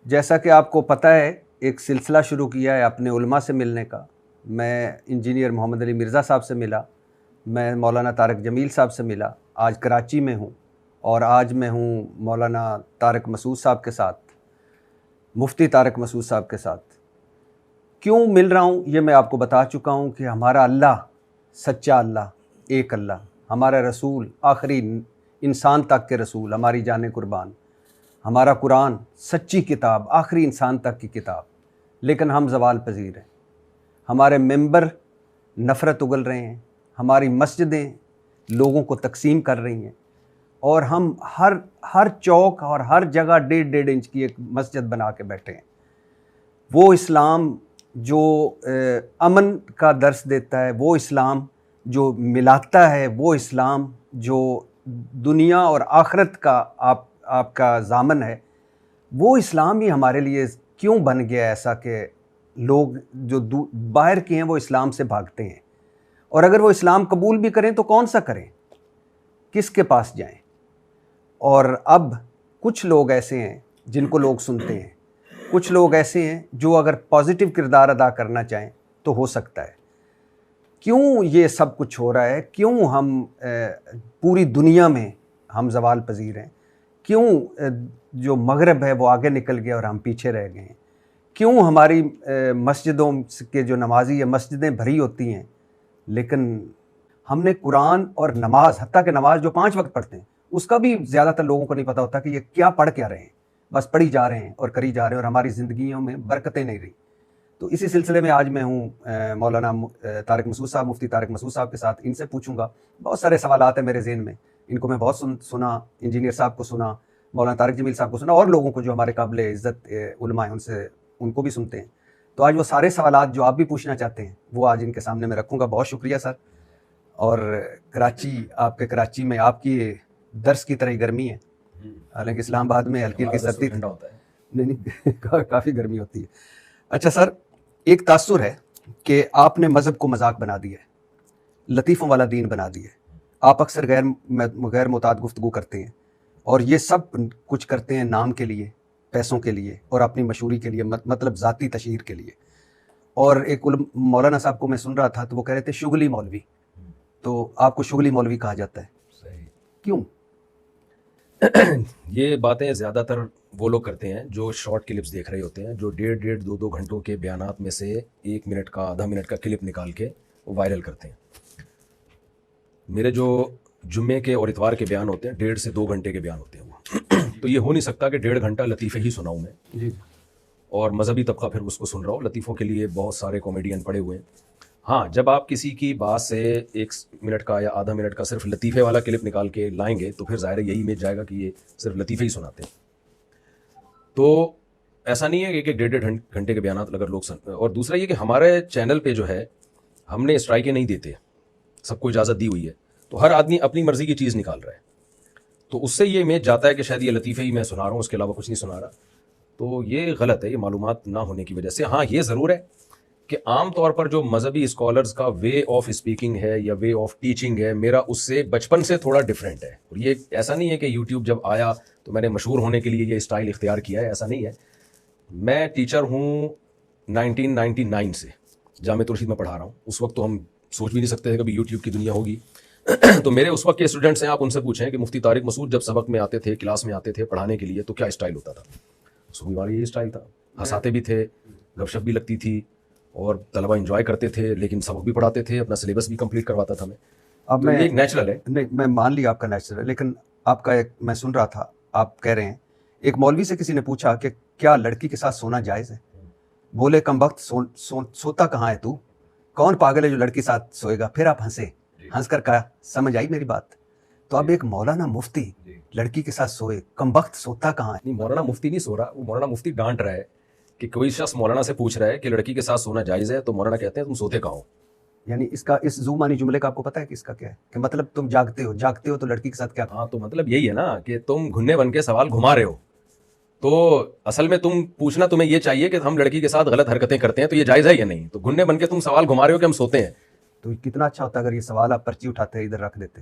جیسا کہ آپ کو پتہ ہے ایک سلسلہ شروع کیا ہے اپنے علماء سے ملنے کا. میں انجینئر محمد علی مرزا صاحب سے ملا, میں مولانا طارق جمیل صاحب سے ملا, آج کراچی میں ہوں, اور آج میں ہوں مولانا طارق مسعود صاحب کے ساتھ, مفتی طارق مسعود صاحب کے ساتھ. کیوں مل رہا ہوں یہ میں آپ کو بتا چکا ہوں کہ ہمارا اللہ سچا اللہ, ایک اللہ, ہمارا رسول آخری انسان تک کے رسول, ہماری جان قربان, ہمارا قرآن سچی کتاب, آخری انسان تک کی کتاب, لیکن ہم زوال پذیر ہیں. ہمارے ممبر نفرت اگل رہے ہیں, ہماری مسجدیں لوگوں کو تقسیم کر رہی ہیں, اور ہم ہر چوک اور ہر جگہ 1.5 انچ کی ایک مسجد بنا کے بیٹھے ہیں. وہ اسلام جو امن کا درس دیتا ہے, وہ اسلام جو ملاتا ہے, وہ اسلام جو دنیا اور آخرت کا آپ کا ضامن ہے, وہ اسلام ہی ہمارے لیے کیوں بن گیا ایسا کہ لوگ جو باہر کے ہیں وہ اسلام سے بھاگتے ہیں, اور اگر وہ اسلام قبول بھی کریں تو کون سا کریں, کس کے پاس جائیں. اور اب کچھ لوگ ایسے ہیں جن کو لوگ سنتے ہیں, کچھ لوگ ایسے ہیں جو اگر پازیٹیو کردار ادا کرنا چاہیں تو ہو سکتا ہے. کیوں یہ سب کچھ ہو رہا ہے, کیوں ہم پوری دنیا میں ہم زوال پذیر ہیں, کیوں جو مغرب ہے وہ آگے نکل گیا اور ہم پیچھے رہ گئے ہیں, کیوں ہماری مسجدوں کے جو نمازی ہیں مسجدیں بھری ہوتی ہیں, لیکن ہم نے قرآن اور نماز, حتیٰ کہ نماز جو 5 وقت پڑھتے ہیں اس کا بھی زیادہ تر لوگوں کو نہیں پتہ ہوتا کہ یہ کیا پڑھ کیا رہے ہیں, بس پڑھی جا رہے ہیں اور کری جا رہے ہیں, اور ہماری زندگیوں میں برکتیں نہیں رہی. تو اسی سلسلے میں آج میں ہوں مولانا طارق مسعود صاحب, مفتی طارق مسعود صاحب کے ساتھ. ان سے پوچھوں گا, بہت سارے سوالات ہیں میرے ذہن میں, ان کو میں بہت سنا, انجینئر صاحب کو سنا, مولانا طارق جمیل صاحب کو سنا, اور لوگوں کو جو ہمارے قابل عزت علماء ہیں ان کو بھی سنتے ہیں. تو آج وہ سارے سوالات جو آپ بھی پوچھنا چاہتے ہیں وہ آج ان کے سامنے میں رکھوں گا. بہت شکریہ سر. اور کراچی میں آپ کی درس کی طرح ہی گرمی ہے, حالانکہ اسلام آباد میں ہلکی ہلکی سردی ٹھنڈا ہوتا ہے, نہیں کافی گرمی ہوتی ہے. اچھا سر, ایک تاثر ہے کہ آپ نے مذہب کو مذاق بنا دیا ہے, لطیفوں والا دین بنا دیا ہے. آپ اکثر غیر معتاد گفتگو کرتے ہیں, اور یہ سب کچھ کرتے ہیں نام کے لیے, پیسوں کے لیے, اور اپنی مشہوری کے لیے, مطلب ذاتی تشہیر کے لیے. اور ایک مولانا صاحب کو میں سن رہا تھا تو وہ کہہ رہے تھے شغلی مولوی, تو آپ کو شغلی مولوی کہا جاتا ہے, کیوں؟ یہ باتیں زیادہ تر وہ لوگ کرتے ہیں جو شارٹ کلپس دیکھ رہے ہوتے ہیں, جو 1.5 گھنٹوں کے بیانات میں سے 1 منٹ کا, آدھا منٹ کا کلپ نکال کے وہ وائرل کرتے ہیں. میرے جو جمعے کے اور اتوار کے بیان ہوتے ہیں 1.5 سے 2 گھنٹے کے بیان ہوتے ہیں وہ. تو یہ ہو نہیں سکتا کہ 1.5 گھنٹہ لطیفے ہی سناؤں میں جی, اور مذہبی طبقہ پھر اس کو سن رہا ہو. لطیفوں کے لیے بہت سارے کامیڈین پڑے ہوئے ہیں. ہاں, جب آپ کسی کی بات سے 1 منٹ کا یا آدھا منٹ کا صرف لطیفے والا کلپ نکال کے لائیں گے تو پھر ظاہر یہی امیج جائے گا کہ یہ صرف لطیفے ہی سناتے ہیں. تو ایسا نہیں ہے کہ 1.5 گھنٹے کے بیانات اگر لوگ اور دوسرا یہ کہ ہمارے چینل پہ جو ہے ہم نے اسٹرائکیں نہیں دیتے, سب کو اجازت دی ہوئی ہے, تو ہر آدمی اپنی مرضی کی چیز نکال رہا ہے. تو اس سے یہ امیج جاتا ہے کہ شاید یہ لطیفے ہی میں سنا رہا ہوں, اس کے علاوہ کچھ نہیں سنا رہا. تو یہ غلط ہے, یہ معلومات نہ ہونے کی وجہ سے. ہاں, یہ ضرور ہے کہ عام طور پر جو مذہبی اسکالرز کا وے آف اسپیکنگ ہے یا وے آف ٹیچنگ ہے, میرا اس سے بچپن سے تھوڑا ڈفرینٹ ہے. اور یہ ایسا نہیں ہے کہ یوٹیوب جب آیا تو میں نے مشہور ہونے کے لیے یہ اسٹائل اختیار کیا ہے, ایسا نہیں ہے. میں ٹیچر ہوں 1999 سے, جامع رشید میں پڑھا رہا ہوں. اس وقت تو ہم سوچ بھی نہیں سکتے تھے کبھی یوٹیوب کی دنیا ہوگی. تو میرے اس وقت کے اسٹوڈنٹس ہیں, آپ ان سے پوچھیں کہ مفتی طارق مسعود جب سبق میں آتے تھے, کلاس میں آتے تھے پڑھانے کے لیے, تو کیا اسٹائل ہوتا تھا؟ صبح والا یہی اسٹائل تھا, ہنساتے بھی تھے, گپ شپ بھی لگتی تھی, اور طلبہ انجوائے کرتے تھے, لیکن سبق بھی پڑھاتے تھے, اپنا سلیبس بھی کمپلیٹ کرواتا تھا میں. اب میں ایک نیچرل ہے. نہیں, میں مان لیا آپ کا نیچرل ہے, لیکن آپ کا ایک میں سن رہا تھا, آپ کہہ رہے ہیں ایک مولوی سے کسی نے پوچھا کہ کیا لڑکی کے ساتھ سونا جائز ہے؟ بولے کم وقت سوتا کہاں ہے تو, کون پاگل ہے جو لڑکی ساتھ سوئے گا؟ پھر آپ ہنسے, ہنس کر کہا سمجھ آئی میری بات؟ تو اب ایک مولانا مفتی لڑکی کے ساتھ سوئے, کم وقت سوتا کہاں ہے؟ نہیں, مولانا مفتی نہیں سو رہا, وہ مولانا مفتی ڈانٹ رہا ہے کہ کوئی شخص مولانا سے پوچھ رہا ہے کہ لڑکی کے ساتھ سونا جائز ہے, تو مولانا کہتے ہیں تم سوتے کہاں ہو. یعنی اس زومانی جملے کا آپ کو پتہ ہے کہ اس کا کیا ہے, کہ مطلب تم جاگتے ہو تو لڑکی کے ساتھ کیا؟ ہاں, تو مطلب یہی ہے نا کہ تم گھنے بن کے سوال گھما رہے ہو. تو اصل میں تمہیں یہ چاہیے کہ ہم لڑکی کے ساتھ غلط حرکتیں کرتے ہیں تو یہ جائز ہے یا نہیں, تو گھنے بن کے تم سوال گھما رہے ہو کہ ہم سوتے ہیں. تو کتنا اچھا ہوتا اگر یہ سوال آپ پرچی اٹھاتے ادھر رکھ دیتے.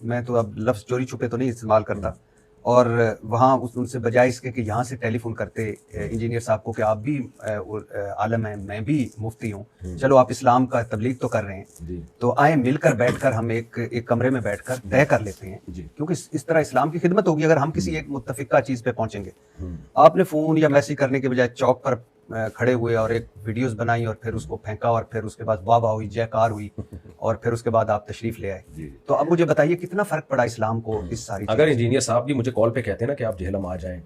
میں تو اب لفظ چوری چھپے تو نہیں استعمال کرتا, اور وہاں ان سے بجائے اس کے کہ یہاں سے ٹیلی فون کرتے انجینئر صاحب کو کہ آپ بھی عالم ہیں, میں بھی مفتی ہوں, چلو آپ اسلام کا تبلیغ تو کر رہے ہیں, تو آئیں مل کر بیٹھ کر ہم ایک کمرے میں بیٹھ کر طے کر لیتے ہیں, کیونکہ اس طرح اسلام کی خدمت ہوگی اگر ہم کسی ایک متفقہ چیز پہ پہنچیں گے. آپ نے فون یا میسج کرنے کے بجائے چوک پر کھڑے ہوئے اور ایک ویڈیوز بنائی اور پھر اس کو پھینکا, اور پھر اس کے بعد واہ واہ ہوئی, جے کار ہوئی, اور پھر اس کے بعد آپ تشریف لے آئے. تو اب مجھے بتائیے کتنا فرق پڑا اسلام کو اس ساری. اگر انجینئر صاحب بھی مجھے کال پہ کہتے ہیں نا کہ آپ جہلم آ جائیں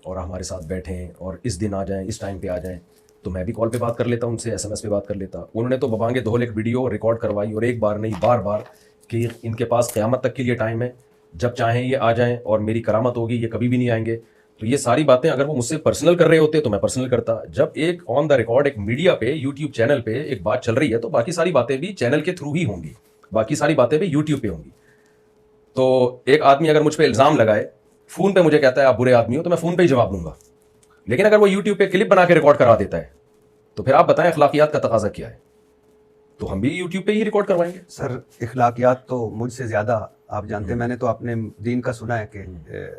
اور ہمارے ساتھ بیٹھیں اور اس دن آ جائیں, اس ٹائم پہ آ جائیں, تو میں بھی کال پہ بات کر لیتا ان سے, ایس ایم ایس پہ بات کر لیتا. انہوں نے تو ببانگے دھول ایک ویڈیو ریکارڈ کروائی, اور ایک بار نہیں بار بار, کہ ان کے پاس قیامت تک کے لیے ٹائم ہے, جب چاہیں یہ آ جائیں اور میری کرامت ہوگی, یہ کبھی بھی نہیں آئیں گے. تو یہ ساری باتیں اگر وہ مجھ سے پرسنل کر رہے ہوتے تو میں پرسنل کرتا. جب ایک آن دا ریکارڈ ایک میڈیا پہ یوٹیوب چینل پہ ایک بات چل رہی ہے تو باقی ساری باتیں بھی چینل کے تھرو ہی ہوں گی, باقی ساری باتیں بھی یوٹیوب پہ ہوں گی. تو ایک آدمی اگر مجھ پہ الزام لگائے, فون پہ مجھے کہتا ہے آپ برے آدمی ہو, تو میں فون پہ ہی جواب دوں گا. لیکن اگر وہ یوٹیوب پہ کلپ بنا کے ریکارڈ کرا دیتا ہے تو پھر آپ بتائیں اخلاقیات کا تقاضا کیا ہے, تو ہم بھی یوٹیوب پہ ہی ریکارڈ کروائیں گے. سر اخلاقیات تو مجھ سے زیادہ آپ جانتے ہیں, میں نے تو اپنے دین کا سنا ہے کہ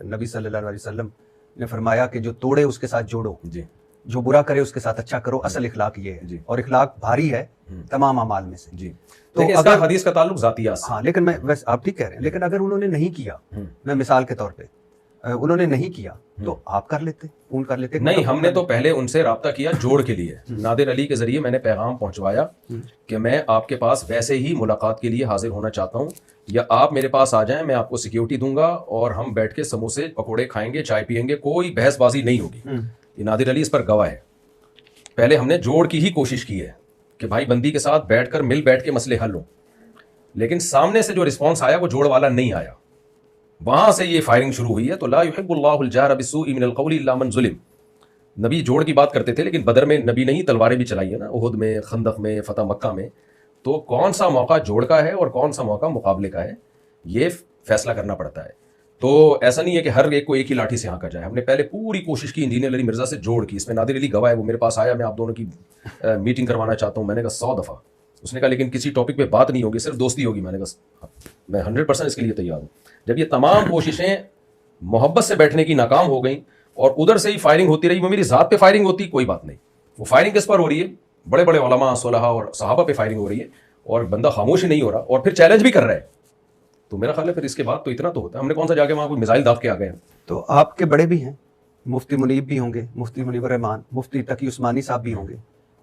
نبی صلی اللہ علیہ وسلم نے فرمایا کہ جو توڑے اس کے ساتھ جوڑو, جو برا کرے اس کے ساتھ اچھا کرو. اصل اخلاق یہ ہے, اور اخلاق بھاری ہے تمام اعمال میں سے. تو اگر حدیث کا تعلق ذاتیات سے, ہاں لیکن میں ویسے آپ ٹھیک کہہ رہے ہیں, لیکن اگر انہوں نے نہیں کیا, میں مثال کے طور پہ انہوں نے نہیں کیا تو آپ کر لیتے, فون کر لیتے. نہیں, ہم نے تو پہلے ان سے رابطہ کیا جوڑ کے لیے. نادر علی کے ذریعے میں نے پیغام پہنچوایا کہ میں آپ کے پاس ویسے ہی ملاقات کے لیے حاضر ہونا چاہتا ہوں, یا آپ میرے پاس آ جائیں, میں آپ کو سیکیورٹی دوں گا اور ہم بیٹھ کے سموسے پکوڑے کھائیں گے, چائے پیئیں گے, کوئی بحث بازی نہیں ہوگی. یہ نادر علی اس پر گواہ ہے. پہلے ہم نے جوڑ کی ہی کوشش کی ہے کہ بھائی بندی کے ساتھ بیٹھ کر مل بیٹھ کے مسئلے حل ہوں, لیکن سامنے سے جو رسپانس آیا وہ جوڑ والا نہیں آیا. وہاں سے یہ فائرنگ شروع ہوئی ہے. تو لا يحب اللہ الجہر بالسوء من القول الا من ظلم. نبی جوڑ کی بات کرتے تھے, لیکن بدر میں نبی نے ہی تلواریں بھی چلائی ہے نا, احد میں, خندق میں, فتح مکہ میں. تو کون سا موقع جوڑ کا ہے اور کون سا موقع مقابلے کا ہے, یہ فیصلہ کرنا پڑتا ہے. تو ایسا نہیں ہے کہ ہر ایک کو ایک ہی لاٹھی سے ہانکا جائے. ہم نے پہلے پوری کوشش کی انجینئر علی مرزا سے جوڑ کی. اس میں نادر علی گواہ ہے, وہ میرے پاس آیا, میں آپ دونوں کی میٹنگ کروانا چاہتا ہوں. میں نے کہا 100 دفعہ. اس نے کہا لیکن کسی ٹاپک پہ بات نہیں ہوگی, صرف دوستی ہوگی. میں نے کہا میں 100% اس کے لیے تیار ہوں. جب یہ تمام کوششیں محبت سے بیٹھنے کی ناکام ہو گئیں اور ادھر سے ہی فائرنگ ہوتی رہی, وہ میری ذات پہ فائرنگ ہوتی کوئی بات نہیں, وہ فائرنگ کس پر ہو رہی ہے, بڑے بڑے علماء, صلحاء اور صحابہ پہ فائرنگ ہو رہی ہے, اور بندہ خاموش ہی نہیں ہو رہا اور پھر چیلنج بھی کر رہا ہے. تو میرا خیال ہے پھر اس کے بعد تو اتنا تو ہوتا ہے. ہم نے کون سا جا کے وہاں کوئی میزائل داغ کے آ گئے ہیں. تو آپ کے بڑے بھی ہیں, مفتی منیب بھی ہوں گے, مفتی منیب الرحمان, مفتی تقی عثمانی صاحب بھی ہوں گے.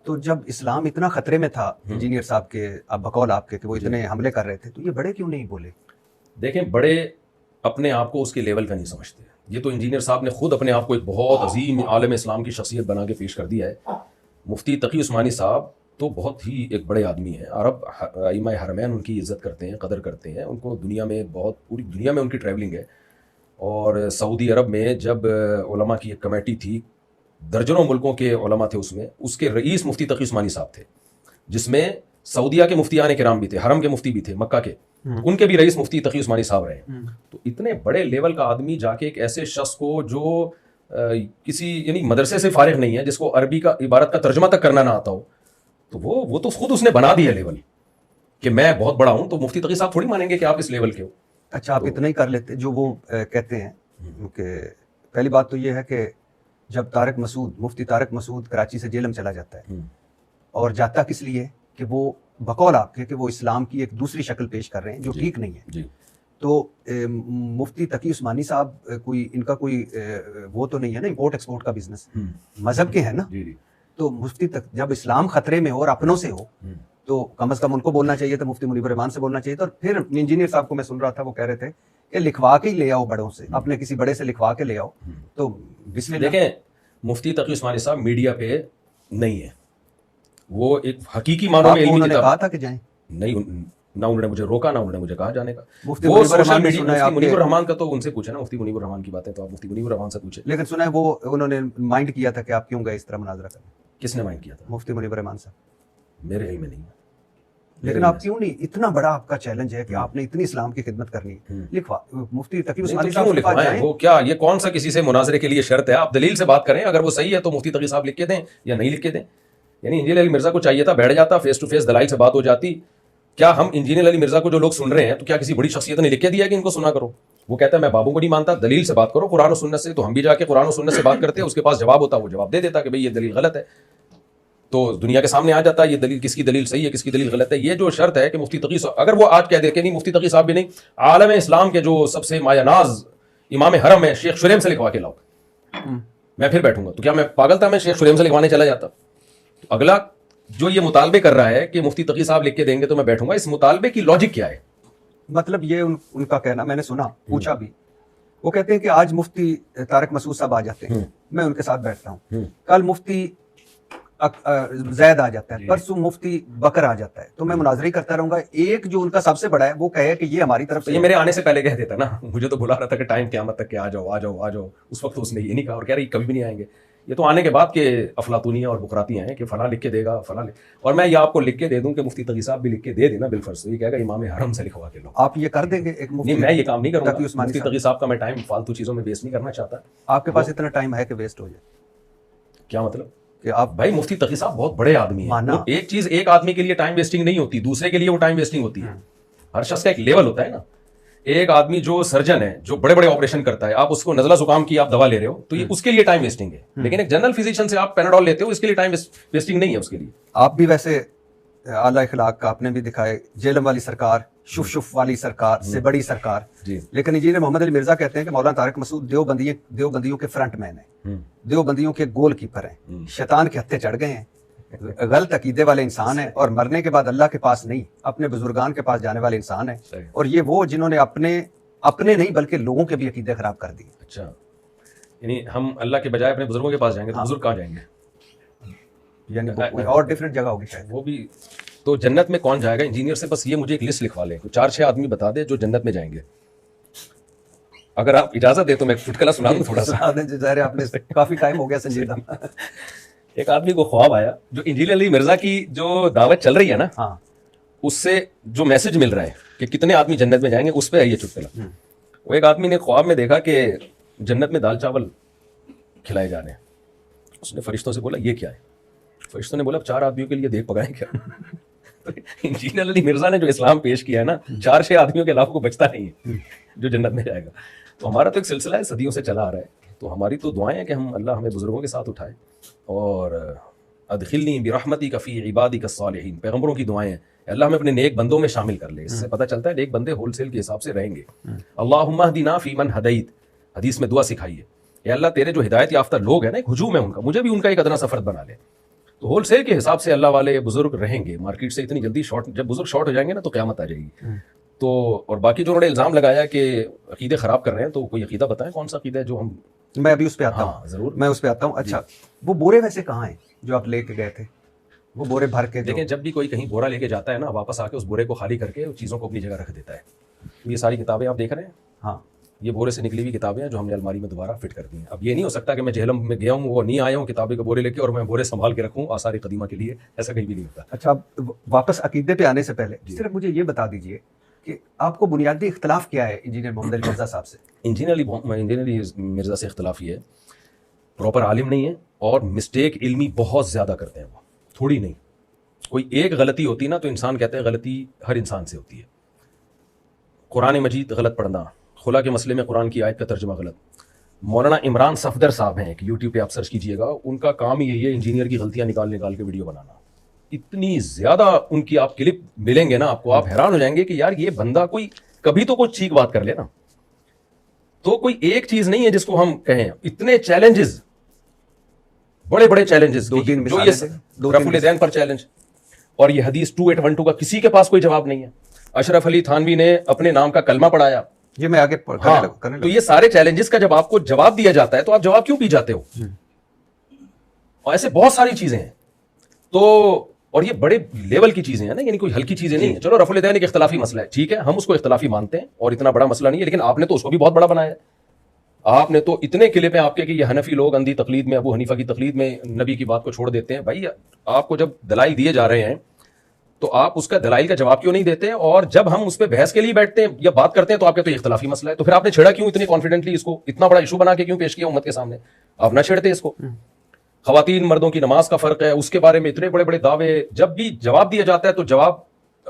تو جب اسلام اتنا خطرے میں تھا انجینئر صاحب کے, اب بقول آپ کے, کہ وہ اتنے حملے کر رہے تھے, تو یہ بڑے کیوں نہیں بولے؟ دیکھیں, بڑے اپنے آپ کو اس کے لیول کا نہیں سمجھتے. یہ تو انجینئر صاحب نے خود اپنے آپ کو ایک بہت عظیم عالم اسلام کی شخصیت بنا کے پیش کر دیا ہے. مفتی تقی عثمانی صاحب تو بہت ہی ایک بڑے آدمی ہیں. عرب ائمہ حرمین ان کی عزت کرتے ہیں, قدر کرتے ہیں. ان کو دنیا میں بہت, پوری دنیا میں ان کی ٹریولنگ ہے. اور سعودی عرب میں جب علماء کی ایک کمیٹی تھی, درجنوں ملکوں کے علماء تھے اس میں, اس کے رئیس مفتی تقی عثمانی صاحب تھے, جس میں سعودیہ کے مفتیان کرام بھی تھے, حرم کے مفتی بھی تھے, مکہ کے, ان کے بھی رئیس مفتی تقی عثمانی صاحب رہے ہیں. تو اتنے بڑے لیول کا آدمی جا کے ایک ایسے شخص کو جو کسی یعنی مدرسے سے فارغ نہیں ہے, جس کو عربی کا عبارت کا ترجمہ تک کرنا نہ آتا ہو, تو وہ تو خود اس نے بنا دیا لیول کہ میں بہت بڑا ہوں. تو مفتی تقی صاحب تھوڑی مانیں گے کہ آپ اس لیول کے ہو. اچھا, آپ اتنا ہی کر لیتے جو وہ کہتے ہیں. کہ پہلی بات تو یہ ہے کہ جب طارق مسعود, مفتی طارق مسعود کراچی سے جیلم چلا جاتا ہے, اور جاتا کس لیے, کہ وہ بقول آپ کے کہ وہ اسلام کی ایک دوسری شکل پیش کر رہے ہیں جو ٹھیک نہیں ہے. تو مفتی تقی عثمانی صاحب کوئی, ان کا کوئی وہ تو نہیں ہے نا امپورٹ ایکسپورٹ کا بزنس, مذہب کے ہیں نا. تو مفتی تک جب اسلام خطرے میں ہو اور اپنوں سے ہو, تو کم از کم ان کو بولنا چاہیے تھا, مفتی منیب الرحمان سے بولنا چاہیے تھا. اور پھر انجینئر صاحب کو میں سن رہا تھا, وہ کہہ رہے تھے کہ لکھوا کے ہی لے آؤ بڑوں سے, اپنے کسی بڑے سے لکھوا کے لے آؤ. تو بسم اللہ. دیکھیں, مفتی تقی عثمانی صاحب میڈیا پہ نہیں ہے, وہ ایک حقیقی معنوں میں انہوں نے کہا تھا کہ جائیں, نہیں, نہ انہوں نے مجھے روکا, نہ انہوں نے مجھے کہا جانے کا. مفتی وہ سوشل میڈیا, مفتی منیب منیب الرحمان کا تو ان سے پوچھے نا, مفتی منیب الرحمان کی باتیں تو آپ مفتی منیب الرحمان سے پوچھیں. لیکن سنا ہے وہ انہوں نے مائنڈ کیا تھا کہ آپ کیوں گئے اس طرح مناظرہ کرنے. کس نے مائنڈ کیا تھا؟ مفتی منیب الرحمان صاحب. میرے علم میں نہیں. لیکن آپ کیوں نہیں, اتنا بڑا آپ کا چیلنج ہے کہ آپ نے اتنی اسلام کی خدمت کرنی ہے, لکھوا مفتی تقی عثمانی صاحب کے پاس جائیں. وہ کیا, یہ کون سا کسی سے مناظرے کے لیے شرط ہے؟ آپ دلیل سے بات کریں, اگر وہ صحیح ہے تو مفتی تقی صاحب لکھ کے دیں یا نہیں لکھ کے دیں. یعنی انجینئر علی مرزا کو چاہیے تھا بیٹھ جاتا, فیس ٹو فیس دلائل سے بات ہو جاتی. کیا ہم انجینئر علی مرزا کو جو لوگ سن رہے ہیں تو کیا کسی بڑی شخصیت نے لکھ کے دیا کہ ان کو سنا کرو؟ وہ کہتا ہے میں بابوں کو نہیں مانتا، دلیل سے بات کرو قرآن و سنت سے. تو ہم بھی جا کے قرآن و سنت سے بات کرتے ہیں، اس کے پاس جواب ہوتا، وہ جواب دے دیتا کہ بھئی یہ دلیل غلط ہے. تو دنیا کے سامنے آ جاتا ہے یہ دلیل، کس کی دلیل صحیح ہے کس کی دلیل غلط ہے. یہ جو شرط ہے کہ مفتی تقی صاحب اگر وہ آج کہہ دے کہ نہیں مفتی تقی صاحب بھی نہیں، عالم اسلام کے جو سب سے مایہ ناز امام حرم ہے شیخ شریم سے لکھوا کے لاؤ، میں پھر بیٹھوں گا. تو کیا میں پاگل تھا میں شیخ شریم سے لکھوانے چلا جاتا؟ تو اگلا جو یہ مطالبے کر رہا ہے کہ مفتی تقی صاحب لکھ کے دیں گے تو میں بیٹھوں گا، اس مطالبے کی لاجک کیا ہے؟ مطلب یہ ان کا کہنا میں نے سنا، پوچھا بھی. وہ کہتے ہیں کہ آج مفتی طارق مسعود صاحب آ جاتے ہیں، میں ان کے ساتھ بیٹھتا ہوں. کل مفتی زید آ جاتا ہے، پرسوں مفتی بکر آ جاتا ہے، تو میں مناظرے کرتا رہوں گا. ایک جو ان کا سب سے بڑا ہے وہ کہے کہ یہ ہماری طرف سے. یہ میرے آنے سے پہلے کہہ دیتا نا، مجھے تو بلا رہا تھا کہ ٹائم قیامت تک کہ آ جاؤ آ جاؤ آ جاؤ. اس وقت اس نے یہ نہیں کہا اور کہہ رہی کبھی بھی نہیں آئیں گے. یہ تو آنے کے بعد کے افلاطونیاں اور بکراتیاں ہیں کہ فلاں لکھ کے دے گا فلاں اور میں یہ آپ کو لکھ کے دے دوں کہ مفتی تقی صاحب بھی لکھ کے دے دینا بالفرض، یہ کہے گا امام حرم سے لکھوا کے لو. آپ یہ کر دیں گے؟ ایک نہیں میں یہ کام نہیں کروں گا. مفتی تقی صاحب کا میں ٹائم فالتو چیزوں میں ویسٹ نہیں کرنا چاہتا. آپ کے پاس اتنا ٹائم ہے کہ ویسٹ ہو جائے؟ کیا مطلب کہ آپ بھائی مفتی تقی صاحب بہت بڑے آدمی ہیں. ایک چیز ایک آدمی کے لیے ٹائم ویسٹنگ نہیں ہوتی، دوسرے کے لیے وہ ٹائم ویسٹنگ ہوتی ہے. ہر شخص کا ایک لیول ہوتا ہے نا. ایک آدمی جو سرجن ہے جو بڑے بڑے آپریشن کرتا ہے، آپ اس کو نزلہ زکام کی آپ دوا لے رہے ہو تو یہ اس کے لیے ٹائم ویسٹنگ ہے. لیکن ایک جنرل فزیشین سے آپ پیناڈول لیتے ہو، اس کے لیے ٹائم ویسٹنگ نہیں ہے اس کے لیے. آپ بھی ویسے اعلیٰ اخلاق کا آپ نے بھی دکھائے، جیلم والی سرکار، شف والی سرکار سے بڑی سرکار. لیکن انجینئر محمد علی مرزا کہتے ہیں کہ مولانا طارق مسعود دیوبندیوں کے فرنٹ مین ہیں، دیوبندیوں کے گول کیپر ہیں، شیطان کے ہتھے چڑھ گئے ہیں، غلط عقیدے والے انسان ہیں اور مرنے کے بعد اللہ کے پاس نہیں اپنے بزرگان کے پاس جانے والے انسان ہیں. اور یہ وہ جنہوں نے اپنے نہیں بلکہ لوگوں کے بھی عقیدے خراب کر دیے. اچھا، یعنی ہم اللہ کے بجائے اپنے بزرگوں کے پاس جائیں گے تو بزرگ کہاں جائیں گے؟ یعنی کوئی اور ڈیفرنٹ جگہ ہوگی شاید. وہ بھی تو جنت میں کون جائے گا؟ انجینئر سے بس یہ مجھے ایک لسٹ لکھوا لیں، 4-6 آدمی بتا دے جو جنت میں جائیں گے. اگر آپ اجازت دیں تو میں چٹکلا سنا دوں تھوڑا سا. ظاہر ہے آپ نے کافی ٹائم ہو گیا سنجیدہ. ایک آدمی کو خواب آیا، جو انجینئر علی مرزا کی جو دعوت چل رہی ہے نا، اس سے جو میسج مل رہا ہے کہ کتنے آدمی جنت میں جائیں گے، اس پہ ہے یہ چٹکلا. وہ ایک آدمی نے خواب میں دیکھا کہ جنت میں دال چاول کھلائے جا رہے ہیں. اس نے فرشتوں سے بولا یہ کیا ہے؟ فرشتوں نے بولا 4 آدمیوں کے لیے دیکھ پکائیں کیا؟ انجینئر علی مرزا نے جو اسلام پیش کیا ہے نا، 4-6 آدمیوں کے علاوہ کو بچتا نہیں ہے جو جنت میں جائے گا. تو ہمارا تو ایک سلسلہ ہے صدیوں سے چلا آ رہا ہے. تو ہماری تو دعائیں ہیں کہ ہم اللہ ہمیں بزرگوں کے ساتھ اٹھائے. اور ادخلنی برحمتک فی عبادک الصالحین، پیغمبروں کی دعائیں ہیں، اللہ ہمیں اپنے نیک بندوں میں شامل کر لے. اس سے پتہ چلتا ہے نیک بندے ہول سیل کے حساب سے رہیں گے. اللہم اہدنا فی من ہدیت، حدیث میں دعا سکھائی ہے، اے اللہ تیرے جو ہدایت یافتہ لوگ ہیں نا، ایک ہجوم ہے ان کا، مجھے بھی ان کا ایک ادنا سا فرد بنا لے. تو ہول سیل کے حساب سے اللہ والے بزرگ رہیں گے. مارکیٹ سے اتنی جلدی شارٹ، جب بزرگ شارٹ ہو جائیں گے نا تو قیامت آ جائے گی. تو اور باقی جو انہوں نے الزام لگایا کہ عقیدے خراب کر رہے ہیں، تو کوئی عقیدہ بتائیں کون سا عقیدہ ہے جو ہم. میں ابھی اس پہ آتا ہوں. ضرور میں اس پہ آتا ہوں. اچھا وہ بورے ویسے کہاں ہیں جو آپ لے کے گئے تھے؟ وہ بورے بھر کے دیکھیں، جب بھی کوئی کہیں بورا لے کے جاتا ہے نا، واپس آ کے اس بورے کو خالی کر کے چیزوں کو اپنی جگہ رکھ دیتا ہے. یہ ساری کتابیں آپ دیکھ رہے ہیں، ہاں یہ بورے سے نکلی ہوئی کتابیں ہیں جو ہم نے الماری میں دوبارہ فٹ کر دی ہیں. اب یہ نہیں ہو سکتا کہ میں جہلم میں گیا ہوں، وہ نہیں آیا ہوں کتابیں کے بورے لے کے اور میں بورے سنبھال کے رکھوں آثار قدیمہ کے لیے، ایسا کہیں بھی نہیں ہوتا. اچھا واپس عقیدے پہ آنے سے پہلے صرف مجھے یہ بتا دیجئے کہ آپ کو بنیادی اختلاف کیا ہے انجینئر محمد علی مرزا صاحب سے؟ انجینئر علی مرزا سے اختلاف یہ ہے پراپر عالم نہیں ہے اور مسٹیک علمی بہت زیادہ کرتے ہیں. وہ تھوڑی نہیں، کوئی ایک غلطی ہوتی نا تو انسان کہتے ہیں غلطی ہر انسان سے ہوتی ہے. قرآن مجید غلط پڑھنا، خلا کے مسئلے میں قرآن کی آیت کا ترجمہ غلط. مولانا عمران صفدر صاحب ہیں، ایک یوٹیوب پہ آپ سرچ کیجئے گا، ان کا کام ہی یہی ہے انجینئر کی غلطیاں نکال کے ویڈیو بنانا. اتنی زیادہ ان کی آپ کلپ ملیں گے نا آپ کو، آپ حیران ہو جائیں گے کہ یار یہ بندہ کوئی کبھی تو کچھ ٹھیک بات کر لے نا. تو کوئی ایک چیز نہیں ہے جس کو ہم کہیں. اتنے چیلنجز، بڑے بڑے چیلنجز، رفع الیدین پر چیلنج، اور یہ حدیث 2812 کا کسی کے پاس کوئی جواب نہیں ہے. اشرف علی تھانوی نے اپنے نام کا کلمہ پڑھایا. یہ میں آگے تو یہ سارے چیلنجز کا جب آپ کو جواب دیا جاتا ہے تو آپ جواب کیوں پی جاتے ہو؟ اور ایسے بہت ساری چیزیں ہیں. تو اور یہ بڑے لیول کی چیزیں ہیں نا، یعنی کوئی ہلکی چیزیں نہیں ہیں. چلو رفع الیدین ایک اختلافی مسئلہ ہے، ٹھیک ہے، ہم اس کو اختلافی مانتے ہیں اور اتنا بڑا مسئلہ نہیں ہے، لیکن آپ نے تو اس کو بھی بہت بڑا بنایا ہے. آپ نے تو اتنے کلپ ہیں آپ کے کہ یہ حنفی لوگ اندھی تقلید میں، ابو حنیفہ کی تقلید میں نبی کی بات کو چھوڑ دیتے ہیں. بھائی آپ کو جب دلائل دیے جا رہے ہیں تو آپ اس کا دلائل کا جواب کیوں نہیں دیتے؟ اور جب ہم اس پہ بحث کے لیے بیٹھتے ہیں یا بات کرتے ہیں تو آپ کے تو اختلافی مسئلہ ہے، تو پھر آپ نے چھیڑا کیوں اتنی کانفیڈنٹلی؟ اس کو اتنا بڑا ایشو بنا کے کیوں پیش کیا امت کے سامنے؟ آپ نہ چھیڑتے اس کو. خواتین مردوں کی نماز کا فرق ہے، اس کے بارے میں اتنے بڑے بڑے دعوے. جب بھی جواب دیا جاتا ہے تو جواب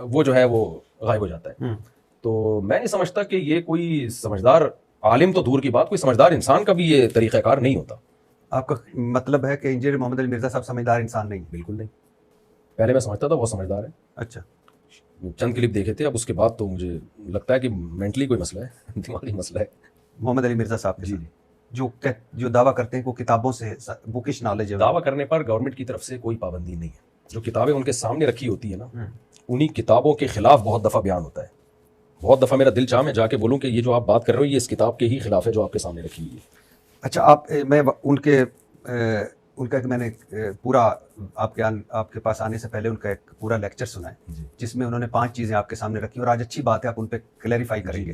وہ جو ہے وہ غائب ہو جاتا ہے. تو میں نہیں سمجھتا کہ یہ کوئی سمجھدار عالم تو دور کی بات، کوئی سمجھدار انسان کا بھی یہ طریقہ کار نہیں ہوتا. آپ کا مطلب ہے کہ انجینئر محمد علی مرزا صاحب سمجھدار انسان نہیں؟ بالکل نہیں. پہلے میں سمجھتا تھا وہ سمجھدار ہے. اچھا. چند کلپ دیکھے تھے، اب اس کے بعد تو مجھے لگتا ہے کہ مینٹلی کوئی مسئلہ ہے، دماغی مسئلہ ہے. محمد علی مرزا صاحب جی جو دعویٰ کرتے ہیں وہ کتابوں سے بکش نالج ہے. دعویٰ کرنے پر گورنمنٹ کی طرف سے کوئی پابندی نہیں ہے. جو کتابیں ان کے سامنے رکھی ہوتی ہے نا، انہی کتابوں کے خلاف بہت دفعہ بیان ہوتا ہے. بہت دفعہ میرا دل چاہ میں جا کے بولوں کہ یہ جو آپ بات کر رہے ہو یہ اس کتاب کے ہی خلاف ہے جو آپ کے سامنے رکھی ہوئی ہے. اچھا، میں ان کا میں نے پورا آپ کے پاس آنے سے پہلے ان کا ایک پورا لیکچر سنا ہے جس میں انہوں نے 5 چیزیں آپ کے سامنے رکھی، اور آج اچھی بات ہے آپ ان پہ کلیریفائی کریں گے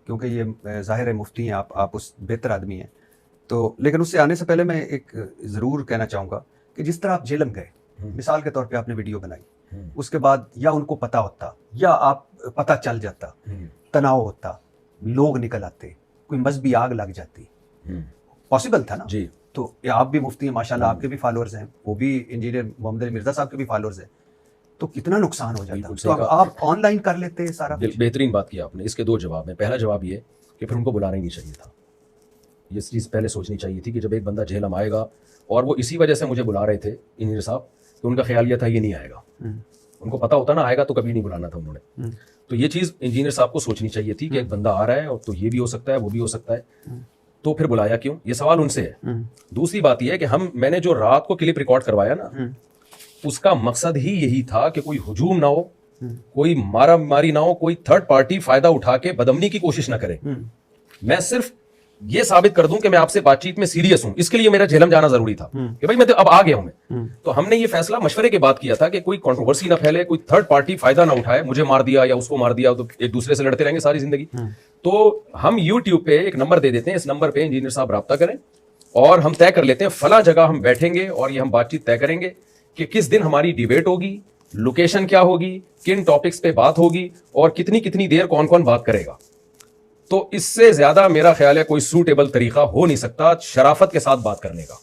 کیونکہ یہ ظاہر ہے مفتی ہیں آپ اس بہتر آدمی ہیں. تو لیکن اس سے آنے سے پہلے میں ایک ضرور کہنا چاہوں گا کہ جس طرح آپ جیلم گئے، مثال کے طور پہ آپ نے ویڈیو بنائی، اس کے بعد یا ان کو پتا ہوتا یا آپ پتہ چل جاتا، تناؤ ہوتا، لوگ نکل آتے، کوئی مذہبی آگ لگ جاتی، پاسبل تھا نا. جی. تو آپ بھی مفتی ہیں ماشاءاللہ، آپ کے بھی فالوورز ہیں، وہ بھی انجینئر محمد علی مرزا صاحب کے بھی فالوورز ہیں، تو کتنا نقصان ہو جاتا. تو اب آپ آن لائن کر لیتے سارا. بہترین بات کی آپ نے. اس کے 2 جواب ہیں. پہلا جواب یہ کہ پھر ان کو بلانا ہی نہیں چاہیے تھا. یہ چیز پہلے سوچنی چاہیے تھی کہ جب ایک بندہ جہلم آئے گا، اور وہ اسی وجہ سے مجھے بلا رہے تھے انجینئر صاحب، تو ان کا خیال یہ تھا یہ نہیں آئے گا. ان کو پتا ہوتا نا آئے گا تو کبھی نہیں بلانا تھا انہوں نے. تو یہ چیز انجینئر صاحب کو سوچنی چاہیے تھی کہ ایک بندہ آ رہا ہے اور تو یہ بھی ہو سکتا ہے وہ بھی ہو سکتا ہے، تو پھر بلایا کیوں؟ یہ سوال ان سے ہے. دوسری بات یہ ہے کہ میں نے جو رات کو کلپ ریکارڈ کروایا نا، اس کا مقصد ہی یہی تھا کہ کوئی ہجوم نہ ہو، کوئی مارا ماری نہ ہو، کوئی تھرڈ پارٹی فائدہ اٹھا کے بدامنی کی کوشش نہ کرے. میں صرف یہ ثابت کر دوں کہ میں آپ سے بات چیت میں سیریس ہوں. اس کے لیے میرا جہلم جانا ضروری تھا کہ بھائی میں تو اب آ گیا ہوں میں. تو ہم نے یہ فیصلہ مشورے کے بعد کیا تھا کہ کوئی کنٹروورسی نہ پھیلے، کوئی تھرڈ پارٹی فائدہ نہ اٹھائے، مجھے مار دیا یا اس کو مار دیا تو ایک دوسرے سے لڑتے رہیں گے ساری زندگی. تو ہم یوٹیوب پہ ایک نمبر دے دیتے ہیں، اس نمبر پہ انجینئر صاحب رابطہ کریں اور ہم طے کر لیتے ہیں فلاں جگہ ہم بیٹھیں گے اور یہ ہم بات چیت طے کریں گے کہ کس دن ہماری ڈیبیٹ ہوگی، لوکیشن کیا ہوگی، کن ٹاپکس پہ بات ہوگی اور کتنی دیر کون کون بات کرے گا. تو اس سے زیادہ میرا خیال ہے کوئی سوٹیبل طریقہ ہو نہیں سکتا شرافت کے ساتھ بات کرنے کا.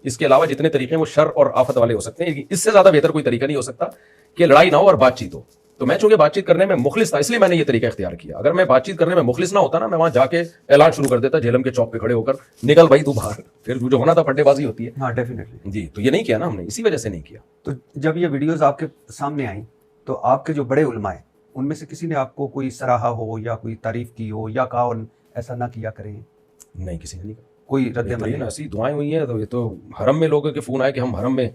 اس کے علاوہ جتنے طریقے ہیں وہ شر اور آفت والے ہو سکتے ہیں، اس سے زیادہ بہتر کوئی طریقہ نہیں ہو سکتا کہ لڑائی نہ ہو اور بات چیت ہو. تو میں چونکہ بات چیت کرنے میں مخلص تھا اس لیے میں نے یہ طریقہ اختیار کیا. اگر میں بات چیت کرنے میں مخلص نہ ہوتا نا، میں وہاں جا کے اعلان شروع کر دیتا جہلم کے چوک پہ کھڑے ہو کر، نکل بھائی تو باہر. پھر جو ہونا تھا پھٹے بازی ہوتی ہے. ہاں ڈیفینیٹلی. جی. تو یہ نہیں کیا نا ہم نے، اسی وجہ سے نہیں کیا. تو جب یہ ویڈیوز آپ کے سامنے آئیں تو آپ کے جو بڑے علماء ہیں ان میں سے کسی نے آپ کو کوئی سراہا ہو یا کوئی تعریف کی ہو یا کہا ایسا نہ کیا کریں؟ نہیں، کسی نے نہیں کہا. کوئی رد عمل نہیں. ایسی دعائیں ہوئی ہیں. تو یہ تو حرم میں لوگوں کے فون آئے کہ ہم حرم میں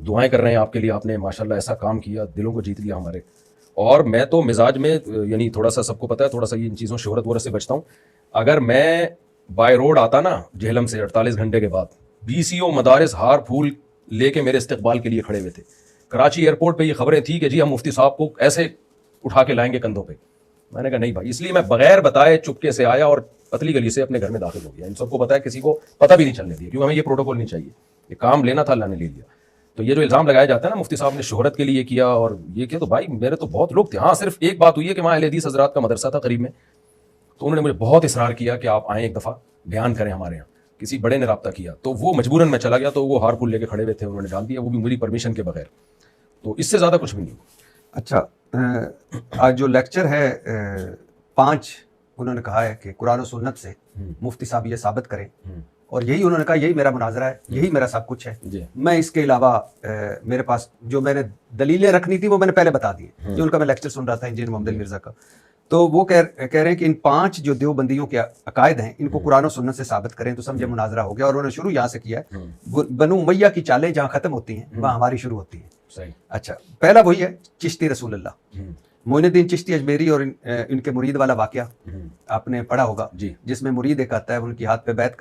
دعائیں کر رہے ہیں آپ کے لیے، آپ نے ماشاءاللہ ایسا کام کیا، دلوں کو جیت لیا ہمارے. اور میں تو مزاج میں یعنی تھوڑا سا سب کو پتا ہے، تھوڑا سا یہ ان چیزوں شہرت ورت سے بچتا ہوں. اگر میں بائی روڈ آتا نا جہلم سے 48 گھنٹے کے بعد، BCO مدارس ہار پھول لے کے میرے استقبال کے لیے کھڑے ہوئے تھے. کراچی ایئرپورٹ پہ یہ خبریں تھی کہ جی ہم مفتی صاحب کو ایسے اٹھا کے لائیں گے کندھوں پہ. میں نے کہا نہیں بھائی. اس لیے میں بغیر بتائے چپکے سے آیا اور پتلی گلی سے اپنے گھر میں داخل ہو گیا. ان سب کو پتا ہے، کسی کو پتہ بھی نہیں چلنے دیا کیونکہ ہمیں یہ پروٹوکول نہیں چاہیے. یہ کام لینا تھا اللہ نے لے لیا. تو یہ جو الزام لگایا جاتا ہے نا مفتی صاحب نے شہرت کے لیے کیا اور یہ کیا، تو بھائی میرے تو بہت لوگ تھے. ہاں صرف ایک بات ہوئی ہے کہ وہاں اہل حدیث حضرات کا مدرسہ تھا قریب میں، تو انہوں نے مجھے بہت اصرار کیا کہ آپ آئیں ایک دفعہ بیان کریں ہمارے یہاں. کسی بڑے نے رابطہ کیا تو وہ مجبوراً میں چلا گیا. تو وہ ہار پھول لے کے کھڑے ہوئے تھے، انہوں نے ڈال دیا، وہ بھی میری پرمیشن کے بغیر. تو اس سے زیادہ کچھ بھی نہیں. اچھا، آج جو لیکچر ہے 5 انہوں نے کہا ہے کہ قرآن و سنت سے مفتی صاحب یہ ثابت کریں، اور یہی انہوں نے کہا یہی میرا مناظرہ ہے، یہی میرا سب کچھ ہے. میں اس کے علاوہ میرے پاس جو میں نے دلیلیں رکھنی تھی وہ میں نے پہلے بتا دی. جو ان کا میں لیکچر سن رہا تھا انجینئر محمد علی مرزا کا، تو وہ کہہ رہے ہیں کہ ان 5 جو دیوبندیوں کے عقائد ہیں ان کو قرآن و سنت سے ثابت کریں تو سمجھے مناظرہ ہو گیا. اور انہوں نے شروع یہاں سے کیا ہے، بنو امیہ کی چالیں جہاں ختم ہوتی ہیں وہاں ہماری شروع ہوتی ہیں. اچھا، پہلا وہی ہے چشتی رسول اللہ، معین الدین چشتی اجمیری اور ان کے مرید والا واقعہ آپ نے پڑھا ہوگا، جس میں مرید ایک آتا ہے ان کی ہاتھ پہ بیعت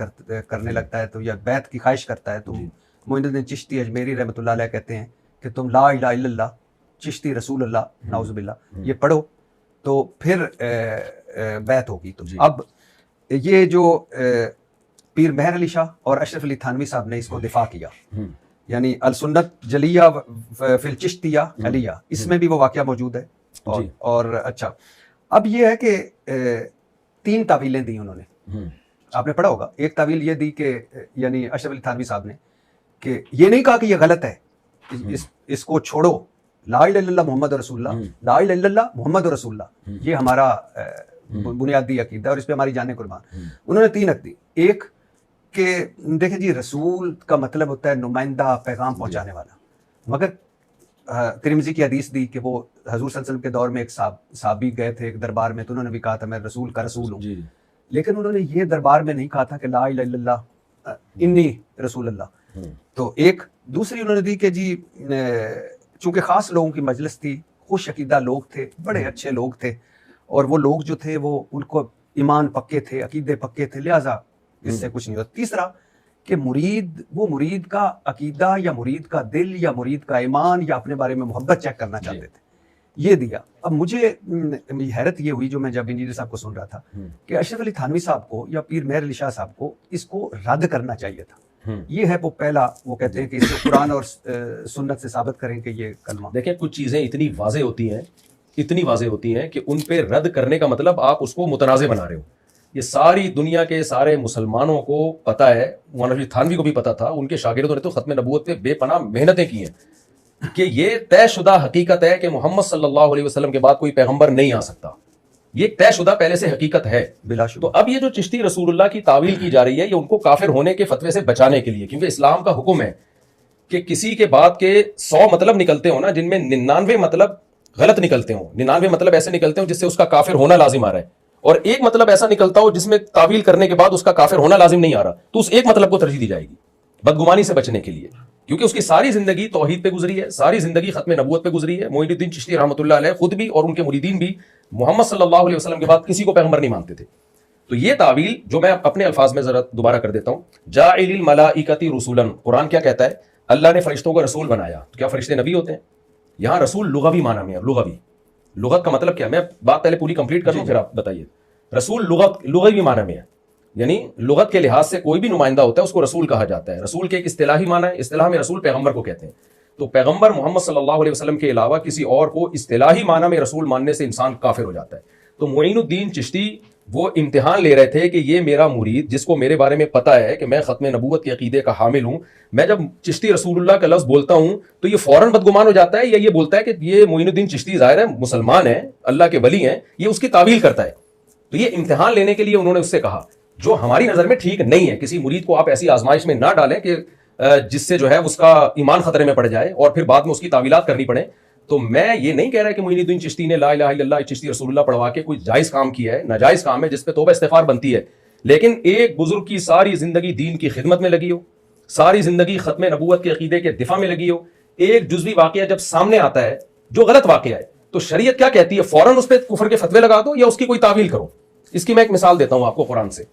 کرنے لگتا ہے تو یا بیعت کی خواہش کرتا ہے تو معین الدین چشتی اجمیری رحمۃ اللہ علیہ کہتے ہیں کہ تم لا الہ الا اللہ چشتی رسول اللہ نعوذ باللہ یہ پڑھو تو پھر بیعت ہوگی. تو اب یہ جو پیر مہر علی شاہ اور اشرف علی تھانوی صاحب نے اس کو دفاع کیا، یعنی السنت جلیہ فی الچشتیہ علیہ، اس میں بھی وہ واقعہ موجود ہے. اور اچھا، اب یہ ہے کہ 3 تعویلیں دی انہوں نے، آپ نے پڑھا ہوگا. ایک تعویل یہ دی کہ یعنی اشرف علی تھانوی صاحب نے کہ یہ نہیں کہا کہ یہ غلط ہے، اس کو چھوڑو، لا الہ الا اللہ محمد رسول اللہ، لا الہ الا اللہ محمد رسول اللہ، یہ ہمارا بنیادی عقیدہ اور اس پہ ہماری جانیں قربان۔ انہوں نے 3 حق دی۔ ایک کہ دیکھیں جی رسول کا مطلب ہوتا ہے نمائندہ، پیغام پہنچانے والا، مگر ترمذی کی حدیث دی کہ وہ حضور صلی اللہ علیہ وسلم کے دور میں ایک صحابی گئے تھے ایک دربار میں، تو انہوں نے بھی کہا تھا میں رسول کا رسول ہوں، لیکن انہوں نے یہ دربار میں نہیں کہا تھا کہ لا الہ الا اللہ انی رسول اللہ۔ تو ایک دوسری انہوں نے دی کہ جی چونکہ خاص لوگوں کی مجلس تھی، خوش عقیدہ لوگ تھے، بڑے اچھے لوگ تھے، اور وہ لوگ جو تھے وہ ان کو ایمان پکے تھے، عقیدے پکے تھے، لہٰذا اس سے کچھ نہیں ہوتا۔ تیسرا کہ مرید کا عقیدہ یا مرید کا دل یا مرید کا ایمان یا اپنے بارے میں محبت چیک کرنا چاہتے تھے، یہ دیا۔ اب مجھے حیرت یہ ہوئی جو میں جب انجینئر صاحب کو سن رہا تھا کہ اشرف علی تھانوی صاحب کو یا پیر مہر علی شاہ صاحب کو اس کو رد کرنا چاہیے تھا۔ یہ ہے وہ پہلا، وہ کہتے ہیں کہ اس کو قرآن اور سنت سے ثابت کریں کہ یہ کلمہ۔ دیکھیں کچھ چیزیں اتنی واضح ہوتی ہیں کہ ان پہ رد کرنے کا مطلب آپ اس کو متنازع بنا رہے ہو۔ یہ ساری دنیا کے سارے مسلمانوں کو پتہ ہے، مولانا اشرف تھانوی کو بھی پتہ تھا، ان کے شاگردوں نے تو ختم نبوت پہ بے پناہ محنتیں کی ہیں کہ یہ طے شدہ حقیقت ہے کہ محمد صلی اللہ علیہ وسلم کے بعد کوئی پیغمبر نہیں آ سکتا، یہ طے شدہ پہلے سے حقیقت ہے بلا شبہ۔ تو اب یہ جو چشتی رسول اللہ کی تعویل کی جا رہی ہے یہ ان کو کافر ہونے کے فتوے سے بچانے کے لیے، کیونکہ اسلام کا حکم ہے کہ کسی کے بعد کے 100 مطلب نکلتے ہوں نا، جن میں 99 مطلب غلط نکلتے ہوں، 99 مطلب ایسے نکلتے ہوں جس سے اس کا کافر ہونا لازم آ رہا ہے، اور ایک مطلب ایسا نکلتا ہو جس میں تعویل کرنے کے بعد اس کا کافر ہونا لازم نہیں آ رہا، تو اس ایک مطلب کو ترجیح دی جائے گی بدگمانی سے بچنے کے لیے، کیونکہ اس کی ساری زندگی توحید پہ گزری ہے، ساری زندگی ختم نبوت پہ گزری ہے۔ معین الدین چشتی رحمۃ اللہ علیہ خود بھی اور ان کے مریدین بھی محمد صلی اللہ علیہ وسلم کے بعد کسی کو پیغمبر نہیں مانتے تھے۔ تو یہ تعویل جو میں اپنے الفاظ میں ذرا دوبارہ کر دیتا ہوں، جاعل الملائکۃ رسولا، قرآن کیا کہتا ہے؟ اللہ نے فرشتوں کو رسول بنایا۔ تو کیا فرشتے نبی ہوتے ہیں؟ یہاں رسول لغوی معنی میں ہے، لغت کا مطلب کیا؟ میں بات پہلے پوری کمپلیٹ کر لوں پھر آپ بتائیے۔ رسول لغوی معنی میں ہے، یعنی لغت کے لحاظ سے کوئی بھی نمائندہ ہوتا ہے اس کو رسول کہا جاتا ہے۔ رسول کے ایک اصطلاحی معنی ہے، اصطلاح میں رسول پیغمبر کو کہتے ہیں۔ تو پیغمبر محمد صلی اللہ علیہ وسلم کے علاوہ کسی اور کو اصطلاحی معنی میں رسول ماننے سے انسان کافر ہو جاتا ہے۔ تو معین الدین چشتی وہ امتحان لے رہے تھے کہ یہ میرا مرید جس کو میرے بارے میں پتہ ہے کہ میں ختم نبوت کے عقیدے کا حامل ہوں، میں جب چشتی رسول اللہ کا لفظ بولتا ہوں تو یہ فوراً بدگمان ہو جاتا ہے، یا یہ بولتا ہے کہ یہ معین الدین چشتی ظاہر ہے مسلمان ہے، اللہ کے ولی ہیں، یہ اس کی تعویل کرتا ہے۔ تو یہ امتحان لینے کے لیے انہوں نے اس سے کہا جو ہماری نظر میں ٹھیک نہیں ہے، کسی مرید کو آپ ایسی آزمائش میں نہ ڈالیں کہ جس سے جو ہے اس کا ایمان خطرے میں پڑ جائے اور پھر بعد میں اس کی تعویلات کرنی پڑے۔ تو میں یہ نہیں کہہ رہا کہ معین الدین چشتی نے لا الہ الا اللہ چشتی رسول اللہ پڑھوا کے کوئی جائز کام کیا ہے، ناجائز کام ہے جس پہ توبہ استغفار بنتی ہے، لیکن ایک بزرگ کی ساری زندگی دین کی خدمت میں لگی ہو، ساری زندگی ختم نبوت کے عقیدے کے دفاع میں لگی ہو، ایک جزوی واقعہ جب سامنے آتا ہے جو غلط واقعہ ہے تو شریعت کیا کہتی ہے؟ فوراً اس پہ کفر کے فتوے لگا دو یا اس کی کوئی تعویل کرو۔ اس کی میں ایک مثال دیتا ہوں آپ کو قرآن سے۔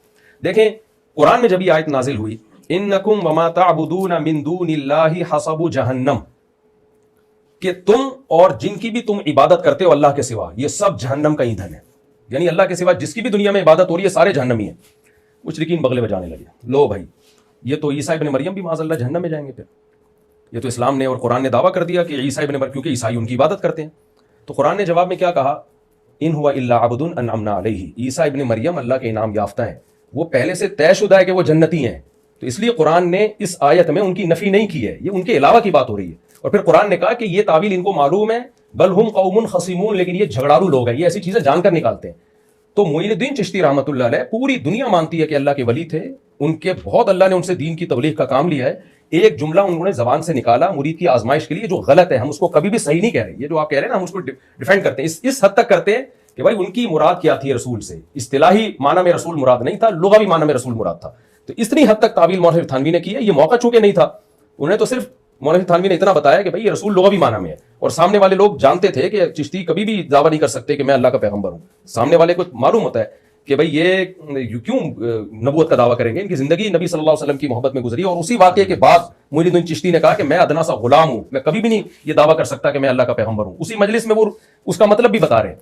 دیکھیں قرآن میں جب یہ آیت نازل ہوئی انکم وما تعبدون من دون اللہ حصب جہنم، کہ تم اور جن کی بھی تم عبادت کرتے ہو اللہ کے سوا یہ سب جہنم کا ایندھن ہے، یعنی اللہ کے سوا جس کی بھی دنیا میں عبادت ہو رہی ہے سارے جہنمی ہیں۔ مشرکین بغلے بجانے لگے، لو بھائی یہ تو عیسیٰ ابن مریم بھی معاذ اللہ جہنم میں جائیں گے، پھر یہ تو اسلام نے اور قرآن نے دعویٰ کر دیا کہ عیسیٰ ابن مریم، کیونکہ عیسائی ان کی عبادت کرتے ہیں۔ تو قرآن نے جواب میں کیا کہا؟ ان ہوا الا عبد انعمنا علیہ، عیسیٰ ابن مریم اللہ کے انعام یافتہ ہیں، وہ پہلے سے طے شدہ ہے کہ وہ جنتی ہیں۔ تو اس لیے قرآن نے اس آیت میں ان کی نفی نہیں کی ہے، یہ ان کے علاوہ کی بات ہو رہی ہے۔ اور پھر قرآن نے کہا کہ یہ تعویل ان کو معلوم ہے، بل ہم قوم خصیمون، لیکن یہ جھگڑالو لوگ ہیں، یہ ایسی چیزیں جان کر نکالتے ہیں۔ تو معین الدین چشتی رحمۃ اللہ علیہ پوری دنیا مانتی ہے کہ اللہ کے ولی تھے، ان کے بہت اللہ نے ان سے دین کی تبلیغ کا کام لیا ہے۔ ایک جملہ انہوں نے زبان سے نکالا مرید کی آزمائش کے لیے جو غلط ہے، ہم اس کو کبھی بھی صحیح نہیں کہہ رہے، یہ جو آپ کہہ رہے ہیں نا ہم اس کو ڈیفینڈ کرتے ہیں، اس حد تک کرتے ہیں کہ بھائی ان کی مراد کیا تھی رسول سے، اصطلاحی معنی میں رسول مراد نہیں تھا، لغوی معنی میں رسول مراد تھا۔ تو اتنی حد تک تعویل مولانا تھانوی نے کی ہے۔ یہ موقع چونکہ نہیں تھا، انہوں نے تو صرف مولانا تھانوی نے اتنا بتایا کہ بھائی یہ رسول لغوی معنی میں ہے، اور سامنے والے لوگ جانتے تھے کہ چشتی کبھی بھی دعویٰ نہیں کر سکتے کہ میں اللہ کا پیغمبر ہوں۔ سامنے والے کو معلوم ہوتا ہے کہ بھائی یہ کیوں نبوت کا دعویٰ کریں گے، ان کی زندگی نبی صلی اللہ علیہ وسلم کی محبت میں گزری، اور اسی واقعے کے بعد معین الدین چشتی نے کہا کہ میں ادنا سا غلام ہوں، میں کبھی بھی نہیں یہ دعویٰ کر سکتا کہ میں اللہ کا پیغمبر ہوں۔ اسی مجلس میں وہ اس کا مطلب بھی بتا رہے ہیں،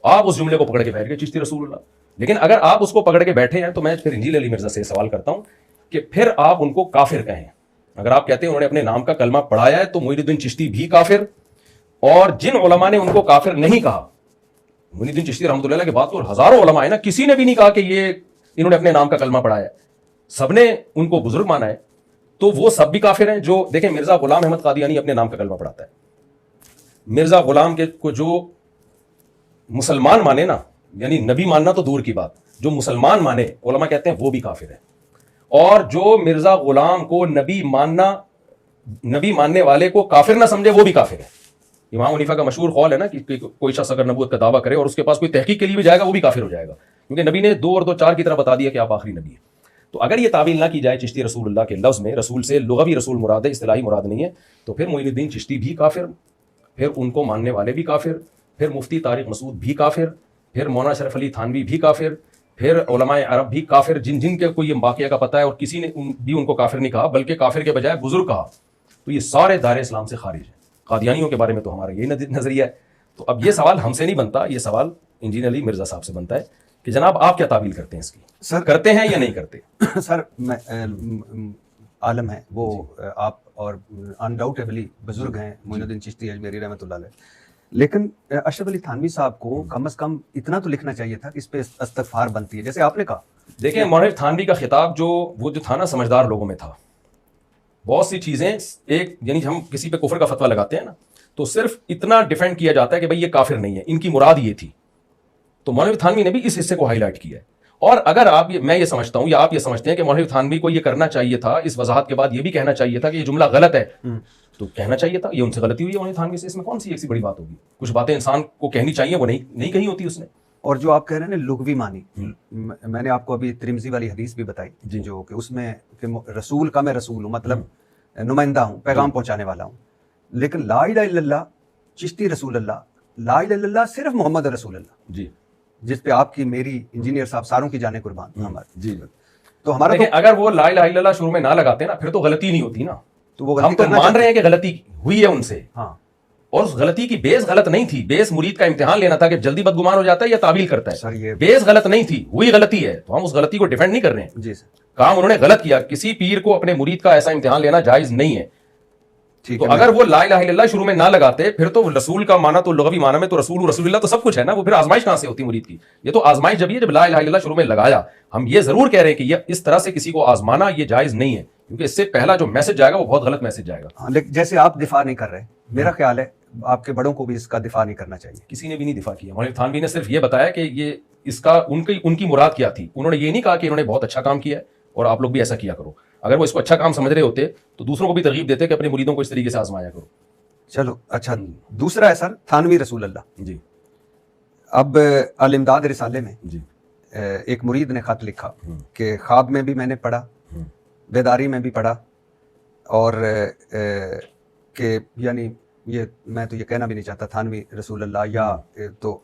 آپ اس جملے کو پکڑ کے بیٹھ گئے چشتی رسول اللہ۔ لیکن اگر آپ اس کو پکڑ کے بیٹھے ہیں تو میں پھر انجیل علی مرزا سے سوال کرتا ہوں کہ پھر آپ ان کو کافر کہیں۔ اگر آپ کہتے ہیں انہوں نے اپنے نام کا کلمہ پڑھایا ہے تو معین الدین چشتی بھی کافر، اور جن علماء نے ان کو کافر نہیں کہا، معین الدین چشتی رحمۃ اللہ کے بعد تو ہزاروں علماء ہیں نا، کسی نے بھی نہیں کہا کہ یہ انہوں نے اپنے نام کا کلمہ پڑھایا ہے، سب نے ان کو بزرگ مانا ہے، تو وہ سب بھی کافر ہیں۔ جو دیکھیں مرزا غلام احمد قادیانی اپنے نام کا کلمہ پڑھاتا ہے، مرزا غلام کے کو جو مسلمان مانے نا، یعنی نبی ماننا تو دور کی بات، جو مسلمان مانے علماء کہتے ہیں وہ بھی کافر ہے، اور جو مرزا غلام کو نبی ماننے والے کو کافر نہ سمجھے وہ بھی کافر ہے۔ امام حنیفہ کا مشہور قول ہے نا کہ کوئی شخص اگر نبوت کا دعویٰ کرے اور اس کے پاس کوئی تحقیق کے لیے بھی جائے گا وہ بھی کافر ہو جائے گا، کیونکہ نبی نے 2 اور 2 4 کی طرح بتا دیا کہ آپ آخری نبی ہیں۔ تو اگر یہ تعویل نہ کی جائے چشتی رسول اللہ کے لفظ میں، رسول سے لغوی رسول مراد ہے، اصطلاحی مراد نہیں ہے، تو پھر معین الدین چشتی بھی کافر، پھر ان کو ماننے والے بھی کافر، پھر مفتی طارق مسعود بھی کافر، پھر مولانا اشرف علی تھانوی بھی کافر، پھر علماء عرب بھی کافر، جن کے کوئی یہ واقعہ کا پتہ ہے اور کسی نے بھی ان کو کافر نہیں کہا بلکہ کافر کے بجائے بزرگ کہا، تو یہ سارے دائرہ اسلام سے خارج ہیں۔ قادیانیوں کے بارے میں تو ہمارا یہی نظریہ ہے۔ تو اب یہ سوال ہم سے نہیں بنتا، یہ سوال انجینئر علی مرزا صاحب سے بنتا ہے کہ جناب آپ کیا تعویل کرتے ہیں اس کی، سر کرتے ہیں یا نہیں کرتے؟ سر میں عالم ہیں وہ آپ، اور انڈاؤٹیبلی بزرگ ہیں معین الدین چشتی اجمیری رحمۃ اللہ علیہ، لیکن اشرف علی تھانوی صاحب کو کم از کم اتنا تو لکھنا چاہیے تھا کہ اس پہ استغفار بنتی ہے، جیسے آپ نے کہا۔ دیکھیں مولانا تھانوی کا خطاب وہ جو تھا نا سمجھدار لوگوں میں تھا، بہت سی چیزیں ایک، یعنی ہم کسی پہ کفر کا فتویٰ لگاتے ہیں نا تو صرف اتنا ڈیفینڈ کیا جاتا ہے کہ بھئی یہ کافر نہیں ہے، ان کی مراد یہ تھی، تو مولوی تھانوی نے بھی اس حصے کو ہائی لائٹ کیا ہے۔ اور اگر میں یہ سمجھتا ہوں یا آپ یہ سمجھتے ہیں کہ مولوی تھانوی کو یہ کرنا چاہیے تھا، اس وضاحت کے بعد یہ بھی کہنا چاہیے تھا کہ یہ جملہ غلط ہے، تو کہنا چاہیے تھا، یہ ان سے غلطی ہوئی ہے مولوی تھانوی سے، اس میں کون سی ایک سی بڑی بات ہوگی؟ کچھ باتیں انسان کو کہنی چاہیے وہ نہیں کہی ہوتی اس نے۔ اور جو آپ کہہ رہے ہیں نا لغوی معنی، میں نے آپ کو ابھی ترمذی والی حدیث بھی بتائی جو کہ اس میں کہ رسول کا میں رسول ہوں، مطلب نمائندہ ہوں، پیغام پہنچانے والا ہوں، لیکن لا الہ الا اللہ چشتی رسول اللہ، لا الہ الا اللہ صرف محمد رسول اللہ، جی، جس پہ آپ کی میری انجینئر صاحب ساروں کی جانیں قربان ہمارے۔ جی، تو ہمارا دیکھیں اگر وہ لا الہ الا اللہ شروع میں نہ لگاتے نا پھر تو غلطی نہیں ہوتی نا، تو وہ ہم تو مان رہے ہیں کہ غلطی ہوئی ہے ان سے، ہاں، اور اس غلطی کی بیس غلط نہیں تھی، بیس مرید کا امتحان لینا تھا کہ جلدی بدگمان ہو جاتا ہے یا تعویل کرتا سر ہے، یہ بیس غلط نہیں تھی، ہوئی غلطی ہے، تو ہم اس غلطی کو ڈیفینڈ نہیں کر رہے ہیں، جی سر کام انہوں نے غلط کیا، کسی پیر کو اپنے مرید کا ایسا امتحان لینا جائز نہیں ہے۔ ٹھیک تو ہے، اگر وہ لا الہ الا اللہ شروع میں نہ لگاتے پھر تو رسول کا معنی تو لغوی معنی میں تو رسول اللہ تو سب کچھ ہے نا، وہ پھر آزمائش کہاں سے ہوتی مرید کی؟ یہ تو آزمائش جب لا الہ الا اللہ شروع میں لگایا۔ ہم یہ ضرور کہہ رہے ہیں کہ یہ اس طرح سے کسی کو آزمانا یہ جائز نہیں ہے، کیونکہ اس سے پہلا جو میسج جائے گا وہ بہت غلط میسج جائے گا۔ ہاں، لیکن جیسے آپ دفاع نہیں کر رہے، میرا خیال ہے آپ کے بڑوں کو بھی اس کا دفاع نہیں کرنا چاہیے۔ کسی نے بھی نہیں دفاع کیا، مولوی تھانوی نے صرف یہ بتایا کہ یہ اس کا ان کی مراد کیا تھی، انہوں نے یہ نہیں کہا کہ انہوں نے بہت اچھا کام کیا ہے اور آپ لوگ بھی ایسا کیا کرو، اگر وہ اس کو اچھا کام سمجھ رہے ہوتے تو دوسروں کو بھی ترغیب دیتے کہ اپنے مریدوں کو اس طریقے سے آزمایا کرو۔ چلو اچھا، دوسرا ہے سر تھانوی رسول اللہ۔ جی، اب الامداد رسالے میں جی، ایک مرید نے خط لکھا کہ خواب میں بھی میں نے پڑھا، بیداری میں بھی پڑھا، اور کہ یعنی یہ میں تو یہ کہنا بھی نہیں چاہتا تھانوی رسول اللہ یا تو،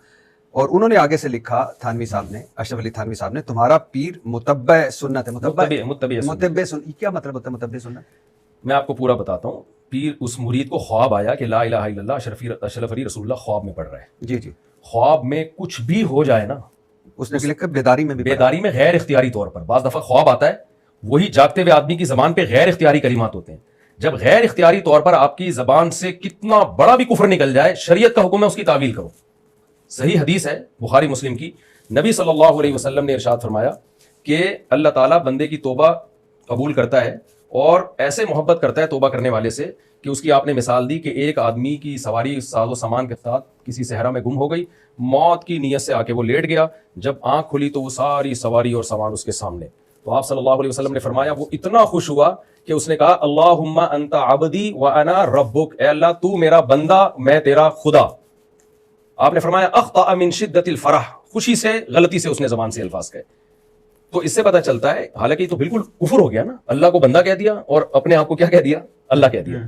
اور انہوں نے آگے سے لکھا تھانوی صاحب نے، اشرف علی تھانوی صاحب نے، تمہارا پیر متبع سنت ہے۔ متبع سنت کیا مطلب ہوتا ہے؟ متبع سنت میں آپ کو پورا بتاتا ہوں۔ پیر اس مرید کو خواب آیا کہ لا الہ الا اللہ اشرف علی رسول اللہ خواب میں پڑھ رہا ہے۔ جی جی، خواب میں کچھ بھی ہو جائے نا، اس نے لکھا بیداری میں بھی پڑھا۔ بیداری میں غیر اختیاری طور پر، بعض دفعہ خواب آتا ہے وہی جاگتے ہوئے آدمی کی زبان پہ غیر اختیاری کلمات ہوتے ہیں، جب غیر اختیاری طور پر آپ کی زبان سے کتنا بڑا بھی کفر نکل جائے، شریعت کا حکم ہے اس کی تعویل کرو۔ صحیح حدیث ہے بخاری مسلم کی، نبی صلی اللہ علیہ وسلم نے ارشاد فرمایا کہ اللہ تعالیٰ بندے کی توبہ قبول کرتا ہے اور ایسے محبت کرتا ہے توبہ کرنے والے سے کہ اس کی آپ نے مثال دی کہ ایک آدمی کی سواری ساز و سامان کے ساتھ کسی صحرا میں گم ہو گئی، موت کی نیت سے آ کے وہ لیٹ گیا، جب آنکھ کھلی تو وہ ساری سواری اور سامان اس کے سامنے، تو آپ صلی اللہ علیہ وسلم نے فرمایا وہ اتنا خوش ہوا کہ اس نے کہا اللہم انت عبدی وانا ربک، اے اللہ تو میرا بندہ میں تیرا خدا۔ آپ نے فرمایا اخطأ من شدت الفرح، خوشی سے غلطی سے اس نے زبان سے الفاظ کہے۔ تو اس سے پتہ چلتا ہے، حالانکہ یہ تو بالکل کفر ہو گیا نا، اللہ کو بندہ کہہ دیا اور اپنے آپ کو کیا کہہ دیا؟ اللہ کہہ دیا۔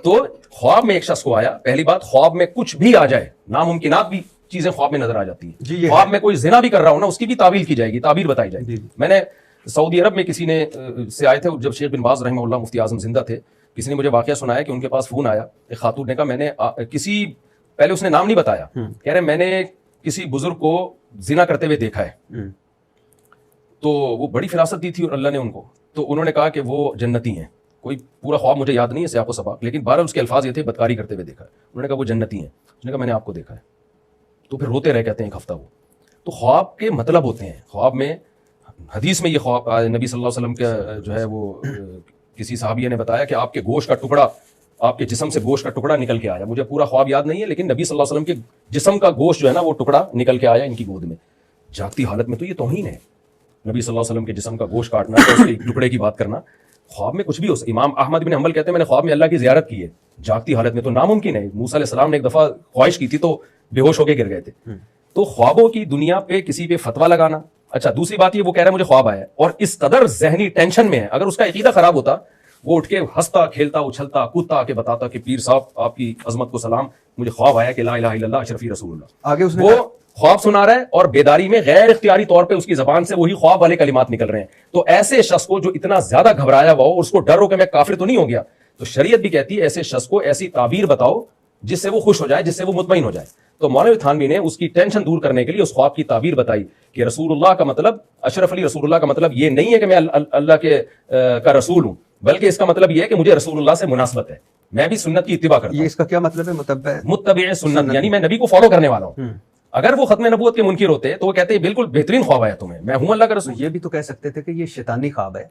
تو خواب میں ایک شخص کو آیا، پہلی بات خواب میں کچھ بھی آ جائے، ناممکنات بھی چیزیں خواب میں نظر آ جاتی ہیں، خواب میں کوئی زنا بھی کر رہا ہو نا اس کی بھی تعویل کی جائے گی، تعبیر بتائی جائے گی۔ میں نے سعودی عرب میں کسی نے سے آئے تھے جب شیخ بن باز رحمہ اللہ مفتی اعظم زندہ تھے، کسی نے مجھے واقعہ سنایا کہ ان کے پاس فون آیا، ایک خاتون نے کہا میں نے کسی، پہلے اس نے نام نہیں بتایا، کہہ رہے میں نے کسی بزرگ کو زنا کرتے ہوئے دیکھا ہے، تو وہ بڑی فراست دی تھی اور اللہ نے ان کو، تو انہوں نے کہا کہ وہ جنتی ہیں، کوئی پورا خواب مجھے یاد نہیں ہے سیاق و سباق، لیکن بہرحال اس کے الفاظ یہ تھے بدکاری کرتے ہوئے دیکھا ہے، انہوں نے کہا وہ جنتی ہیں، اس نے کہا میں نے آپ کو دیکھا ہے، تو پھر روتے رہ کہتے ہیں ایک ہفتہ۔ وہ تو خواب کے مطلب ہوتے ہیں، خواب میں حدیث میں یہ خواب نبی صلی اللہ علیہ وسلم کا جو ہے وہ کسی صحابیہ نے بتایا کہ آپ کے گوشت کا ٹکڑا آپ کے جسم سے گوشت کا ٹکڑا نکل کے آیا. مجھے پورا خواب یاد نہیں ہے لیکن نبی صلی اللہ علیہ وسلم کے جسم کا گوشت جو ہے نا وہ ٹکڑا نکل کے آیا ان کی گود میں. جاگتی حالت میں تو یہ توہین ہے, نبی صلی اللہ علیہ وسلم کے جسم کا گوشت کاٹنا, اس کے ٹکڑے کی بات کرنا. خواب میں کچھ بھی ہو سکتا. امام احمد بن حنبل کہتے ہیں میں نے خواب میں اللہ کی زیارت کی ہے جاگتی حالت میں, تو ناممکن ہے. موسیٰ علیہ السلام نے ایک دفعہ خواہش کی تھی تو بے ہوش ہو کے گر گئے تھے. تو خوابوں کی دنیا پہ کسی پہ فتویٰ لگانا. اچھا دوسری بات یہ, وہ کہہ رہا ہے مجھے خواب آیا اور اس قدر ذہنی ٹینشن میں ہے, اگر اس کا عقیدہ خراب ہوتا وہ اٹھ کے ہنستا کھیلتا اچھلتا کودتا کے بتاتا کہ پیر صاحب آپ کی عظمت کو سلام, مجھے خواب آیا کہ لا الہ الا اللہ اشرفی رسول اللہ. آگے اس نے وہ خواب سنا رہا ہے اور بیداری میں غیر اختیاری طور پہ اس کی زبان سے وہی خواب والے کلمات نکل رہے ہیں. تو ایسے شخص کو جو اتنا زیادہ گھبرایا ہوا ہو, اس کو ڈر ہو کہ میں کافر تو نہیں ہو گیا, تو شریعت بھی کہتی ہے ایسے شخص کو ایسی تعبیر بتاؤ جس سے وہ خوش ہو جائے, جس سے وہ مطمئن ہو جائے. تو مولوی تھانوی نے اس کی ٹینشن دور کرنے کے لیے اس خواب کی تعبیر بتائی کہ رسول اللہ کا مطلب, اشرف علی رسول اللہ کا مطلب یہ نہیں ہے کہ میں اللہ کے کا رسول ہوں, بلکہ اس کا مطلب یہ ہے کہ مجھے رسول اللہ سے مناسبت ہے, میں بھی سنت کی اتباع کرتا ہوں. یہ اس کا کیا مطلب ہے؟ متبع سنت, یعنی میں نبی کو فالو کرنے والا ہوں. اگر وہ ختم نبوت کے منکر ہوتے تو وہ کہتے ہیں بالکل بہترین خواب آیا تمہیں, میں ہوں اللہ کا رسول. یہ بھی تو کہہ سکتے تھے کہ یہ شیطانی خواب ہے,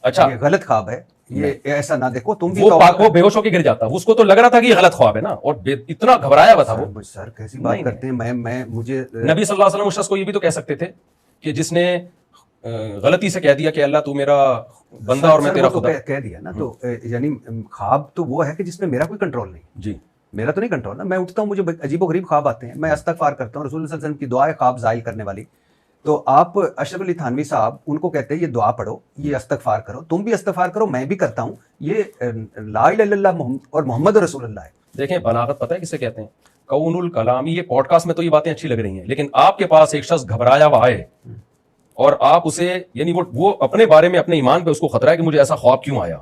اچھا یہ غلط خواب ہے, یہ ایسا نہ دیکھو تم بھی. وہ بے ہوش ہو کے گر جاتا, اس کو تو لگ رہا تھا کہ یہ غلط خواب ہے نا, اور اتنا گھبرایا ہوا تھا وہ. سر کیسی بات کرتے ہیں, میں مجھے نبی صلی اللہ علیہ وسلم اس شخص کو یہ بھی تو کہہ سکتے تھے کہ جس نے غلطی سے کہہ دیا کہ اللہ تو میرا بندہ اور میں تیرا خدا. کہہ دیا نا, تو یعنی خواب تو وہ ہے کہ جس میں میرا کوئی کنٹرول نہیں. جی میرا تو نہیں کنٹرول نا, میں اٹھتا ہوں مجھے عجیب و غریب خواب آتے ہیں, میں استغفار کرتا ہوں, رسول اللہ صلی اللہ علیہ وسلم کی دعا ہے خواب زائل کرنے والی. تو آپ اشرف علی تھانوی صاحب ان کو کہتے ہیں یہ دعا پڑھو, یہ استغفار کرو, تم بھی استغفار کرو, میں بھی کرتا ہوں, یہ لا الہ الا اللہ اور محمد رسول اللہ ہے. دیکھیں بلاغت پتہ ہے کسے کہتے ہیں؟ کون الکلامی. یہ پوڈ کاسٹ میں تو یہ باتیں اچھی لگ رہی ہیں, لیکن آپ کے پاس ایک شخص گھبرایا ہوا آئے اور آپ اسے, یعنی وہ اپنے بارے میں اپنے ایمان پہ اس کو خطرہ ہے کہ مجھے ایسا خواب کیوں آیا,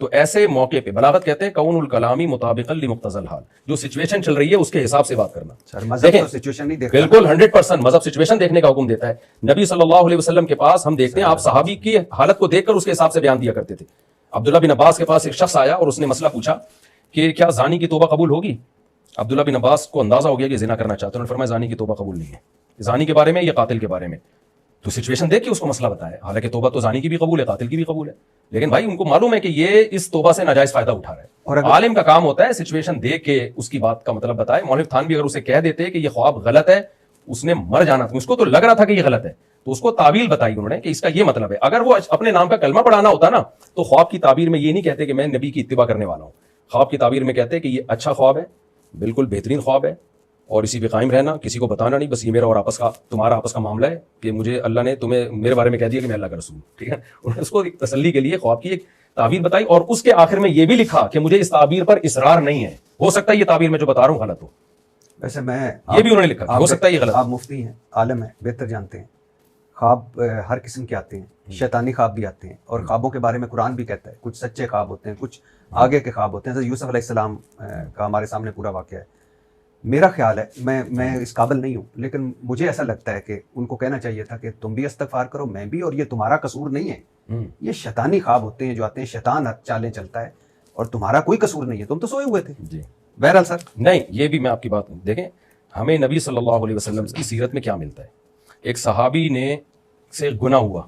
تو ایسے موقع پہ بلاغت کہتے ہیں کون الکلامی مطابقا لمقتضی الحال, جو سچویشن چل رہی ہے اس کے حساب سے بات کرنا. سر مذہب تو سچویشن نہیں دیکھتا. بالکل 100% مذہب سچویشن دیکھنے کا حکم دیتا ہے. نبی صلی اللہ علیہ وسلم کے پاس ہم دیکھتے ہیں آپ صحابی کی حالت کو دیکھ کر اس کے حساب سے بیان دیا کرتے تھے. عبداللہ بن عباس کے پاس ایک شخص آیا اور اس نے مسئلہ پوچھا کہ کیا زانی کی توبہ قبول ہوگی. عبداللہ بن عباس کو اندازہ ہو گیا کہ زنا کرنا چاہتے ہیں, انہوں نے فرمایا زانی کی توبہ قبول نہیں ہے. زانی کے بارے میں یا قاتل کے بارے میں؟ تو سچویشن دیکھ کے اس کو مسئلہ بتایا. حالانکہ توبہ تو زانی کی بھی قبول ہے, قاتل کی بھی قبول ہے, لیکن بھائی ان کو معلوم ہے کہ یہ اس توبہ سے ناجائز فائدہ اٹھا رہا ہے. اور عالم کا کام ہوتا ہے سچویشن دیکھ کے اس کی بات کا مطلب بتائے. مولوی تھانوی اگر اسے کہہ دیتے کہ یہ خواب غلط ہے, اس نے مر جانا تھا, اس کو تو لگ رہا تھا کہ یہ غلط ہے, تو اس کو تعویل بتائی انہوں نے کہ اس کا یہ مطلب ہے. اگر وہ اپنے نام کا کلمہ پڑھانا ہوتا نا تو خواب کی تعبیر میں یہ نہیں کہتے کہ میں نبی کی اتباع کرنے والا ہوں. خواب کی تعبیر میں کہتے کہ یہ اچھا خواب ہے, بالکل بہترین خواب ہے, اور اسی پہ قائم رہنا, کسی کو بتانا نہیں, بس یہ میرا اور آپس کا تمہارا آپس کا معاملہ ہے کہ مجھے اللہ نے تمہیں میرے بارے میں کہہ دیا کہ میں اللہ کا رسول. ٹھیک ہے, انہوں نے اس کو ایک تسلی کے لیے خواب کی ایک تعبیر بتائی, اور اس کے آخر میں یہ بھی لکھا کہ مجھے اس تعبیر پر اصرار نہیں ہے, ہو سکتا ہے یہ تعبیر میں جو بتا رہا ہوں غلط ہو. ویسے میں یہ بھی انہوں نے لکھا, ہو سکتا ہے یہ غلط. آپ مفتی ہیں, عالم ہیں, بہتر جانتے ہیں. خواب ہر قسم کے آتے ہیں, شیطانی خواب بھی آتے ہیں, اور خوابوں کے بارے میں قرآن بھی کہتا ہے کچھ سچے خواب ہوتے ہیں, کچھ آگے کے خواب ہوتے ہیں. حضرت یوسف علیہ السلام کا ہمارے سامنے پورا واقعہ ہے. میرا خیال ہے, میں اس قابل نہیں ہوں, لیکن مجھے ایسا لگتا ہے کہ ان کو کہنا چاہیے تھا کہ تم بھی استغفار کرو, میں بھی, اور یہ تمہارا قصور نہیں ہے. یہ شیطانی خواب ہوتے ہیں جو آتے ہیں, شیطان چالیں چلتا ہے, اور تمہارا کوئی قصور نہیں ہے, تم تو سوئے ہوئے تھے. جی بہرحال سر نہیں, یہ بھی میں آپ کی بات دیکھیں, ہمیں نبی صلی اللہ علیہ وسلم کی سیرت میں کیا ملتا ہے. ایک صحابی نے سے گناہ ہوا,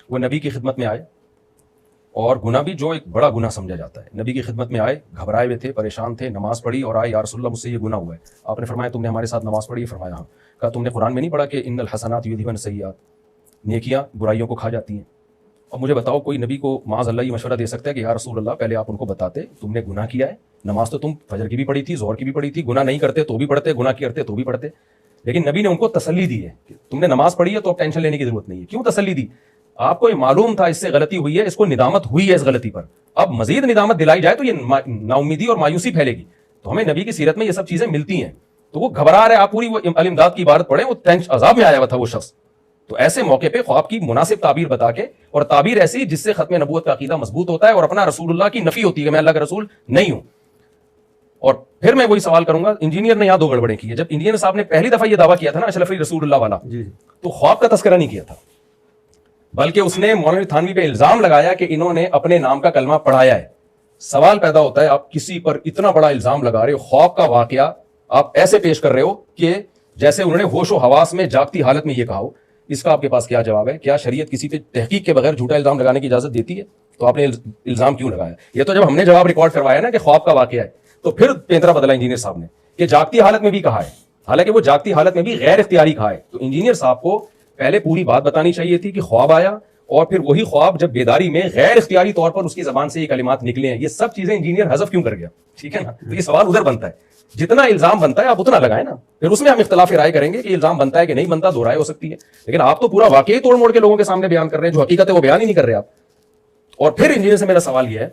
وہ نبی کی خدمت میں آئے, اور گناہ بھی جو ایک بڑا گناہ سمجھا جاتا ہے. نبی کی خدمت میں آئے, گھبرائے ہوئے تھے, پریشان تھے, نماز پڑھی اور آئے, یا رسول اللہ مجھ سے یہ گناہ ہوا ہے. آپ نے فرمایا تم نے ہمارے ساتھ نماز پڑھی؟ فرمایا ہاں. کہا تم نے قرآن میں نہیں پڑھا کہ ان الحسنات یذھبن السیئات, نیکیاں برائیوں کو کھا جاتی ہیں. اور مجھے بتاؤ کوئی نبی کو معاذ اللہ یہ مشورہ دے سکتا ہے کہ یا رسول اللہ پہلے آپ ان کو بتاتے تم نے گناہ کیا ہے, نماز تو تم فجر کی بھی پڑھی تھی, ظہر کی بھی پڑھی تھی, گناہ نہیں کرتے تو بھی پڑھتے, گناہ کرتے تو بھی پڑھتے. لیکن نبی نے ان کو تسلی دی ہے کہ تم نے نماز پڑھی ہے تو اب ٹینشن لینے کی ضرورت نہیں ہے. کیوں تسلی دی؟ آپ کو یہ معلوم تھا اس سے غلطی ہوئی ہے, اس کو ندامت ہوئی ہے اس غلطی پر, اب مزید ندامت دلائی جائے تو یہ نا امیدی اور مایوسی پھیلے گی. تو ہمیں نبی کی سیرت میں یہ سب چیزیں ملتی ہیں. تو وہ گھبرا رہے, آپ پوری وہ الامداد کی عبارت پڑھیں, وہ عذاب میں آیا ہوا تھا وہ شخص. تو ایسے موقع پہ خواب کی مناسب تعبیر بتا کے, اور تعبیر ایسی جس سے ختم نبوت کا عقیدہ مضبوط ہوتا ہے اور اپنا رسول اللہ کی نفی ہوتی ہے کہ میں اللہ کا رسول نہیں ہوں. اور پھر میں وہی سوال کروں گا, انجینئر نے یہاں دو گڑبڑیں کی ہے. جب انجینئر صاحب نے پہلی دفعہ یہ دعویٰ کیا تھا نا اشرف علی رسول اللہ والا, تو خواب کا تذکرہ نہیں کیا تھا, بلکہ اس نے مولوی تھانوی پہ الزام لگایا کہ انہوں نے اپنے نام کا کلمہ پڑھایا ہے. سوال پیدا ہوتا ہے, آپ کسی پر اتنا بڑا الزام لگا رہے ہو, خواب کا واقعہ آپ ایسے پیش کر رہے ہو کہ جیسے انہوں نے ہوش و حواس میں جاگتی حالت میں یہ کہا ہو. اس کا آپ کے پاس کیا جواب ہے؟ کیا شریعت کسی پہ تحقیق کے بغیر جھوٹا الزام لگانے کی اجازت دیتی ہے؟ تو آپ نے الزام کیوں لگایا؟ یہ تو جب ہم نے جواب ریکارڈ کروایا نا کہ خواب کا واقعہ ہے تو پھر پینترا بدلا انجینئر صاحب نے کہ جاگتی حالت میں بھی کہا ہے، حالانکہ وہ جاگتی حالت میں بھی غیر اختیاری کہا ہے. تو انجینئر صاحب کو پہلے پوری بات بتانی چاہیے تھی کہ خواب آیا اور پھر وہی خواب جب بیداری میں غیر اختیاری طور پر اس کی زبان سے یہ کلمات نکلے ہیں. یہ سب چیزیں انجینئر حذف کیوں کر گیا؟ ٹھیک ہے نا. تو یہ سوال ادھر بنتا ہے، جتنا الزام بنتا ہے آپ اتنا لگائیں نا، پھر اس میں ہم اختلاف رائے کریں گے کہ الزام بنتا ہے کہ نہیں بنتا، دو رائے ہو سکتی ہے. لیکن آپ تو پورا واقعی توڑ موڑ کے لوگوں کے سامنے بیان کر رہے ہیں، جو حقیقت ہے وہ بیان ہی نہیں کر رہے آپ. اور پھر انجینئر سے میرا سوال یہ ہے،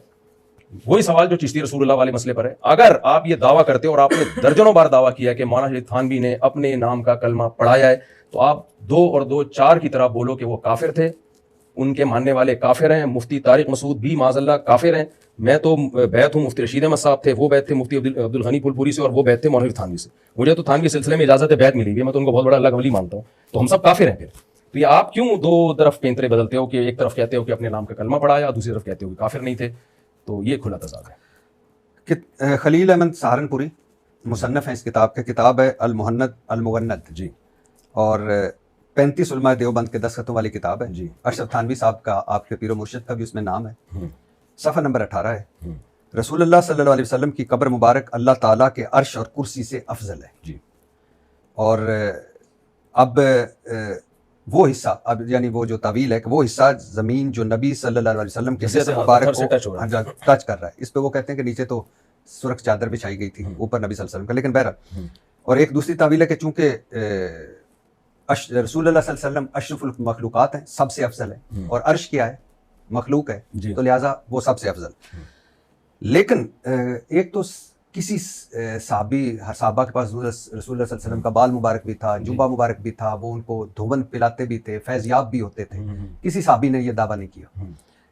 وہی سوال جو چشتی رسول اللہ والے مسئلے پر ہے. اگر آپ یہ دعویٰ کرتے اور آپ نے درجنوں بار دعویٰ کیا کہ مولانا شریف تھانوی نے اپنے نام کا کلمہ پڑھایا ہے، تو آپ 2 اور 2 4 کی طرح بولو کہ وہ کافر تھے، ان کے ماننے والے کافر ہیں. مفتی طارق مسعود بھی معاذ اللہ کافر ہیں. میں تو بیعت ہوں مفتی رشید احمد صاحب تھے، وہ بیعت تھے مفتی عبدالغنی پھول پوری سے، اور وہ بیعت تھے مولانا تھانوی سے. مجھے تو تھانوی سلسلے میں اجازت بیعت ملی ہوئی ہے، میں تو ان کو بہت بڑا اللہ کا ولی مانتا ہوں. تو ہم سب کافر ہیں. پھر تو یہ آپ کیوں 2 طرف پینترے بدلتے ہو کہ ایک طرف کہتے ہو کہ اپنے نام کا کلمہ پڑھایا، دوسری طرف کہتے ہو کہ کافر نہیں تھے؟ تو یہ کھلا تضاد ہے. خلیل احمد سہارنپوری مصنف ہیں اس کتاب کے، کتاب ہے المہند المغند جی، اور 35 علماء دیوبند کے دستخطوں والی کتاب ہے. جی، اشرف تھانوی صاحب کا، آپ کے پیر و مرشد کا بھی اس میں نام ہے. ہوں، صفحہ نمبر 18 ہے. ہوں، رسول اللہ صلی اللہ علیہ وسلم کی قبر مبارک اللہ تعالیٰ کے عرش اور کرسی سے افضل ہے. جی، اور اب وہ حصہ، اب یعنی وہ جو طویل ہے کہ وہ حصہ زمین جو نبی صلی اللہ علیہ وسلم کے جسم مبارک کو ٹچ کر رہا ہے، اس پہ وہ کہتے ہیں کہ نیچے تو سرخ چادر بچھائی گئی تھی، اوپر نبی صلی اللہ علیہ وسلم کا. لیکن بہرحال، اور ایک دوسری تعویل ہے کہ چونکہ رسول اللہ صلی اللہ علیہ وسلم اشرف المخلوقات ہیں، سب سے افضل ہیں، اور عرش کیا ہے؟ مخلوق ہے، تو لہٰذا وہ سب سے افضل. لیکن ایک تو کسی صحابہ کے پاس رسول اللہ صلی اللہ علیہ وسلم کا بال مبارک بھی تھا، جبہ مبارک بھی تھا، وہ ان کو دھون پلاتے بھی تھے، فیض یاب بھی ہوتے تھے. کسی صحابی نے یہ دعویٰ نہیں کیا.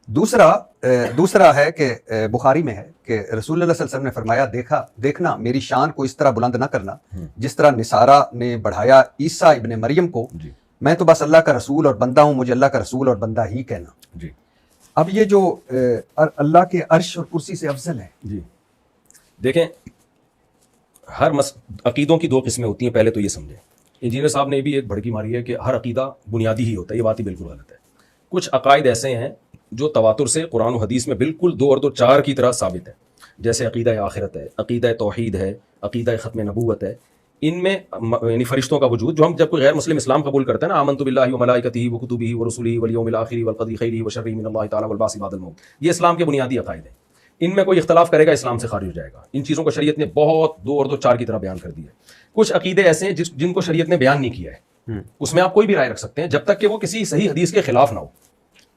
دوسرا ہے کہ بخاری میں ہے کہ رسول اللہ صلی اللہ علیہ وسلم نے فرمایا، دیکھنا میری شان کو اس طرح بلند نہ کرنا جس طرح نصارہ نے بڑھایا عیسیٰ ابن مریم کو. میں تو بس اللہ کا رسول اور بندہ ہوں، مجھے اللہ کا رسول اور بندہ ہی کہنا. جی. اب یہ جو اللہ کے عرش اور کرسی سے افضل ہے. جی دیکھیں، ہر عقیدوں کی 2 قسمیں ہوتی ہیں. پہلے تو یہ سمجھیں، انجینئر صاحب نے بھی ایک بھڑکی ماری ہے کہ ہر عقیدہ بنیادی ہی ہوتا ہے. یہ بات ہی بالکل غلط ہے. کچھ عقائد ایسے ہیں جو تواتر سے قرآن و حدیث میں بالکل 2 اور 2 4 کی طرح ثابت ہے. جیسے عقیدہ آخرت ہے، عقیدہ توحید ہے، عقیدہ ختم نبوت ہے. ان میں یعنی فرشتوں کا وجود، جو ہم جب کوئی غیر مسلم اسلام قبول کرتے ہیں نا، آمنت باللہ وملائکتہ وکتبہ ورسلہ والیوم الآخر والقدر خیرہ وشرہ من اللہ تعالی والبعث بعد الموت. یہ اسلام کے بنیادی عقائد ہیں. ان میں کوئی اختلاف کرے گا اسلام سے خارج ہو جائے گا. ان چیزوں کو شریعت نے بہت 2 اور 2 4 کی طرح بیان کر دیا ہے. کچھ عقیدے ایسے ہیں جن کو شریعت نے بیان نہیں کیا ہے. اس میں آپ کوئی بھی رائے رکھ سکتے ہیں جب تک کہ وہ کسی صحیح حدیث کے خلاف نہ ہو.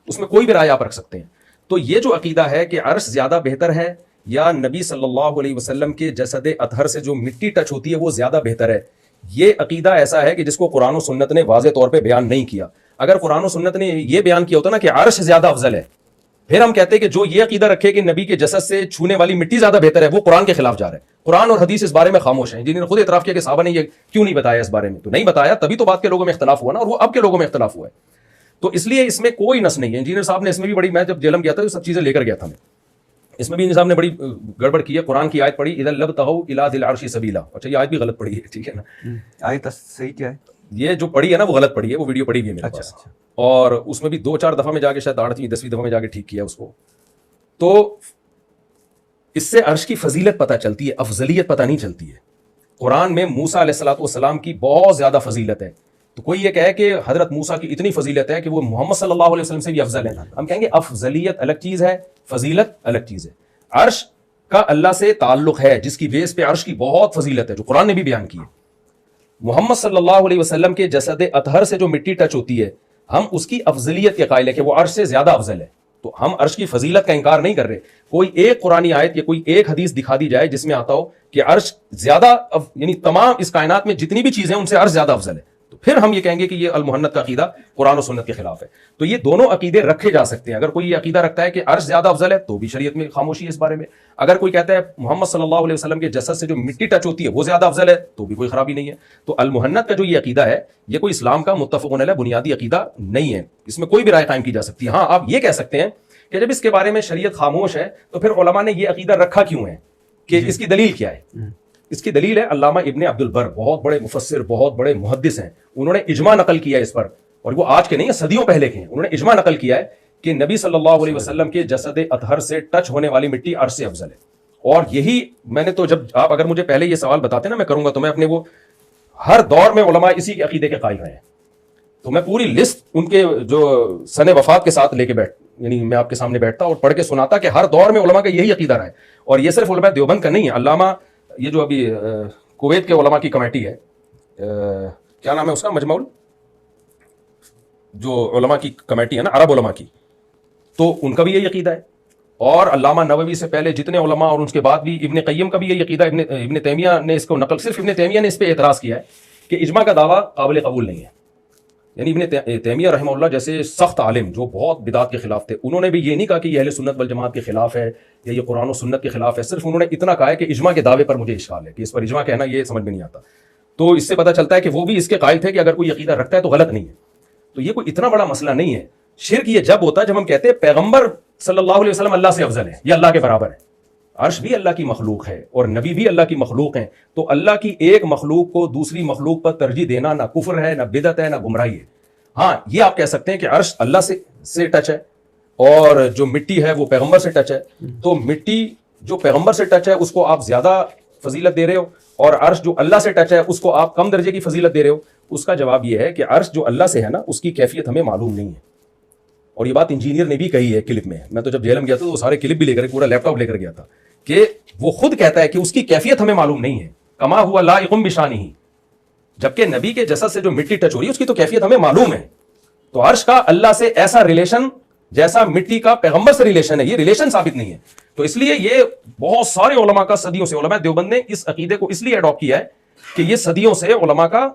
اس میں کوئی بھی رائے آپ رکھ سکتے ہیں. تو یہ جو عقیدہ ہے کہ عرش زیادہ بہتر ہے یا نبی صلی اللہ علیہ وسلم کے جسد اطہر سے جو مٹی ٹچ ہوتی ہے وہ زیادہ بہتر ہے، یہ عقیدہ ایسا ہے کہ جس کو قرآن و سنت نے واضح طور پہ بیان نہیں کیا. اگر قرآن و سنت نے یہ بیان کیا ہوتا نا کہ عرش زیادہ افضل ہے، پھر ہم کہتے ہیں کہ جو یہ عقیدہ رکھے کہ نبی کے جسد سے چھونے والی مٹی زیادہ بہتر ہے، وہ قرآن کے خلاف جا رہا ہے. قرآن اور حدیث اس بارے میں خاموش ہیں. جنہوں نے خود اعتراف کیا کہ صحابہ نے یہ کیوں نہیں بتایا اس بارے میں، تو نہیں بتایا، تبھی تو بات کے لوگوں میں اختلاف ہوا نا، اور وہ اب کے لوگوں میں اختلاف ہوا ہے. تو اس لیے اس میں کوئی نس نہیں ہے. انجینئر صاحب نے اس میں بھی بڑی، میں جب جیلم گیا تھا تو سب چیزیں لے کر گیا تھا میں، اس میں بھی انجینئر صاحب نے بڑی گڑبڑ کی ہے. قرآن کی آیت پڑھی، اذا لابتغوا الی ذی العرش سبیلا. اچھا، یہ آیت بھی غلط پڑھی ہے، ٹھیک ہے نا. آیت صحیح کیا ہے؟ یہ جو پڑھی ہے نا وہ غلط پڑھی ہے. وہ ویڈیو پڑھی بھی ہے میرے پاس، اور اس میں بھی 2 4 دفعہ میں جا کے شاید 8ویں 10ویں دفعہ میں جا کے ٹھیک کیا اس کو. تو اس سے عرش کی فضیلت پتہ چلتی ہے، افضلیت پتہ نہیں چلتی ہے. قرآن میں موسیٰ علیہ الصلوۃ والسلام کی بہت زیادہ فضیلت ہے. تو کوئی یہ کہے کہ حضرت موسیٰ کی اتنی فضیلت ہے کہ وہ محمد صلی اللہ علیہ وسلم سے بھی افضل ہے، ہم کہیں گے افضلیت الگ چیز ہے، فضیلت الگ چیز ہے. عرش کا اللہ سے تعلق ہے جس کی بیس پہ عرش کی بہت فضیلت ہے، جو قرآن نے بھی بیان کی ہے. محمد صلی اللہ علیہ وسلم کے جسد اطہر سے جو مٹی ٹچ ہوتی ہے، ہم اس کی افضلیت کے قائل ہیں کہ وہ عرش سے زیادہ افضل ہے. تو ہم عرش کی فضیلت کا انکار نہیں کر رہے. کوئی ایک قرآنی آیت یا کوئی ایک حدیث دکھا دی جائے جس میں آتا ہو کہ عرش زیادہ، یعنی تمام اس کائنات میں جتنی بھی چیزیں ان سے عرش زیادہ افضل ہے، تو پھر ہم یہ کہیں گے کہ یہ المحنت کا عقیدہ قرآن و سنت کے خلاف ہے. تو یہ دونوں عقیدے رکھے جا سکتے ہیں. اگر کوئی یہ عقیدہ رکھتا ہے کہ عرش زیادہ افضل ہے تو بھی شریعت میں خاموشی ہے اس بارے میں. اگر کوئی کہتا ہے محمد صلی اللہ علیہ وسلم کے جسد سے جو مٹی ٹچ ہوتی ہے وہ زیادہ افضل ہے تو بھی کوئی خرابی نہیں ہے. تو المحنت کا جو یہ عقیدہ ہے یہ کوئی اسلام کا متفق علیہ بنیادی عقیدہ نہیں ہے. اس میں کوئی بھی رائے قائم کی جا سکتی ہے. ہاں، آپ یہ کہہ سکتے ہیں کہ جب اس کے بارے میں شریعت خاموش ہے تو پھر علماء نے یہ عقیدہ رکھا کیوں ہے، کہ اس کی دلیل کیا ہے. اس کی دلیل ہے علامہ ابن عبد البر، بہت بڑے مفسر، بہت بڑے محدث ہیں. انہوں نے اجماع نقل کیا اس پر اور وہ آج کے نہیں ہیں، صدیوں پہلے کے ہیں. انہوں نے اجماع نقل کیا ہے کہ نبی صلی اللہ علیہ وسلم کے جسد اطہر سے ٹچ ہونے والی مٹی عرش سے افضل ہے. اور یہی میں نے تو جب آپ اگر مجھے پہلے یہ سوال بتاتے نا میں کروں گا تو میں اپنے وہ ہر دور میں علماء اسی کے عقیدے کے قائل رہے ہیں تو میں پوری لسٹ ان کے جو سن وفات کے ساتھ لے کے یعنی میں آپ کے سامنے بیٹھتا اور پڑھ کے سناتا کہ ہر دور میں علماء کا یہی عقیدہ رہا ہے. اور یہ صرف علماء دیوبند کا نہیں ہے. علامہ یہ جو ابھی کویت کے علماء کی کمیٹی ہے کیا نام ہے اس کا مجمع جو علماء کی کمیٹی ہے نا عرب علماء کی تو ان کا بھی یہی عقیدہ ہے. اور علامہ نووی سے پہلے جتنے علماء اور اس کے بعد بھی ابن قیم کا بھی یہی عقیدہ. ابن تیمیہ نے اس کو نقل صرف ابن تیمیہ نے اس پہ اعتراض کیا ہے کہ اجماع کا دعویٰ قابل قبول نہیں ہے. یعنی ابن تیمیہ رحمہ اللہ جیسے سخت عالم جو بہت بدعت کے خلاف تھے انہوں نے بھی یہ نہیں کہا کہ یہ اہل سنت والجماعت کے خلاف ہے یا یہ قرآن و سنت کے خلاف ہے. صرف انہوں نے اتنا کہا ہے کہ اجماع کے دعوے پر مجھے اشکال ہے کہ اس پر اجماع کہنا یہ سمجھ میں نہیں آتا. تو اس سے پتہ چلتا ہے کہ وہ بھی اس کے قائل تھے کہ اگر کوئی عقیدہ رکھتا ہے تو غلط نہیں ہے. تو یہ کوئی اتنا بڑا مسئلہ نہیں ہے. شرک یہ جب ہوتا ہے جب ہم کہتے ہیں پیغمبر صلی اللہ علیہ وسلم اللہ سے افضل ہے یا اللہ کے برابر ہے. عرش بھی اللہ کی مخلوق ہے اور نبی بھی اللہ کی مخلوق ہیں. تو اللہ کی ایک مخلوق کو دوسری مخلوق پر ترجیح دینا نہ کفر ہے نہ بدعت ہے نہ گمراہی ہے. ہاں یہ آپ کہہ سکتے ہیں کہ عرش اللہ سے ٹچ ہے اور جو مٹی ہے وہ پیغمبر سے ٹچ ہے. تو مٹی جو پیغمبر سے ٹچ ہے اس کو آپ زیادہ فضیلت دے رہے ہو اور عرش جو اللہ سے ٹچ ہے اس کو آپ کم درجے کی فضیلت دے رہے ہو. اس کا جواب یہ ہے کہ عرش جو اللہ سے ہے نا اس کی کیفیت ہمیں معلوم نہیں ہے. اور یہ بات انجینئر نے بھی کہی ہے کلپ میں تو جب جیلم گیا تھا تو وہ سارے کلپ بھی لے کر پورا لیپ ٹاپ لے کر گیا تھا کہ وہ خود کہتا ہے کہ اس کی کیفیت ہمیں معلوم نہیں ہے. کما ہوا لائق بشانہ، جبکہ نبی کے جسد سے جو مٹی ٹچ ہو رہی ہے اس کی تو کیفیت ہمیں معلوم ہے. تو عرش کا اللہ سے ایسا ریلیشن جیسا مٹی کا پیغمبر سے ریلیشن ہے یہ ریلیشن ثابت نہیں ہے. تو اس لیے یہ بہت سارے علماء کا صدیوں سے علماء دیوبند نے اس عقیدے کو اس لیے اڈاپٹ کیا ہے کہ یہ صدیوں سے علماء کا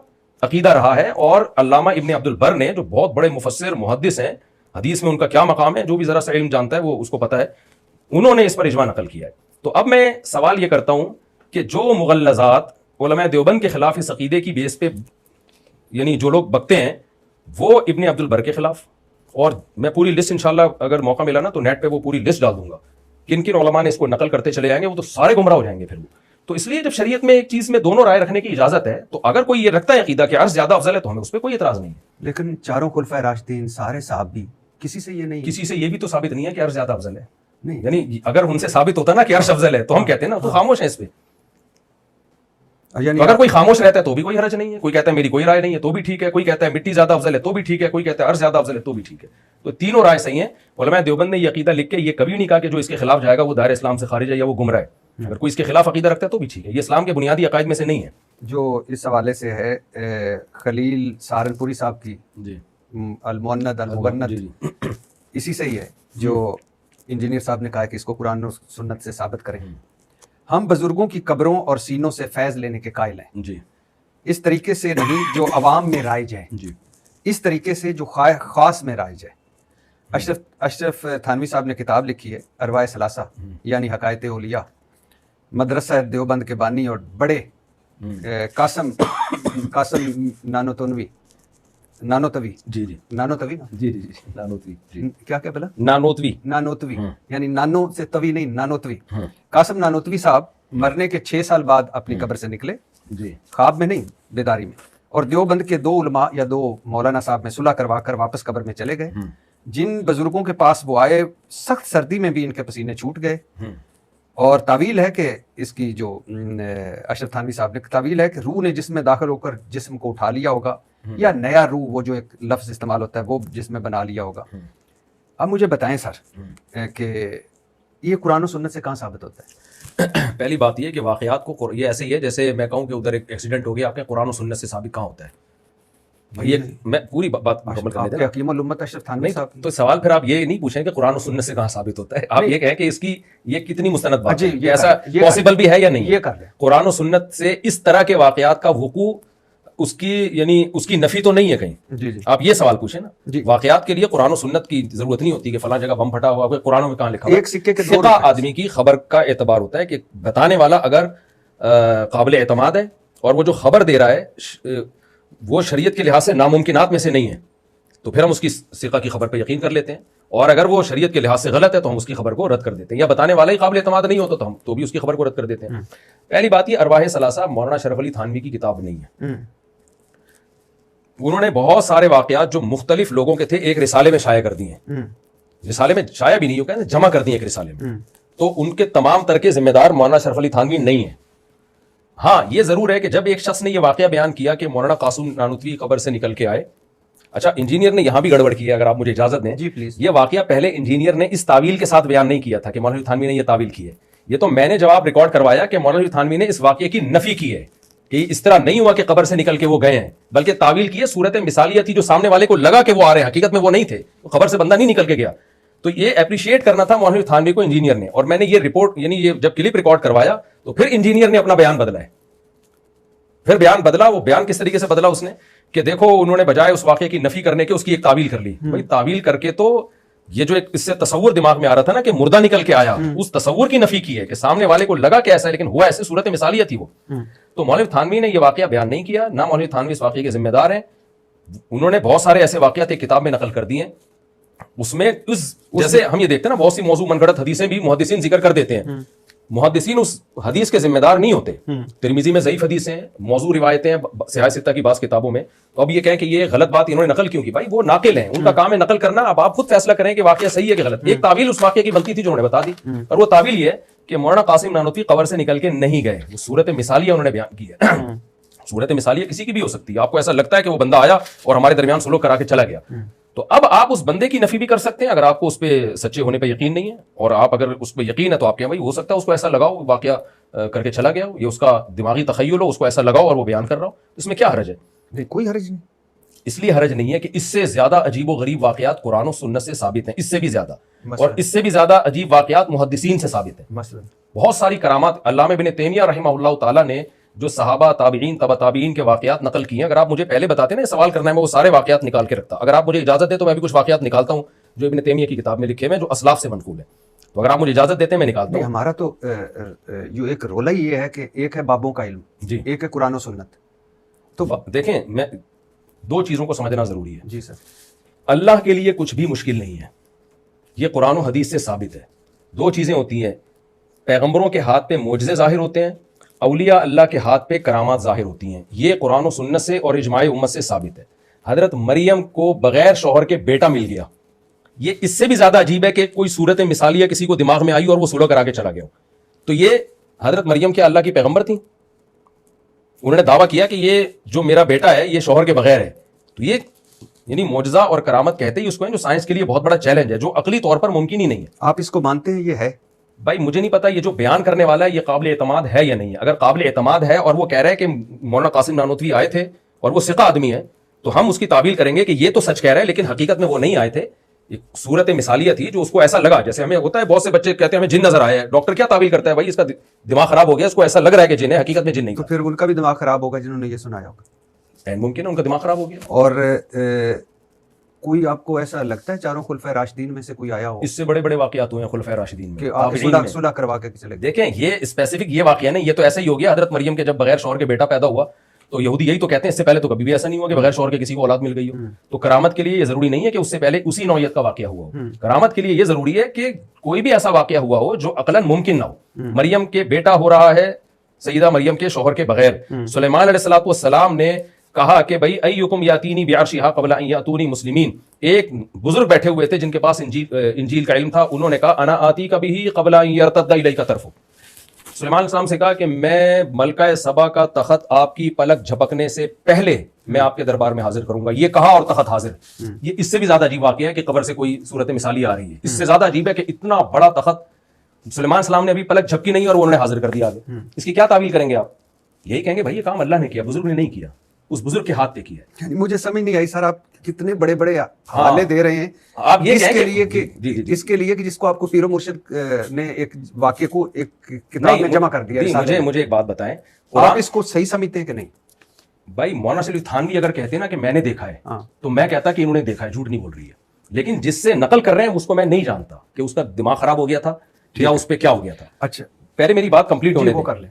عقیدہ رہا ہے. اور علامہ ابن عبد البر نے جو بہت بڑے مفسر محدث ہیں حدیث میں ان کا کیا مقام ہے جو بھی ذرا سا علم جانتا ہے وہ اس کو پتا ہے انہوں نے اس پر اجماع نقل کیا ہے. تو اب میں سوال یہ کرتا ہوں کہ جو مغلظات علماء دیوبند کے خلاف اس عقیدے کی بیس پہ یعنی جو لوگ بکتے ہیں وہ ابن عبد البر کے خلاف. اور میں پوری لسٹ انشاءاللہ اگر موقع ملا نا تو نیٹ پہ وہ پوری لسٹ ڈال دوں گا کن کن علماء نے اس کو نقل کرتے چلے جائیں گے وہ تو سارے گمراہ ہو جائیں گے پھر وہ. تو اس لیے جب شریعت میں ایک چیز میں دونوں رائے رکھنے کی اجازت ہے تو اگر کوئی یہ رکھتا ہے عقیدہ کہ عرش زیادہ افضل ہے تو ہمیں اس پہ کوئی اعتراض نہیں ہے. لیکن چاروں خلفائے راشدین سارے صحابی کسی سے یہ نہیں کسی سے یہ بھی تو ثابت نہیں ہے کہ عرش زیادہ افضل ہے. نہیں یعنی اگر ان سے ثابت ہوتا نا کہ عرش افضل ہے تو ہم کہتے ہیں نا تو خاموش ہیں اس پہ. یعنی اگر کوئی خاموش رہتا ہے تو بھی کوئی حرج نہیں ہے. کوئی کہتا ہے میری کوئی رائے نہیں ہے تو بھی ٹھیک ہے. کوئی کہتا ہے مٹی زیادہ افضل ہے تو بھی ٹھیک ہے. کوئی کہتا ہے عرش زیادہ افضل ہے تو بھی ٹھیک ہے. تو تینوں رائے صحیح ہیں. علماء دیوبند نے یہ عقیدہ لکھ کے یہ کبھی نہیں کہا کہ جو اس کے خلاف جائے گا وہ دائرہ اسلام سے خارج ہے یا وہ گمراہ ہے. اگر کوئی اس کے خلاف عقیدہ رکھتا ہے تو بھی ٹھیک ہے. یہ اسلام کے بنیادی عقائد میں سے نہیں ہے. جو اس حوالے سے ہے خلیل سہارنپوری صاحب کی جی المعند المبند اسی سے ہی ہے جو انجینئر صاحب نے کہا کہ اس کو قرآن و سنت سے ثابت کریں. ہم بزرگوں کی قبروں اور سینوں سے فیض لینے کے قائل ہیں جی اس طریقے سے نہیں جو عوام میں رائج ہے جی اس طریقے سے جو خاص میں رائج ہے. اشرف تھانوی صاحب نے کتاب لکھی ہے ارواح ثلاثہ یعنی حقائق اولیاء. مدرسہ دیوبند کے بانی اور بڑے قاسم نانوتوی جی جی نانوتوی نا جی جی نانوتوی جی کیا بلا نانوتوی یعنی نانو سے توی نہیں نانوتوی. قاسم نانوتوی صاحب مرنے کے 6 سال بعد اپنی قبر سے نکلے جی خواب میں نہیں بیداری میں. اور دیوبند کے 2 علماء یا 2 مولانا صاحب میں صلح کروا کر واپس قبر میں چلے گئے. جن بزرگوں کے پاس وہ آئے سخت سردی میں بھی ان کے پسینے چھوٹ گئے. اور تعویل ہے کہ اس کی جو اشرف تھانوی صاحب نے تعویل ہے کہ روح نے جسم میں داخل ہو کر جسم کو اٹھا لیا ہوگا یا نیا روح وہ جو ایک لفظ استعمال ہوتا ہے وہ جسم میں بنا لیا ہوگا. اب مجھے بتائیں سر کہ یہ قرآن و سنت سے کہاں ثابت ہوتا ہے؟ پہلی بات یہ کہ واقعات کو یہ ایسے ہی ہے جیسے میں کہوں کہ ادھر ایک ایکسیڈنٹ ہو گیا آپ کے قرآن و سنت سے ثابت کہاں ہوتا ہے. یہ میں پوری بات مکمل کرنے دیں. حکیم الامت اشرف تھانوی صاحب تو سوال پھر آپ یہ نہیں پوچھیں کہ قرآن و سنت سے کہاں ثابت ہوتا ہے. آپ یہ کہیں کہ اس کی یہ کتنی مستند بات ہے کہ ایسا پاسبل بھی ہے یا نہیں. یہ کر لیں قرآن و سنت سے اس طرح کے واقعات کا وقوع اس کی یعنی اس کی نفی تو نہیں ہے کہیں. جی جی آپ یہ سوال پوچھیں نا. جی واقعات کے لیے قرآن و سنت کی ضرورت نہیں ہوتی کہ فلاں جگہ بم پھٹا ہوا قرآن میں کہاں لکھا ہوا. ایک سکے کے 2 فقہ آدمی کی خبر کا اعتبار ہوتا ہے کہ بتانے والا اگر قابل اعتماد ہے اور وہ جو خبر دے رہا ہے وہ شریعت کے لحاظ سے ناممکنات میں سے نہیں ہے تو پھر ہم اس کی ثقہ کی خبر پہ یقین کر لیتے ہیں. اور اگر وہ شریعت کے لحاظ سے غلط ہے تو ہم اس کی خبر کو رد کر دیتے ہیں. یا بتانے والا ہی قابل اعتماد نہیں ہوتا تو ہم تو بھی اس کی خبر کو رد کر دیتے ہیں. پہلی بات یہ ارواح ثلاثہ مولانا شرف علی تھانوی کی کتاب نہیں ہے. انہوں نے بہت سارے واقعات جو مختلف لوگوں کے تھے ایک رسالے میں شائع کر دیے ہیں. رسالے میں شائع بھی نہیں ہو کہتے جمع کر دیے ایک رسالے میں. تو ان کے تمام تر کے ذمہ دار مولانا اشرف علی تھانوی نہیں ہے. ہاں یہ ضرور ہے کہ جب ایک شخص نے یہ واقعہ بیان کیا کہ مولانا قاسم نانوتوی قبر سے نکل کے آئے, اچھا انجینئر نے یہاں بھی گڑبڑ کی ہے, اگر آپ مجھے اجازت دیں. جی پلیز. یہ واقعہ پہلے انجینئر نے اس تعویل کے ساتھ بیان نہیں کیا تھا کہ مولانا تھانوی نے یہ تعویل کی ہے. یہ تو میں نے جواب ریکارڈ کروایا کہ مولانا تھانوی نے اس واقعے کی نفی کی ہے کہ اس طرح نہیں ہوا کہ قبر سے نکل کے وہ گئے ہیں, بلکہ تعویل کی ہے صورت مثالیہ تھی جو سامنے والے کو لگا کہ وہ آ رہے ہیں, حقیقت میں وہ نہیں تھے, قبر سے بندہ نہیں نکل کے گیا. تو یہ اپریشیٹ کرنا تھا مولانا تھانوی کو انجینئر نے, اور میں نے یہ رپورٹ یعنی یہ جب کلپ ریکارڈ کروایا تو پھر انجینئر نے اپنا بیان بدلا ہے. پھر بیان بدلا, وہ بیان کس طریقے سے بدلا اس نے کہ دیکھو انہوں نے بجائے اس واقعے کی نفی کرنے کے اس کی ایک تعویل کر لی. بھائی تعویل کر کے تو یہ جو ایک اس سے تصور دماغ میں آ رہا تھا نا کہ مردہ نکل کے آیا, اس تصور کی نفی کی ہے کہ سامنے والے کو لگا کہ ایسا ہے لیکن ہوا ایسے, صورت مثالیہ تھی وہ. تو مولوی تھانوی نے یہ واقعہ بیان نہیں کیا, نہ مولوی تھانوی اس واقعے کے ذمہ دار ہیں. انہوں نے بہت سارے ایسے واقعات ایک کتاب میں نقل کر دیے ہیں. اس میں جیسے ہم یہ دیکھتے ہیں نا بہت سی موضوع من گھڑت حدیثیں بھی محدثین ذکر کر دیتے ہیں, محدثین اس حدیث کے ذمہ دار نہیں ہوتے. ترمذی میں ضعیف حدیثیں ہیں, موضوع روایتیں ہیں صحاح ستہ کی بعض کتابوں میں. تو اب یہ کہیں کہ یہ غلط بات انہوں نے نقل کیوں کی, بھائی وہ ناقل ہیں, ان کا کام ہے نقل کرنا. اب آپ خود فیصلہ کریں کہ واقعہ صحیح ہے کہ غلط. ایک تعویل اس واقعے کی بنتی تھی جو انہوں نے بتا دی, اور وہ تعویل یہ ہے کہ مولانا قاسم نانوتوی قبر سے نکل کے نہیں گئے, وہ صورت مثالیہ انہوں نے بیان کی ہے. صورت مثالیہ کسی کی بھی ہو سکتی ہے, آپ کو ایسا لگتا ہے کہ وہ بندہ آیا اور ہمارے درمیان سلوک کرا کے چلا گیا, تو اب آپ اس بندے کی نفی بھی کر سکتے ہیں اگر آپ کو اس پہ سچے ہونے پہ یقین نہیں ہے. اور آپ اگر اس پہ یقین ہے تو آپ کہیں بھائی ہو سکتا ہے اس کو ایسا لگاؤ واقعہ کر کے چلا گیا ہو, یہ اس کا دماغی تخیل ہو, اس کو ایسا لگاؤ اور وہ بیان کر رہا ہو, اس میں کیا حرج ہے؟ نہیں, کوئی حرج نہیں. اس لیے حرج نہیں ہے کہ اس سے زیادہ عجیب و غریب واقعات قرآن و سنت سے ثابت ہیں, اس سے بھی زیادہ, اور اس سے بھی زیادہ عجیب واقعات محدثین سے ثابت ہیں. مثلا بہت ساری کرامات علامہ ابن تیمیہ رحمہ اللہ تعالیٰ نے جو صحابہ تابعین تبع تابعین کے واقعات نقل کیے ہیں, اگر آپ مجھے پہلے بتاتے نا سوال کرنا ہے میں وہ سارے واقعات نکال کے رکھتا. اگر آپ مجھے اجازت دیں تو میں بھی کچھ واقعات نکالتا ہوں جو ابن تیمیہ کی کتاب میں لکھے ہوئے ہیں جو اسلاف سے منقول ہیں, تو اگر آپ مجھے اجازت دیتے ہیں میں نکالتا ہوں. ہمارا تو جو ایک رولہ یہ ہے کہ ایک ہے بابوں کا علم, جی, ایک ہے قرآن و سنت. تو دیکھیں میں دو چیزوں کو سمجھنا ضروری ہے. جی سر. اللہ کے لیے کچھ بھی مشکل نہیں ہے, یہ قرآن و حدیث سے ثابت ہے. دو چیزیں ہوتی ہیں, پیغمبروں کے ہاتھ پہ معجزے ظاہر ہوتے ہیں, اولیاء اللہ کے ہاتھ پہ کرامات ظاہر ہوتی ہیں. یہ قرآن و سنت سے اور اجماع امت سے ثابت ہے. حضرت مریم کو بغیر شوہر کے بیٹا مل گیا, یہ اس سے بھی زیادہ عجیب ہے کہ کوئی صورت مثالیہ کسی کو دماغ میں آئی اور وہ سلوک کرا کے چلا گیا. تو یہ حضرت مریم کیا اللہ کی پیغمبر تھیں؟ انہوں نے دعویٰ کیا کہ یہ جو میرا بیٹا ہے یہ شوہر کے بغیر ہے. تو یہ یعنی معجزہ اور کرامت کہتے ہی اس کو ہیں جو سائنس کے لیے بہت بڑا چیلنج ہے, جو عقلی طور پر ممکن ہی نہیں ہے. آپ اس کو مانتے ہیں یہ ہے؟ بھائی مجھے نہیں پتا یہ جو بیان کرنے والا ہے یہ قابل اعتماد ہے یا نہیں ہے. اگر قابل اعتماد ہے اور وہ کہہ رہے ہیں کہ مولانا قاسم نانوتوی آئے تھے اور وہ ثقہ آدمی ہے, تو ہم اس کی تعویل کریں گے کہ یہ تو سچ کہہ رہے ہیں لیکن حقیقت میں وہ نہیں آئے تھے, ایک صورت مثالیہ تھی جو اس کو ایسا لگا. جیسے ہمیں ہوتا ہے بہت سے بچے کہتے ہیں ہمیں جن نظر آیا ہے, ڈاکٹر کیا تعویل کرتا ہے بھائی اس کا دماغ خراب ہو گیا, اس کو ایسا لگ رہا ہے کہ جن ہے, حقیقت میں جن نہیں. تو پھر ان کا بھی دماغ خراب ہوگا جنہوں نے یہ سنایا ہوگا. ممکن ہے ان کا دماغ خراب ہو گیا. اور کوئی آپ کو ایسا لگتا ہے چاروں خلفائے راشدین میں سے کوئی آیا ہو اس سے بڑے بڑے واقعات ہوئے ہیں خلفائے راشدین میں کہ آپ صلح کروا کے چلے گئے؟ دیکھیں یہ اسپیسیفک یہ واقعہ نہیں, یہ تو ایسا ہی ہو گیا. حضرت مریم کے جب بغیر شوہر کے بیٹا پیدا ہوا تو یہودی یہی تو کہتے ہیں اس سے پہلے تو کبھی بھی ایسا نہیں ہوا کہ بغیر شوہر کے کسی کو اولاد مل گئی ہو. تو کرامت کے لیے یہ ضروری نہیں ہے کہ اس سے پہلے اسی نوعیت کا واقعہ ہوا ہو. کرامت کے لیے یہ ضروری ہے کہ کوئی بھی ایسا واقعہ ہوا ہو جو عقلاً ممکن نہ ہو. مریم کے بیٹا ہو رہا ہے سیدہ مریم کے شوہر کے بغیر. سلیمان علیہ الصلوۃ والسلام نے کہا کہ بھائی ایکم یاتینی بعرشھا قبل ان یاتونی مسلمین. ایک بزرگ بیٹھے ہوئے تھے جن کے پاس انجیل کا علم تھا, انہوں نے کہا انا آتی کا بھی قبل ان یرتد الیک طرفک. سلیمان علیہ السلام سے کہا کہ میں ملکہ سبا کا تخت آپ کی پلک جھپکنے سے پہلے میں آپ کے دربار میں حاضر کروں گا. یہ کہا اور تخت حاضر. یہ اس سے بھی زیادہ عجیب واقعہ ہے کہ قبر سے کوئی صورت مثالی آ رہی ہے. اس سے زیادہ عجیب ہے کہ اتنا بڑا تخت سلیمان علیہ السلام نے ابھی پلک جھپکی نہیں اور وہ انہوں نے حاضر کر دیا آگے. اس کی کیا تعویل کریں گے آپ؟ یہی کہیں گے بھائی یہ کام اللہ نے کیا, بزرگ نے نہیں کیا, اس بزرگ کے ہاتھ پہ کیا. مجھے سمجھ نہیں آئی سر, آپ کتنے بڑے بڑے حوالے دے رہے ہیں آپ یہ اس کے لیے کہ اس کے لیے کہ جس کو آپ کو پیر و مرشد نے ایک واقعے کو ایک کتاب میں جمع کر دیا. مجھے ایک بات بتائیں, آپ اس کو صحیح سمجھتے ہیں کہ نہیں؟ بھائی مولانا اشرف علی تھانوی اگر کہتے ہیں نا کہ میں نے دیکھا ہے تو میں کہتا کہ انہوں نے دیکھا ہے, جھوٹ نہیں بول رہی ہے. لیکن جس سے نقل کر رہے ہیں اس کو میں نہیں جانتا کہ اس کا دماغ خراب ہو گیا تھا یا اس پہ کیا ہو گیا تھا. اچھا پہلے میری بات کمپلیٹ ہونے کر لیں.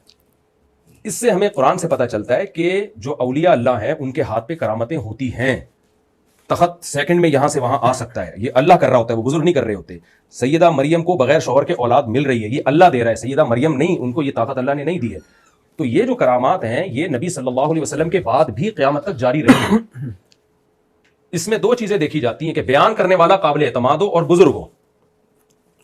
اس سے ہمیں قرآن سے پتہ چلتا ہے کہ جو اولیاء اللہ ہیں ان کے ہاتھ پہ کرامتیں ہوتی ہیں. تخت سیکنڈ میں یہاں سے وہاں آ سکتا ہے, یہ اللہ کر رہا ہوتا ہے, وہ بزرگ نہیں کر رہے ہوتے. سیدہ مریم کو بغیر شوہر کے اولاد مل رہی ہے, یہ اللہ دے رہا ہے, سیدہ مریم نہیں, ان کو یہ طاقت اللہ نے نہیں دی ہے. تو یہ جو کرامات ہیں یہ نبی صلی اللہ علیہ وسلم کے بعد بھی قیامت تک جاری رہیں گے. اس میں دو چیزیں دیکھی جاتی ہیں کہ بیان کرنے والا قابل اعتماد ہو اور بزرگ ہو,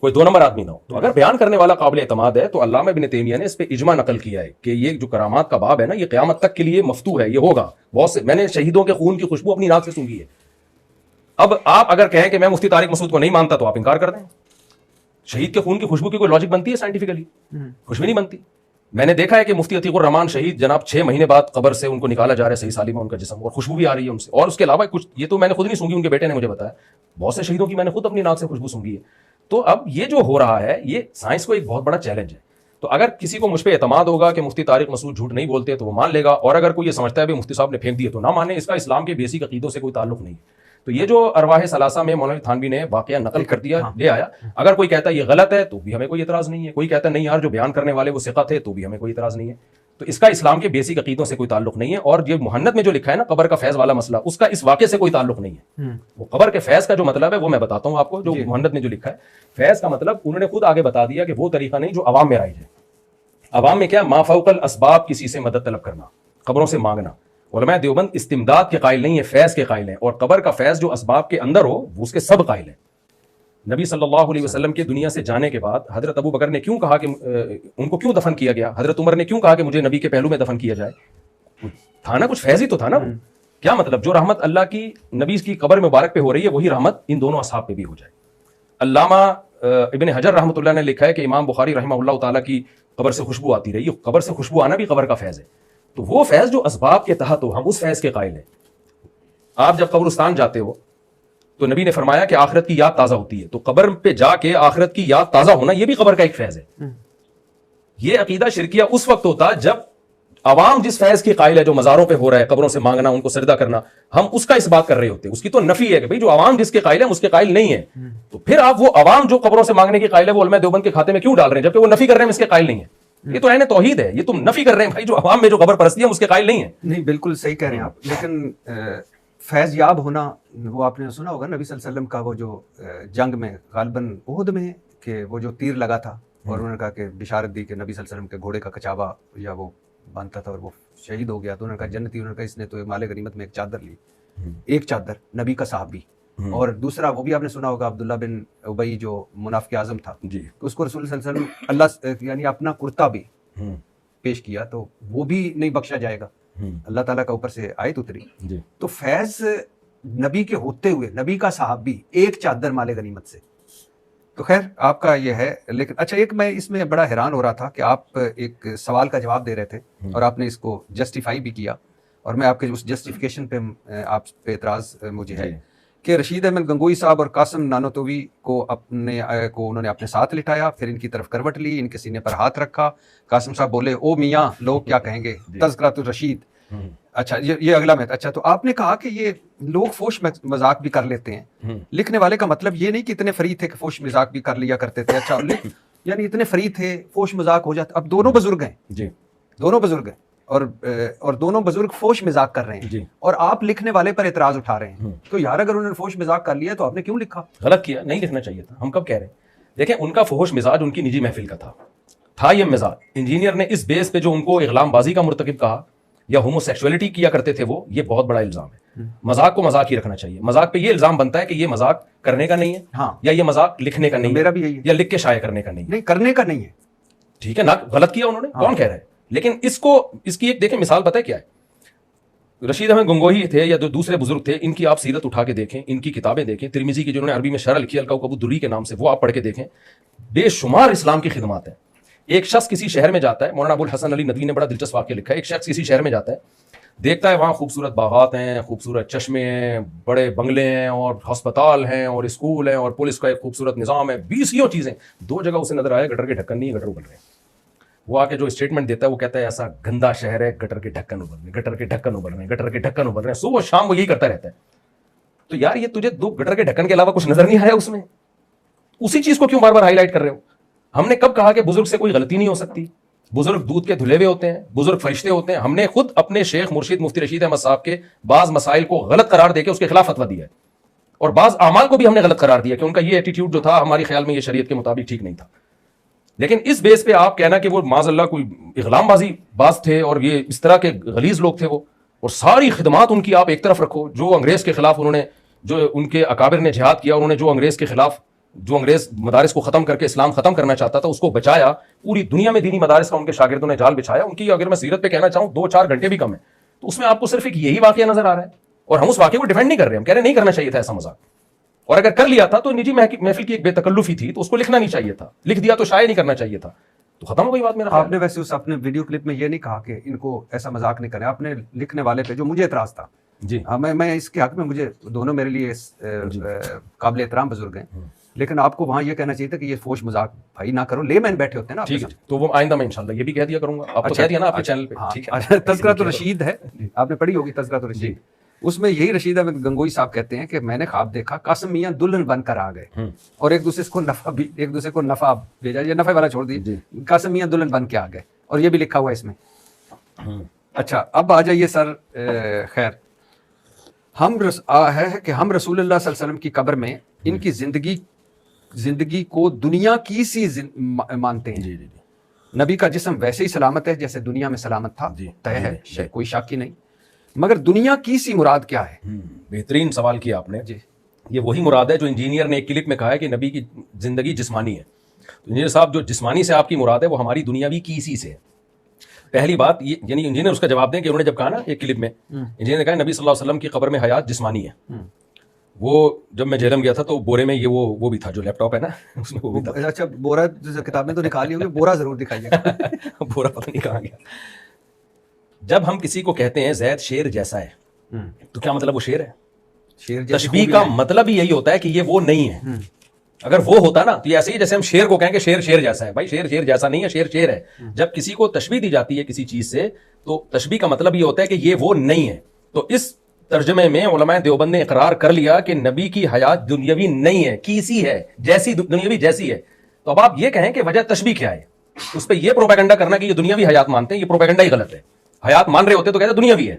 کوئی دو نمبر آدمی نہ ہو. تو اگر بیان کرنے والا قابل اعتماد ہے تو علامہ ابن تیمیہ نے اس پہ اجماع نقل کیا ہے کہ یہ جو کرامات کا باب ہے نا, یہ قیامت تک کے لیے مفتوح ہے, یہ ہوگا. بہت سے میں نے شہیدوں کے خون کی خوشبو اپنی ناک سے سونگھی ہے. اب آپ اگر کہیں کہ میں مفتی طارق مسعود کو نہیں مانتا تو آپ انکار کر دیں. شہید کے خون کی خوشبو کی کوئی لاجک بنتی ہے سائنٹیفکلی؟ کچھ بھی نہیں بنتی. میں نے دیکھا ہے کہ مفتی عتیق الرحمان شہید جناب 6 مہینے بعد قبر سے ان کو نکالا جا رہا ہے صحیح سالم ان کا جسم, اور خوشبو بھی آ رہی ہے ان سے. اور اس کے علاوہ کچھ, یہ تو میں نے خود نہیں سونگھی, ان کے بیٹے نے مجھے بتایا. بہت سے شہیدوں کی میں نے خود اپنی ناک سے خوشبو سونگھی ہے. تو اب یہ جو ہو رہا ہے یہ سائنس کو ایک بہت بڑا چیلنج ہے. تو اگر کسی کو مجھ پہ اعتماد ہوگا کہ مفتی طارق مسعود جھوٹ نہیں بولتے تو وہ مان لے گا, اور اگر کوئی یہ سمجھتا ہے کہ مفتی صاحب نے پھینک دیے تو نہ مانے. اس کا اسلام کے بیسک عقیدوں سے کوئی تعلق نہیں. تو یہ جو ارواح ثلاثہ میں مولانا تھانوی نے واقعہ نقل کر دیا, لے آیا, اگر کوئی کہتا ہے یہ غلط ہے تو بھی ہمیں کوئی اعتراض نہیں ہے. کوئی کہتا ہے نہیں یار جو بیان کرنے والے وہ ثقہ تھے تو بھی ہمیں کوئی اعتراض نہیں ہے. تو اس کا اسلام کے بیسک عقیدوں سے کوئی تعلق نہیں ہے. اور یہ محنت میں جو لکھا ہے نا قبر کا فیض والا مسئلہ, اس کا اس واقعے سے کوئی تعلق نہیں ہے. وہ قبر کے فیض کا جو مطلب ہے وہ میں بتاتا ہوں آپ کو. جو محنت نے جو لکھا ہے فیض کا مطلب انہوں نے خود آگے بتا دیا کہ وہ طریقہ نہیں جو عوام میں رائج ہے. عوام میں کیا, ما فوق الاسباب, کسی سے مدد طلب کرنا, قبروں سے مانگنا. علماء دیوبند استمداد کے قائل نہیں ہے, فیض کے قائل ہیں. اور قبر کا فیض جو اسباب کے اندر ہو وہ اس کے سب قائل ہیں. نبی صلی اللہ علیہ وسلم کے دنیا سے جانے کے بعد حضرت ابو بکر نے کیوں کہا کہ ان کو کیوں دفن کیا گیا, حضرت عمر نے کیوں کہا کہ مجھے نبی کے پہلو میں دفن کیا جائے, تھا نا کچھ فیض ہی تو تھا نا. کیا مطلب جو رحمت اللہ کی نبی کی قبر مبارک پہ ہو رہی ہے وہی رحمت ان دونوں اصحاب پہ بھی ہو جائے. علامہ ابن حجر رحمۃ اللہ نے لکھا ہے کہ امام بخاری رحمہ اللہ تعالیٰ کی قبر سے خوشبو آتی رہی. قبر سے خوشبو آنا بھی قبر کا فیض ہے. تو وہ فیض جو اسباب کے تحت ہو, ہم اس فیض کے قائل ہیں. آپ جب قبرستان جاتے ہو تو نبی نے فرمایا کہ آخرت کی یاد تازہ ہوتی ہے. تو قبر پہ جا کے آخرت کی یاد تازہ ہونا یہ بھی قبر کا ایک فیض ہے. یہ عقیدہ شرکیہ اس وقت ہوتا جب عوام جس فیض کی قائل ہے, جو مزاروں پہ ہو رہا ہے, قبروں سے مانگنا, ان کو سجدہ کرنا, ہم اس کا اس بات کر رہے ہوتے. اس کی تو نفی ہے کہ بھئی جو عوام جس کے قائل ہے اس کے قائل نہیں ہے. تو پھر آپ وہ عوام جو قبروں سے مانگنے کی قائل ہے وہ علماء دیوبند کے کھاتے میں کیوں ڈال رہے ہیں جبکہ وہ نفی کر رہے ہیں اس کے قائل نہیں ہے. یہ تو عین توحید ہے. یہ تم نفی کر رہے ہیں بھائی جو عوام میں جو قبر پرستی ہے اس کے قائل نہیں ہے. نہیں بالکل صحیح کہہ رہے ہیں آپ. لیکن فیض یاب ہونا, وہ آپ نے سنا ہوگا نبی صلی اللہ علیہ وسلم کا وہ جو جنگ میں غالباً احد میں کہ وہ جو تیر لگا تھا اور انہوں نے کہا کہ بشارت دی کہ نبی صلی اللہ علیہ وسلم کے گھوڑے کا کچاوا یا وہ باندھتا تھا اور وہ شہید ہو گیا. تو انہوں نے کہا جنتی, انہوں نے کہا اس نے تو مال غنیمت میں ایک چادر لی, ایک چادر نبی کا صحابی, اور دوسرا وہ بھی آپ نے سنا ہوگا عبداللہ بن ابی جو منافق اعظم تھا, تو اس کو رسول صلی اللہ علیہ وسلم اللہ یعنی اپنا کرتا بھی پیش کیا, تو وہ بھی نہیں بخشا جائے گا. اللہ تعالیٰ کا اوپر سے آیت اتری. تو فیض نبی کے ہوتے ہوئے, نبی کا صحابی, ایک چادر مال غنیمت سے. تو خیر آپ کا یہ ہے. لیکن اچھا ایک میں اس میں بڑا حیران ہو رہا تھا کہ آپ ایک سوال کا جواب دے رہے تھے اور آپ نے اس کو جسٹیفائی بھی کیا, اور میں آپ کے اس جسٹیفیکیشن پہ آپ پہ اعتراض مجھے ہے کہ رشید احمد گنگوئی صاحب اور قاسم نانوتوی کو انہوں نے اپنے ساتھ لٹایا, پھر ان کی طرف کروٹ لی, ان کے سینے پر ہاتھ رکھا. قاسم صاحب بولے او میاں لوگ کیا کہیں گے, تذکرۃ الرشید. اچھا یہ اگلا میں. اچھا تو آپ نے کہا کہ یہ لوگ فوش مذاق بھی کر لیتے ہیں. لکھنے والے کا مطلب یہ نہیں کہ اتنے فری تھے کہ فوش مذاق بھی کر لیا کرتے تھے. اچھا یعنی اتنے فری تھے فوش مذاق ہو جاتا. اب دونوں بزرگ ہیں, دونوں بزرگ ہیں, اور دونوں بزرگ فوش مذاق کر رہے ہیں, اور آپ لکھنے والے پر اعتراض اٹھا رہے ہیں. تو یار اگر انہوں نے فوش مذاق کر لیا تو آپ نے کیوں لکھا؟ غلط کیا, نہیں لکھنا چاہیے تھا. ہم کب کہہ رہے ہیں, دیکھیں ان کا فحش مزاج ان کی نجی محفل کا تھا یہ مزاج. انجینئر نے اس بیس پہ جو ان کو اغلام بازی کا مرتکب کہا یا ہومو سیکسولیٹی کیا کرتے تھے وہ, یہ بہت بڑا الزام ہے. مذاق کو مذاق ہی رکھنا چاہیے. مذاق پہ یہ الزام بنتا ہے کہ یہ مذاق کرنے کا نہیں ہے, یا یہ مذاق لکھنے کا نہیں ہے, میرا بھی یہی ہے, یا لکھ کے شائع کرنے کا نہیں کرنے کا نہیں ہے. ٹھیک ہے نا, غلط کیا انہوں نے, کون کہہ رہا ہے. لیکن اس کی ایک دیکھیں مثال پتہ ہے کیا ہے. رشید احمد گنگوہی تھے یا جو دوسرے بزرگ تھے, ان کی آپ سیرت اٹھا کے دیکھیں, ان کی کتابیں دیکھیں, ترمذی کی جنہوں نے عربی میں شرح لکھی الکوکب الدری کے نام سے, وہ آپ پڑھ کے دیکھیں. بے شمار اسلام کی خدمات ہیں. ایک شخص کسی شہر میں جاتا ہے, مولانا ابو الحسن علی ندوی نے بڑا دلچسپ واقعہ لکھا ہے. ایک شخص کسی شہر میں جاتا ہے, دیکھتا ہے وہاں خوبصورت باغات ہیں, خوبصورت چشمے ہیں, بڑے بنگلے ہیں, اور ہسپتال ہیں, اور اسکول ہیں, اور پولیس کا ایک خوبصورت نظام ہے, 20 چیزیں. 2 جگہ اسے نظر آیا گٹر کے ڈھکن نہیں ہے, گٹر ابل رہے ہیں. وہ آ کے جو اسٹیٹمنٹ دیتا ہے وہ کہتا ہے ایسا گندا شہر ہے, گٹر کے ڈھکن ابل رہے ہیں, گٹر کے ڈھکن ابل رہے ہیں, گٹر کے ڈھکن ابل رہے ہیں. صبح شام وہ یہی کرتا رہتا ہے. تو یار یہ تجھے 2 گٹر کے ڈھکن کے علاوہ کچھ نظر نہیں آیا اس میں؟ اسی چیز کو کیوں بار بار ہائی لائٹ کر رہے ہو؟ ہم نے کب کہا کہ بزرگ سے کوئی غلطی نہیں ہو سکتی؟ بزرگ دودھ کے دھلے ہوئے ہوتے ہیں, بزرگ فرشتے ہوتے ہیں. ہم نے خود اپنے شیخ مرشد مفتی رشید احمد صاحب کے بعض مسائل کو غلط قرار دے کے اس کے خلاف فتویٰ دیا ہے, اور بعض اعمال کو بھی ہم نے غلط قرار دیا کہ ان کا یہ ایٹیٹیوڈ جو تھا ہمارے خیال میں یہ شریعت کے مطابق ٹھیک نہیں تھا. لیکن اس بیس پہ آپ کہنا کہ وہ معاذ اللہ کوئی اغلام بازی باز تھے اور یہ اس طرح کے غلیظ لوگ تھے وہ, اور ساری خدمات ان کی آپ ایک طرف رکھو جو انگریز کے خلاف انہوں نے جو ان کے اکابر نے جہاد کیا, انہوں نے جو انگریز کے خلاف, جو انگریز مدارس کو ختم کر کے اسلام ختم کرنا چاہتا تھا اس کو بچایا, پوری دنیا میں دینی مدارس کا ان کے شاگردوں نے جال بچھایا. ان کی اگر میں سیرت پہ کہنا چاہوں 2-4 گھنٹے بھی کم ہے, تو اس میں آپ کو صرف ایک یہی واقعہ نظر آ رہا ہے, اور ہم اس واقعے کو ڈیفینڈ نہیں کر رہے, ہم کہہ رہے نہیں کرنا چاہیے تھا ایسا مذاق, اور اگر کر لیا تھا تو نجی محفل کی ایک بے تکلفی تھی, تو اس کو لکھنا نہیں چاہیے تھا, لکھ دیا تو شائع نہیں کرنا چاہیے تھا, تو ختم ہو گئی بات. میرا آپ نے ویسے اس اپنے ویڈیو کلپ میں یہ نہیں کہا کہ ان کو ایسا مذاق نہیں کرنا, آپ نے لکھنے والے پہ جو مجھے اعتراض تھا, جی میں اس کے حق میں, مجھے دونوں میرے لیے قابل احترام بزرگ ہیں, لیکن آپ کو وہاں یہ کہنا چاہیے تھا کہ یہ فوش مذاق بھائی نہ کرو, لے مین بیٹھے ہوتے ہیں نا. ٹھیک ہے, تو وہ آئندہ میں انشاءاللہ یہ بھی کہہ دیا کروں گا. آپ تو کہہ دیا نا آپ کے چینل پہ, ٹھیک ہے. تذکرۃ الرشید ہے, آپ نے پڑھی ہوگی تذکرۃ الرشید, اس میں یہی رشید احمد گنگوئی صاحب کہتے ہیں کہ میں نے خواب دیکھا قاسم میاں دلہن بن کر آ گئے اور ایک دوسرے کو نفع بھیجا, یہ نفع والا چھوڑ دیجیے, قاسم میاں دلہن بن کے آ گئے, اور یہ بھی لکھا ہوا ہے اس میں. اچھا اب آ جائیے سر. خیر, ہم کہ ہم رسول اللہ صلی اللہ علیہ وسلم کی قبر میں ان کی زندگی کو دنیا کی سی مانتے ہیں. نبی کا جسم ویسے ہی سلامت ہے جیسے دنیا میں سلامت تھا, طے ہے, کوئی شک ہی نہیں, مگر دنیا کی سی مراد کیا ہے؟ بہترین سوال کیا آپ نے. یہ وہی مراد ہے جو انجینئر نے ایک کلپ میں کہا ہے کہ نبی کی زندگی جسمانی ہے. تو انجینئر صاحب جو جسمانی سے آپ کی مراد ہے وہ ہماری دنیاوی کیسی سے ہے. پہلی بات یہ, یعنی انجینئر اس کا جواب دیں کہ انہوں نے جب کہا نا ایک کلپ میں, انجینئر نے کہا نبی صلی اللہ علیہ وسلم کی قبر میں حیات جسمانی ہے. وہ جب میں جہلم گیا تھا تو بورے میں یہ وہ بھی تھا جو لیپ ٹاپ ہے نا, اس میں وہ بھی تھا. اچھا بورا کتابیں تو نکالی ہوگی, بورا ضرور دکھائیے. بورا پتہ نہیں کہاں گیا. جب ہم کسی کو کہتے ہیں زید شیر جیسا ہے تو کیا مطلب وہ شیر ہے؟ تشبیہ کا مطلب ہی یہی ہوتا ہے کہ یہ وہ نہیں ہے. اگر وہ ہوتا نا تو یہ ایسے ہی جیسے ہم شیر کو کہیں کہ شیر شیر جیسا ہے. بھائی شیر شیر جیسا نہیں ہے, شیر شیر ہے. جب کسی کو تشبیہ دی جاتی ہے کسی چیز سے تو تشبیہ کا مطلب یہ ہوتا ہے کہ یہ وہ نہیں ہے. تو اس ترجمے میں علماء دیوبند نے اقرار کر لیا کہ نبی کی حیات دنیاوی نہیں ہے, کیسی ہے, جیسی دنیاوی جیسی ہے. تو اب آپ یہ کہیں کہ وجہ تشبیہ کیا ہے, اس پہ یہ پروپیگنڈا کرنا کہ یہ دنیاوی حیات مانتے ہیں, یہ پروپیگنڈا ہی غلط ہے. حیات مان رہے ہوتے تو کہتے دنیاوی ہے.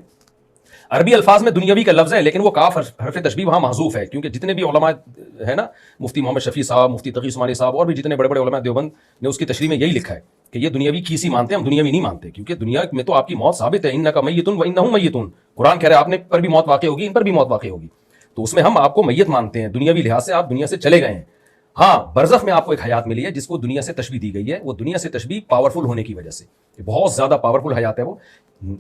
عربی الفاظ میں دنیاوی کا لفظ ہے, لیکن وہ کاف حرف تشبیہ وہاں محذوف ہے, کیونکہ جتنے بھی علماء ہے نا, مفتی محمد شفیع صاحب, مفتی تقی عثمانی صاحب اور بھی جتنے بڑے بڑے علماء دیوبند نے اس کی تشریح میں یہی لکھا ہے کہ یہ دنیاوی کیسی مانتے ہیں, ہم دنیاوی نہیں مانتے, کیونکہ دنیا میں تو آپ کی موت ثابت ہے. انک میت و انہم میتون, قرآن کہہ رہا ہے آپ نے پر بھی موت واقع ہوگی, ان پر بھی موت واقع ہوگی. تو اس میں ہم آپ کو میت مانتے ہیں, دنیاوی لحاظ سے آپ دنیا سے چلے گئے ہیں. ہاں برزخ میں آپ کو ایک حیات ملی ہے جس کو دنیا سے تشبیہ دی گئی ہے. وہ دنیا سے تشبیہ پاورفل ہونے کی وجہ سے, بہت زیادہ پاورفل حیات ہے. وہ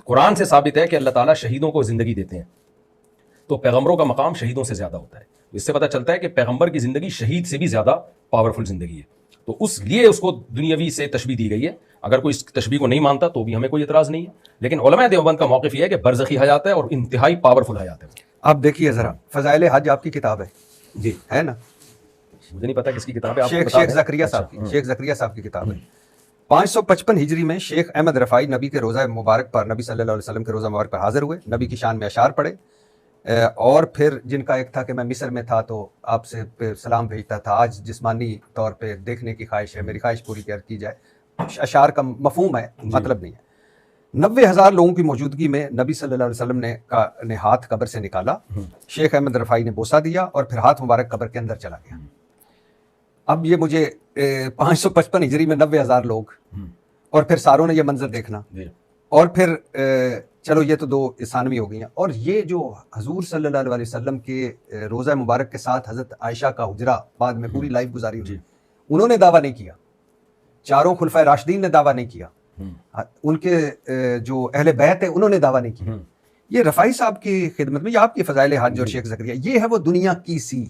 قرآن سے ثابت ہے کہ اللہ تعالیٰ شہیدوں کو زندگی دیتے ہیں, تو پیغمبروں کا مقام شہیدوں سے زیادہ ہوتا ہے. اس سے پتہ چلتا ہے کہ پیغمبر کی زندگی شہید سے بھی زیادہ پاورفل زندگی ہے. تو اس لیے اس کو دنیاوی سے تشبیہ دی گئی ہے. اگر کوئی اس تشبیہ کو نہیں مانتا تو بھی ہمیں کوئی اعتراض نہیں ہے, لیکن علماء دیوبند کا موقف یہ ہے کہ برزخی حیات ہے اور انتہائی پاورفل حیات ہے. آپ دیکھیے ذرا, فضائل حج آپ کی کتاب ہے جی, ہے نا, مجھے نہیں پتا کس کی کتاب ہے. شیخ زکریا صاحب کی, شیخ زکریا صاحب کی کتاب ہے. 555 ہجری میں شیخ احمد رفاعی نبی کے روزہ مبارک پر, نبی صلی اللہ علیہ وسلم کے روزہ مبارک پر حاضر ہوئے, نبی کی شان میں اشعار پڑھے, اور پھر جن کا ایک تھا کہ میں مصر میں تھا تو آپ سے سلام بھیجتا تھا, آج جسمانی طور پہ دیکھنے کی خواہش ہے, میری خواہش پوری کی جائے. اشعار کا مفہوم ہے, مطلب نہیں ہے. 90,000 لوگوں کی موجودگی میں نبی صلی اللہ علیہ وسلم نے ہاتھ قبر سے نکالا, شیخ احمد رفاعی نے بوسہ دیا اور پھر ہاتھ مبارک قبر کے اندر چلا گیا. اب یہ مجھے 555 ہجری میں 90,000 لوگ اور پھر ساروں نے یہ منظر دیکھنا, اور پھر چلو یہ تو 2 ثانوی ہو گئی ہیں, اور یہ جو حضور صلی اللہ علیہ وسلم کے روزہ مبارک کے ساتھ حضرت عائشہ کا حجرہ بعد میں پوری لائف گزاری ہوئی, انہوں نے دعویٰ نہیں کیا, چاروں خلفائے راشدین نے دعویٰ نہیں کیا, ان کے جو اہل بیت ہیں انہوں نے دعویٰ نہیں کیا. یہ رفاعی صاحب کی خدمت میں, یہ آپ کی فضائل حج اور شیخ زکریا, یہ ہے وہ دنیا کی سی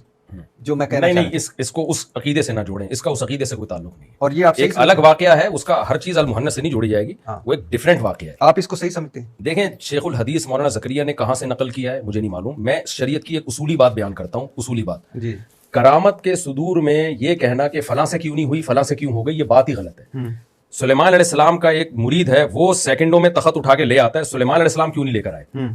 جو میں کہنا نہیں, اس کو اس عقیدے سے نہ جوڑیں, اس کا اس عقیدے سے کوئی تعلق نہیں. اور یہ آپ ایک الگ واقعہ ہے, اس کا ہر چیز المحنث سے نہیں جوڑی جائے گی, وہ ایک ڈیفرنٹ واقعہ ہے. آپ اس کو صحیح سمجھتے ہیں؟ دیکھیں شیخ الحدیث مولانا زکریا نے کہاں سے نقل کیا ہے مجھے نہیں معلوم, میں شریعت کی ایک اصولی بات بیان کرتا ہوں, اصولی بات. جی, کرامت کے صدور میں یہ کہنا کہ فلاں سے کیوں نہیں ہوئی, فلاں سے کیوں ہو گئی, یہ بات ہی غلط ہے. سلیمان علیہ السلام کا ایک مرید ہے, وہ سیکنڈوں میں تخت اٹھا کے لے آتا ہے, سلیمان علیہ السلام کیوں نہیں لے کر آئے.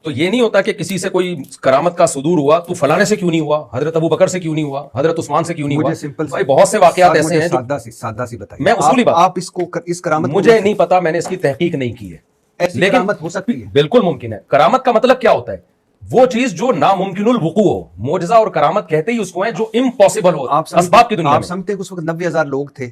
تو یہ نہیں ہوتا کہ کسی سے کوئی کرامت کا صدور ہوا تو فلانے سے کیوں نہیں ہوا, حضرت ابو بکر سے کیوں نہیں ہوا, حضرت عثمان سے کیوں نہیں ہوا. بھائی بہت سے واقعات ایسے ہیں, سادہ سی بتائیے. میں اصولی بات, آپ اس کو, اس کرامت مجھے نہیں پتا, میں نے اس کی تحقیق نہیں کی ہے, لیکن کرامت ہو سکتی ہے, بالکل ممکن ہے. کرامت کا مطلب کیا ہوتا ہے؟ وہ چیز جو ناممکن الوقوع ہو. معجزہ اور کرامت کہتے ہی اس کو ہیں جو امپاسبل ہو اسباب کی دنیا میں. آپ سمجھتے ہیں کہ اس وقت 90,000 لوگ تھے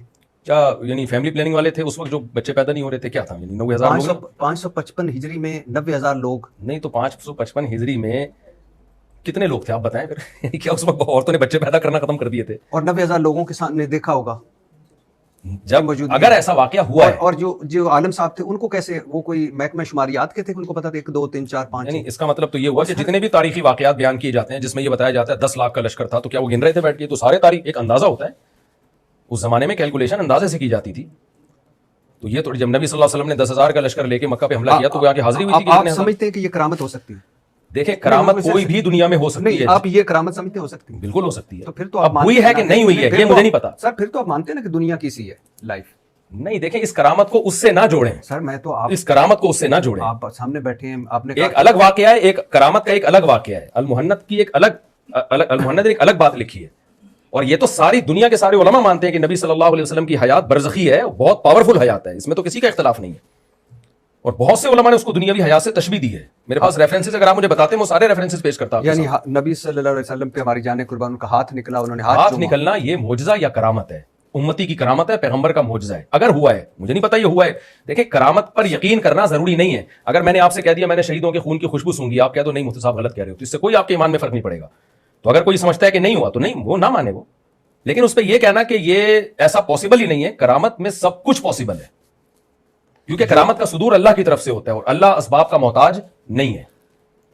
کیا, یعنی فیملی پلاننگ والے تھے اس وقت جو بچے پیدا نہیں ہو رہے تھے, کیا تھا, یعنی 90,000 لوگ. 555 ہجری میں 90,000 لوگ نہیں, تو 555 ہجری میں کتنے لوگ تھے آپ بتائیں پھر کیا اس وقت عورتوں نے بچے پیدا کرنا ختم کر دیے تھے؟ اور 90,000 لوگوں کے سامنے دیکھا ہوگا جب موجود اگر ایسا واقعہ ہوا ہے، اور جو عالم صاحب تھے ان کو کیسے، وہ کوئی محکمہ شماریات کے تھے، ان کو پتا تھا 1 2 3 4 5؟ یعنی اس کا مطلب تو یہ ہوا کہ جتنے بھی تاریخی واقعات بیان کیے جاتے ہیں جس میں یہ بتایا جاتا ہے 10 لاکھ کا لشکر تھا، تو کیا وہ گن رہے تھے بیٹھ کے؟ تو سارے تاریخ ایک اندازہ ہوتا ہے، اس زمانے میں کیلکولیشن اندازے سے کی جاتی تھی. تو یہ تو جب نبی صلی اللہ علیہ وسلم نے 10,000 کا لشکر لے کے مکہ پہ حملہ کیا تو وہاں کی حاضری ہوئی تھی کہ آپ سمجھتے ہیں کہ یہ کرامت ہو سکتی ہے؟ دیکھیں کرامت کوئی بھی دنیا میں ہو سکتی ہے. آپ یہ کرامت سمجھتے ہو سکتی ہے؟ بالکل ہو سکتی ہے. تو پھر تو آپ ہوئی ہے کہ نہیں ہوئی ہے یہ مجھے نہیں پتا سر. پھر تو آپ مانتے ہیں نا کہ دنیا کیسی ہے لائف؟ نہیں دیکھیں اس کرامت کو اس سے نہ جوڑیں سر. میں تو اس کرامت کو اس سے نہ جوڑیں. آپ سامنے بیٹھے ہیں، آپ نے ایک الگ واقعہ ہے، ایک کرامت کا ایک الگ واقعہ ہے. المحنت کی ایک المحنت نے ایک الگ بات لکھی ہے، اور یہ تو ساری دنیا کے سارے علماء مانتے ہیں کہ نبی صلی اللہ علیہ وسلم کی حیات برزخی ہے، بہت پاورفل حیات ہے، اس میں تو کسی کا اختلاف نہیں ہے. اور بہت سے علماء نے اس کو دنیاوی حیات سے تشبیہ دی ہے. میرے پاس ریفرنسز اگر آپ مجھے بتاتے ہیں وہ سارے ریفرنسز پیش کرتا ہوں. یعنی نبی صلی اللہ علیہ وسلم پہ ہماری جانیں قربان، ان کا ہاتھ نکلا، انہوں نے ہاتھ نکلنا یہ معجزہ یا کرامت ہے؟ امتی کی کرامت ہے، پیغمبر کا معجزہ ہے. اگر ہوا ہے، مجھے نہیں پتا یہ ہوا ہے. دیکھیں کرامت پر یقین کرنا ضروری نہیں ہے. اگر میں نے آپ سے کہہ دیا میں نے شہیدوں کے خون کی خوشبو سونگی، آپ کہہ دو نہیں مفتی صاحب غلط کہہ رہے ہو، تو اس سے کوئی آپ کے ایمان میں فرق نہیں پڑے گا. تو اگر کوئی سمجھتا ہے کہ نہیں ہوا تو نہیں، وہ نہ مانے وہ. لیکن اس پہ یہ کہنا کہ یہ ایسا پاسبل ہی نہیں ہے. کرامت میں سب کچھ پاسبل ہے، کیونکہ کرامت کا صدور اللہ کی طرف سے ہوتا ہے، اور اللہ اسباب کا محتاج نہیں ہے.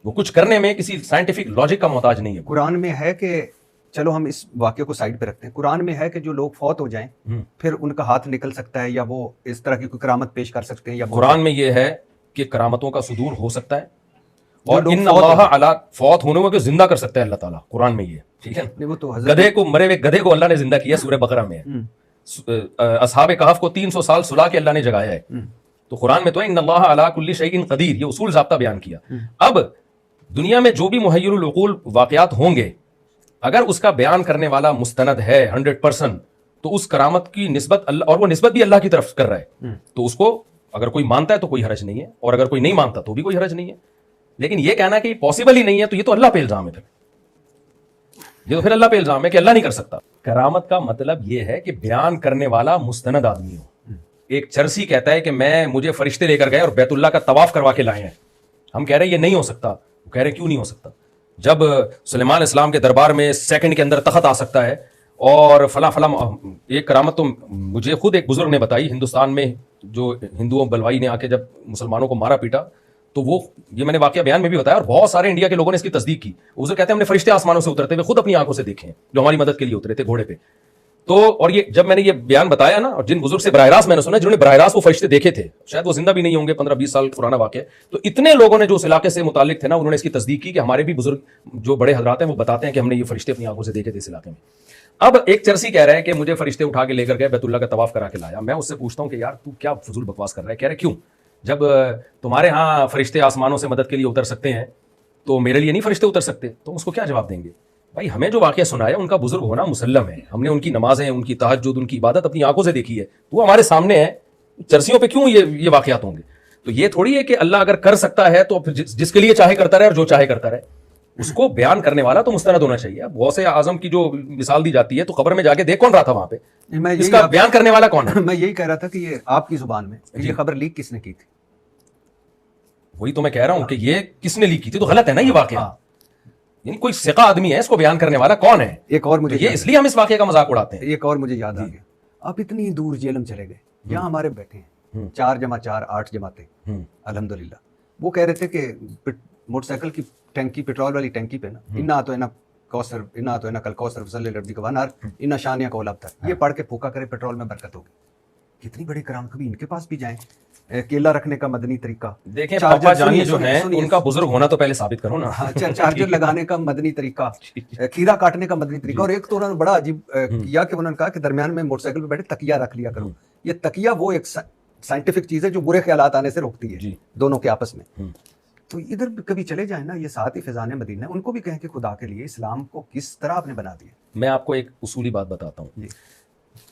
وہ کچھ کرنے میں کسی سائنٹیفک لاجک کا محتاج نہیں ہے. قرآن میں ہے کہ چلو ہم اس واقعے کو سائڈ پہ رکھتے ہیں، قرآن میں ہے کہ جو لوگ فوت ہو جائیں پھر ان کا ہاتھ نکل سکتا ہے، یا وہ اس طرح کی کوئی کرامت پیش کر سکتے ہیں. یا قرآن میں یہ ہے کہ کرامتوں کا صدور ہو سکتا ہے، اور ان اللہ علی فوت ہونے کو زندہ کر سکتا ہے اللہ تعالیٰ. قرآن میں یہ ٹھیک ہے. وہ تو گدھے کو، مرے ہوئے گدھے کو اللہ نے زندہ کیا، سورہ بقرہ میں ہے. اصحاب کہف کو 300 سال سلا کے اللہ نے جگایا ہے. تو قرآن میں تو ان اللہ علی کل شیء قدیر، یہ اصول ضابطہ بیان کیا. اب دنیا میں جو بھی محیر العقول واقعات ہوں گے، اگر اس کا بیان کرنے والا مستند ہے 100%، تو اس کرامت کی نسبت اللہ، اور وہ نسبت بھی اللہ کی طرف کر رہا ہے، تو اس کو اگر کوئی مانتا ہے تو کوئی حرج نہیں ہے، اور اگر کوئی نہیں مانتا تو بھی کوئی حرج نہیں ہے. لیکن یہ کہنا کہ یہ پاسبل ہی نہیں ہے تو یہ تو اللہ پہ الزام ہے. پھر یہ تو پھر اللہ پہ الزام ہے کہ اللہ نہیں کر سکتا. کرامت کا مطلب یہ ہے کہ بیان کرنے والا مستند آدمی ہو. ایک چرسی کہتا ہے کہ مجھے فرشتے لے کر گئے اور بیت اللہ کا طواف کروا کے لائے ہیں. ہم کہہ رہے ہیں یہ نہیں ہو سکتا. وہ کہہ رہے ہیں کیوں نہیں ہو سکتا؟ جب سلیمان اسلام کے دربار میں سیکنڈ کے اندر تخت آ سکتا ہے اور فلاں فلاں. ایک کرامت تو مجھے خود ایک بزرگ نے بتائی، ہندوستان میں جو ہندوؤں بلوائی نے آ کے جب مسلمانوں کو مارا پیٹا، تو وہ یہ میں نے واقعہ بیان میں بھی بتایا، اور بہت سارے انڈیا کے لوگوں نے اس کی تصدیق کی. وہ کہتے ہیں ہم نے فرشتے آسمانوں سے اترتے ہوئے خود اپنی آنکھوں سے دیکھے ہیں، جو ہماری مدد کے لیے اترے تھے گھوڑے پہ. تو اور یہ جب میں نے یہ بیان بتایا نا، اور جن بزرگ سے براہ راست میں نے سنا جنہوں نے براہ راست وہ فرشتے دیکھے تھے، شاید وہ زندہ بھی نہیں ہوں گے، 15-20 سال پرانا واقعہ، تو اتنے لوگوں نے جو اس علاقے سے متعلق تھے نا، انہوں نے اس کی تصدیق کی کہ ہمارے بھی بزرگ جو بڑے حضرات ہیں وہ بتاتے ہیں کہ ہم نے یہ فرشتے اپنی آنکھوں سے دیکھے تھے اس علاقے میں. اب ایک چرسی کہہ رہا ہے کہ مجھے فرشتے اٹھا کے لے کر گئے، بیت اللہ کا طواف کرا کے لایا. میں اس سے پوچھتا ہوں کہ یار تو کیا فضول بکواس کر رہا ہے؟ کہہ رہے کیوں؟ جب تمہارے ہاں فرشتے آسمانوں سے مدد کے لیے اتر سکتے ہیں تو میرے لیے نہیں فرشتے اتر سکتے؟ تو اس کو کیا جواب دیں گے؟ بھائی ہمیں جو واقعہ سنایا ان کا بزرگ ہونا مسلم ہے، ہم نے ان کی نمازیں، ان کی تہجد، ان کی عبادت اپنی آنکھوں سے دیکھی ہے، وہ ہمارے سامنے ہے. چرسیوں پہ کیوں یہ واقعات ہوں گے؟ تو یہ تھوڑی ہے کہ اللہ اگر کر سکتا ہے تو جس کے لیے چاہے کرتا رہے اور جو چاہے کرتا رہے. اس کو بیان کرنے والا تو مستند ہونا چاہیے. غوث اعظم کی جو مثال دی جاتی ہے تو قبر میں جا کے دیکھ کون رہا تھا وہاں پہ؟ اس کا بیان کرنے والا کون ہے؟ میں یہی کہہ رہا تھا کہ یہ آپ کی زبان میں یہ خبر لیک کس نے کی تھی؟ وہی تو میں کہہ رہا ہوں کہ یہ کس نے لیک کی تھی؟ تو غلط ہے نا یہ واقعہ. یعنی کوئی ثقہ آدمی ہے، اس کو بیان کرنے والا کون ہے؟ ایک اور مجھے یہ اس لیے ہم اس واقعے کا مذاق اڑاتے ہیں. ایک اور مجھے یاد آ گیا، آپ اتنی دور جیلم چلے گئے، یہاں ہمارے بیٹھے ہیں 4+4 8 جماعتیں الحمدللہ. وہ کہہ رہے تھے کہ موٹر سائیکل کی ٹینکی، پیٹرول والی ٹینکی پہ نا انا تو انا کوثر، انا تو انا کل کوثر فضل ربی کا ونار انا شانیہ کا اولاب تھا، یہ پڑھ کے پھوکا کرے پیٹرول میں برکت ہوگی. کتنی بڑی کرام، کبھی ان کے پاس بھی جائیں. کیلا رکھنے کا مدنی طریقہ، دیکھیں پاپا جانی جو ہیں ان کا بزرگ ہونا تو پہلے ثابت کرو نا. چارجر لگانے کا مدنی طریقہ، کھیرا کاٹنے کا مدنی طریقہ. اور ایک تو انہوں نے بڑا عجیب کیا کہ انہوں نے کہا کہ درمیان میں موٹر سائیکل پہ بیٹھے تکیہ رکھ لیا کرو. یہ تکیہ وہ ایک سائنٹیفک چیز ہے جو برے خیالات آنے سے روکتی ہے دونوں کے آپس میں. تو ادھر کبھی چلے جائیں نا، یہ ساتھ ہی فضان مدینہ، ان کو بھی کہیں کہ خدا کے لیے اسلام کو کس طرح آپ نے بنا دیا. میں آپ کو ایک اصولی بات بتاتا ہوں.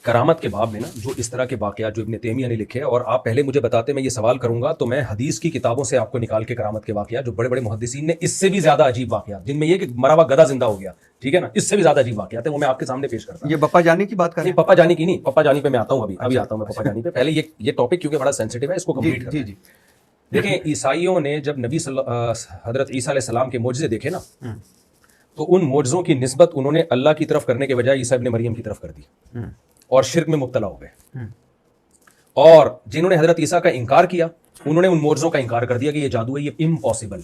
کرامت کے باب میں نا جو اس طرح کے واقعات جو ابن تیمیہ نے لکھے، اور آپ پہلے مجھے بتاتے میں یہ سوال کروں گا تو میں حدیث کی کتابوں سے آپ کو نکال کے کرامت کے واقعات جو بڑے بڑے محدثین نے اس سے بھی زیادہ عجیب واقعات، جن میں یہ کہ مرا ہوا گدھا زندہ ہو گیا، ٹھیک ہے نا، اس سے بھی زیادہ عجیب واقعات ہیں، وہ میں آپ کے سامنے پیش کرتا ہوں. یہ پپا جانی کی بات کر رہے ہیں؟ پپا جانی کی نہیں، پپا جانی پہ میں آتا ہوں، ابھی آتا ہوں میں پپا جانی پہ. پہلے یہ ٹاپک کیونکہ بڑا سینسٹیو ہے، اس کو کمپلیٹ کریں. دیکھیں عیسائیوں نے جب حضرت عیسیٰ علیہ السلام کے معجزے دیکھے نا، تو ان معجزوں کی نسبت انہوں نے اللہ کی طرف کرنے کے بجائے عیسیٰ ابن مریم کی طرف کر دی اور شرک میں مبتلا ہو گئے. اور جنہوں نے حضرت عیسیٰ کا انکار کیا انہوں نے ان معجزوں کا انکار کر دیا کہ یہ جادو ہے, یہ امپاسبل.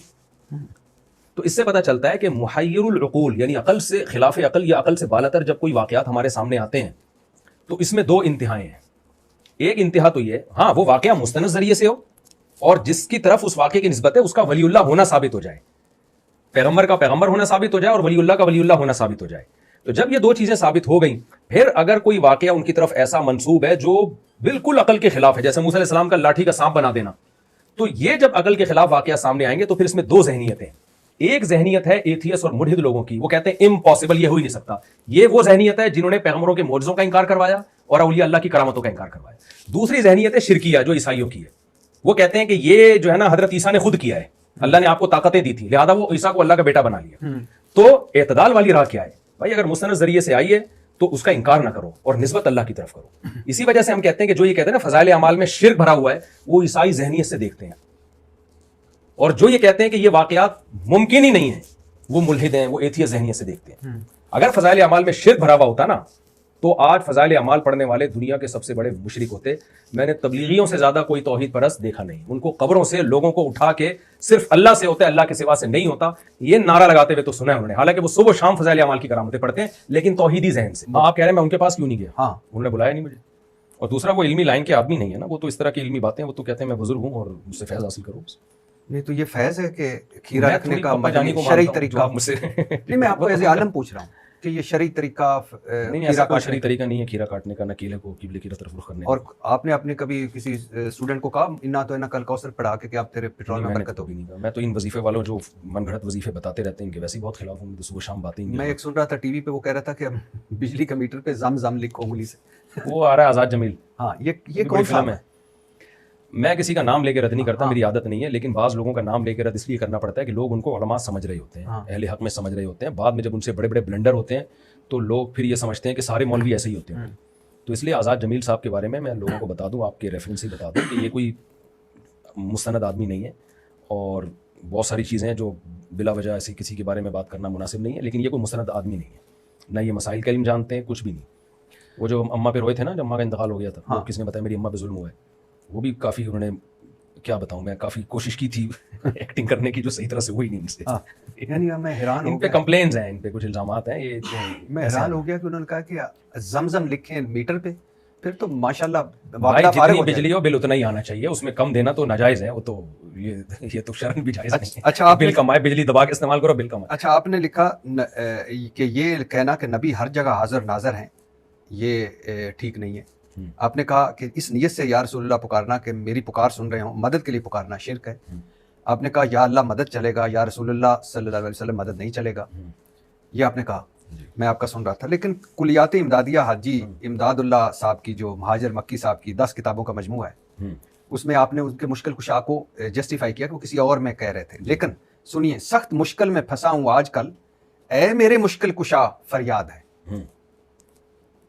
تو اس سے پتہ چلتا ہے کہ محیر العقول یعنی عقل سے خلاف عقل یا عقل سے بالاتر جب کوئی واقعات ہمارے سامنے آتے ہیں تو اس میں دو انتہائیں ہیں. ایک انتہا تو یہ ہاں وہ واقعہ مستند ذریعے سے ہو اور جس کی طرف اس واقعے کی نسبت ہے اس کا ولی اللہ ہونا ثابت ہو جائے, پیغمبر کا پیغمبر ہونا ثابت ہو جائے اور ولی اللہ کا ولی اللہ ہونا ثابت ہو جائے. تو جب یہ دو چیزیں ثابت ہو گئیں پھر اگر کوئی واقعہ ان کی طرف ایسا منسوب ہے جو بالکل عقل کے خلاف ہے, جیسے موسیٰ علیہ السلام کا لاٹھی کا سانپ بنا دینا, تو یہ جب عقل کے خلاف واقعہ سامنے آئیں گے تو پھر اس میں دو ذہنیتیں. ایک ذہنیت ہے ایتھیس اور ملحد لوگوں کی, وہ کہتے ہیں امپاسبل, یہ ہو ہی نہیں سکتا. یہ وہ ذہنیت ہے جنہوں نے پیغمبروں کے معجزوں کا انکار کروایا اور اولیاء اللہ کی کرامتوں کا انکار کروایا. دوسری ذہنیت ہے شرکیہ جو عیسائیوں کی ہے, وہ کہتے ہیں کہ یہ جو ہے نا حضرت عیسیٰ نے خود کیا ہے, اللہ نے آپ کو طاقتیں دی تھی لہذا وہ عیسیٰ کو اللہ کا بیٹا بنا لیا. تو اعتدال والی راہ کیا ہے بھائی, اگر مستند ذریعے سے آئی ہے تو اس کا انکار نہ کرو اور نسبت اللہ کی طرف کرو. اسی وجہ سے ہم کہتے ہیں کہ جو یہ کہتے ہیں نا فضائل اعمال میں شرک بھرا ہوا ہے وہ عیسائی ذہنیت سے دیکھتے ہیں, اور جو یہ کہتے ہیں کہ یہ واقعات ممکن ہی نہیں ہیں وہ ملحد ہیں, وہ ایتھیس ذہنیت سے دیکھتے ہیں. اگر فضائل اعمال میں شرک بھرا ہوا ہوتا نا تو آج فضائل اعمال پڑھنے والے دنیا کے سب سے بڑے مشرک ہوتے. میں نے تبلیغیوں سے زیادہ کوئی توحید پرست دیکھا نہیں, ان کو قبروں سے لوگوں کو اٹھا کے صرف اللہ سے ہوتا ہے اللہ کے سوا سے نہیں ہوتا یہ نعرہ لگاتے ہوئے تو سنا ہے انہوں نے, حالانکہ وہ صبح و شام فضائل اعمال کی کرامتیں پڑھتے ہیں لیکن توحیدی ذہن سے. آپ کہہ رہے ہیں میں ان کے پاس کیوں نہیں گیا, ہاں انہوں نے بلایا نہیں مجھے. اور دوسرا وہ علمی لائن کے آدمی نہیں ہے نا, وہ تو اس طرح کی علمی باتیں, وہ تو کہتے ہیں میں بزرگ ہوں اور مجھ سے فیض حاصل کروں. نہیں تو یہ فیض ہے کہ کھیرا رکھنے کا شرعی طریقہ مجھ سے نہیں, میں آپ کو ایز عالم پوچھ رہا ہوں کہ یہ شرعی طریقہ نہیں, ایسا کوئی شرعی طریقہ نہیں ہے کھیرا کاٹنے کا, نہ کیلے کو قبلے کی طرف رخ کرنے کا. اور آپ نے اپنے کبھی کسی اسٹوڈنٹ کو کہا انا تو کل کوثر پڑھا کے کہ آپ تیرے پیٹرول میں برکت ہوگی؟ میں تو ان وظیفے والوں جو من گھڑت وظیفے بتاتے رہتے ہیں ان کے ویسے ہی بہت خلاف ہوں, صبح شام باتیں. میں ایک سن رہا تھا ٹی وی پہ, وہ کہہ رہا تھا کہ بجلی کا میٹر پہ زم زم لکھو انگلی سے, وہ آ رہا ہے آزاد جمیل. ہاں یہ کون فلم ہے؟ میں کسی کا نام لے کے رد نہیں کرتا, میری عادت نہیں ہے, لیکن بعض لوگوں کا نام لے کے رد اس لیے کرنا پڑتا ہے کہ لوگ ان کو علماء سمجھ رہے ہوتے ہیں, اہل حق میں سمجھ رہے ہوتے ہیں. بعد میں جب ان سے بڑے بڑے بلنڈر ہوتے ہیں تو لوگ پھر یہ سمجھتے ہیں کہ سارے مولوی ایسے ہی ہوتے ہیں. تو اس لیے آزاد جمیل صاحب کے بارے میں لوگوں کو بتا دوں, آپ کے ریفرنس سے بتا دوں کہ یہ کوئی مستند آدمی نہیں ہے, اور بہت ساری چیزیں ہیں جو بلا وجہ ایسی کسی کے بارے میں بات کرنا مناسب نہیں ہے, لیکن یہ کوئی مستند آدمی نہیں ہے, نہ یہ مسائل کا علم جانتے ہیں, کچھ بھی نہیں. وہ جو اماں پہ روئے تھے نا, جب اماں کا انتقال ہو گیا تھا, کس نے بتایا میری اماں پہ ظلم ہوا ہے, وہ بھی کافی انہوں نے کیا بتاؤں میں کافی کوشش کی تھی ایکٹنگ کرنے کی جو صحیح طرح سے ہوئی نہیں ان سے. یعنی میں حیران ان پہ کمپلینز ہیں, ان پہ کچھ الزامات ہیں. یہ میں حیران ہو گیا کہ انہوں نے کہا کہ زمزم لکھیں میٹر پہ, پھر تو ماشاءاللہ بھائی جتنی بجلی ہو بل اتنا ہی آنا چاہیے, اس میں کم دینا تو ناجائز ہے, وہ تو یہ تو شرعن بھی جائز نہیں ہے. اچھا بل کمائے, بجلی دبا کے استعمال کرو, بل کمائے. اچھا آپ نے لکھا کہ یہ کہنا کہ نبی ہر جگہ حاضر ناظر ہیں یہ ٹھیک نہیں ہے. آپ نے کہا کہ اس نیت سے یا رسول اللہ پکارنا کہ میری پکار سن رہے ہوں, مدد کے لیے پکارنا شرک ہے. آپ نے کہا یا اللہ مدد چلے گا, یا رسول اللہ صلی اللہ علیہ وسلم مدد نہیں چلے گا, یہ آپ نے کہا. میں آپ کا سن رہا تھا, لیکن کلیات امدادیہ حاجی امداد اللہ صاحب کی جو مہاجر مکی صاحب کی 10 کتابوں کا مجموعہ ہے, اس میں آپ نے ان کے مشکل کشا کو جسٹیفائی کیا کہ وہ کسی اور میں کہہ رہے تھے. لیکن سنیے, سخت مشکل میں پھنسا ہوں آج کل, اے میرے مشکل کشا فریاد ہے.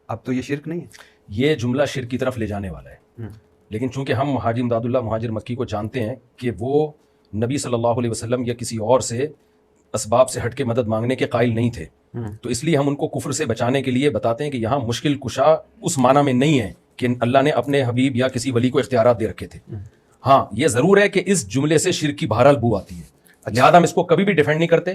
اب تو یہ شرک نہیں ہے, یہ جملہ شرک کی طرف لے جانے والا ہے. لیکن چونکہ ہم حاجی امداد اللہ مہاجر مکی کو جانتے ہیں کہ وہ نبی صلی اللہ علیہ وسلم یا کسی اور سے اسباب سے ہٹ کے مدد مانگنے کے قائل نہیں تھے, تو اس لیے ہم ان کو کفر سے بچانے کے لیے بتاتے ہیں کہ یہاں مشکل کشا اس معنی میں نہیں ہے کہ اللہ نے اپنے حبیب یا کسی ولی کو اختیارات دے رکھے تھے. ہاں یہ ضرور ہے کہ اس جملے سے شرک کی بہرحال بو آتی ہے, لہٰذا ہم اس کو کبھی بھی ڈیفینڈ نہیں کرتے.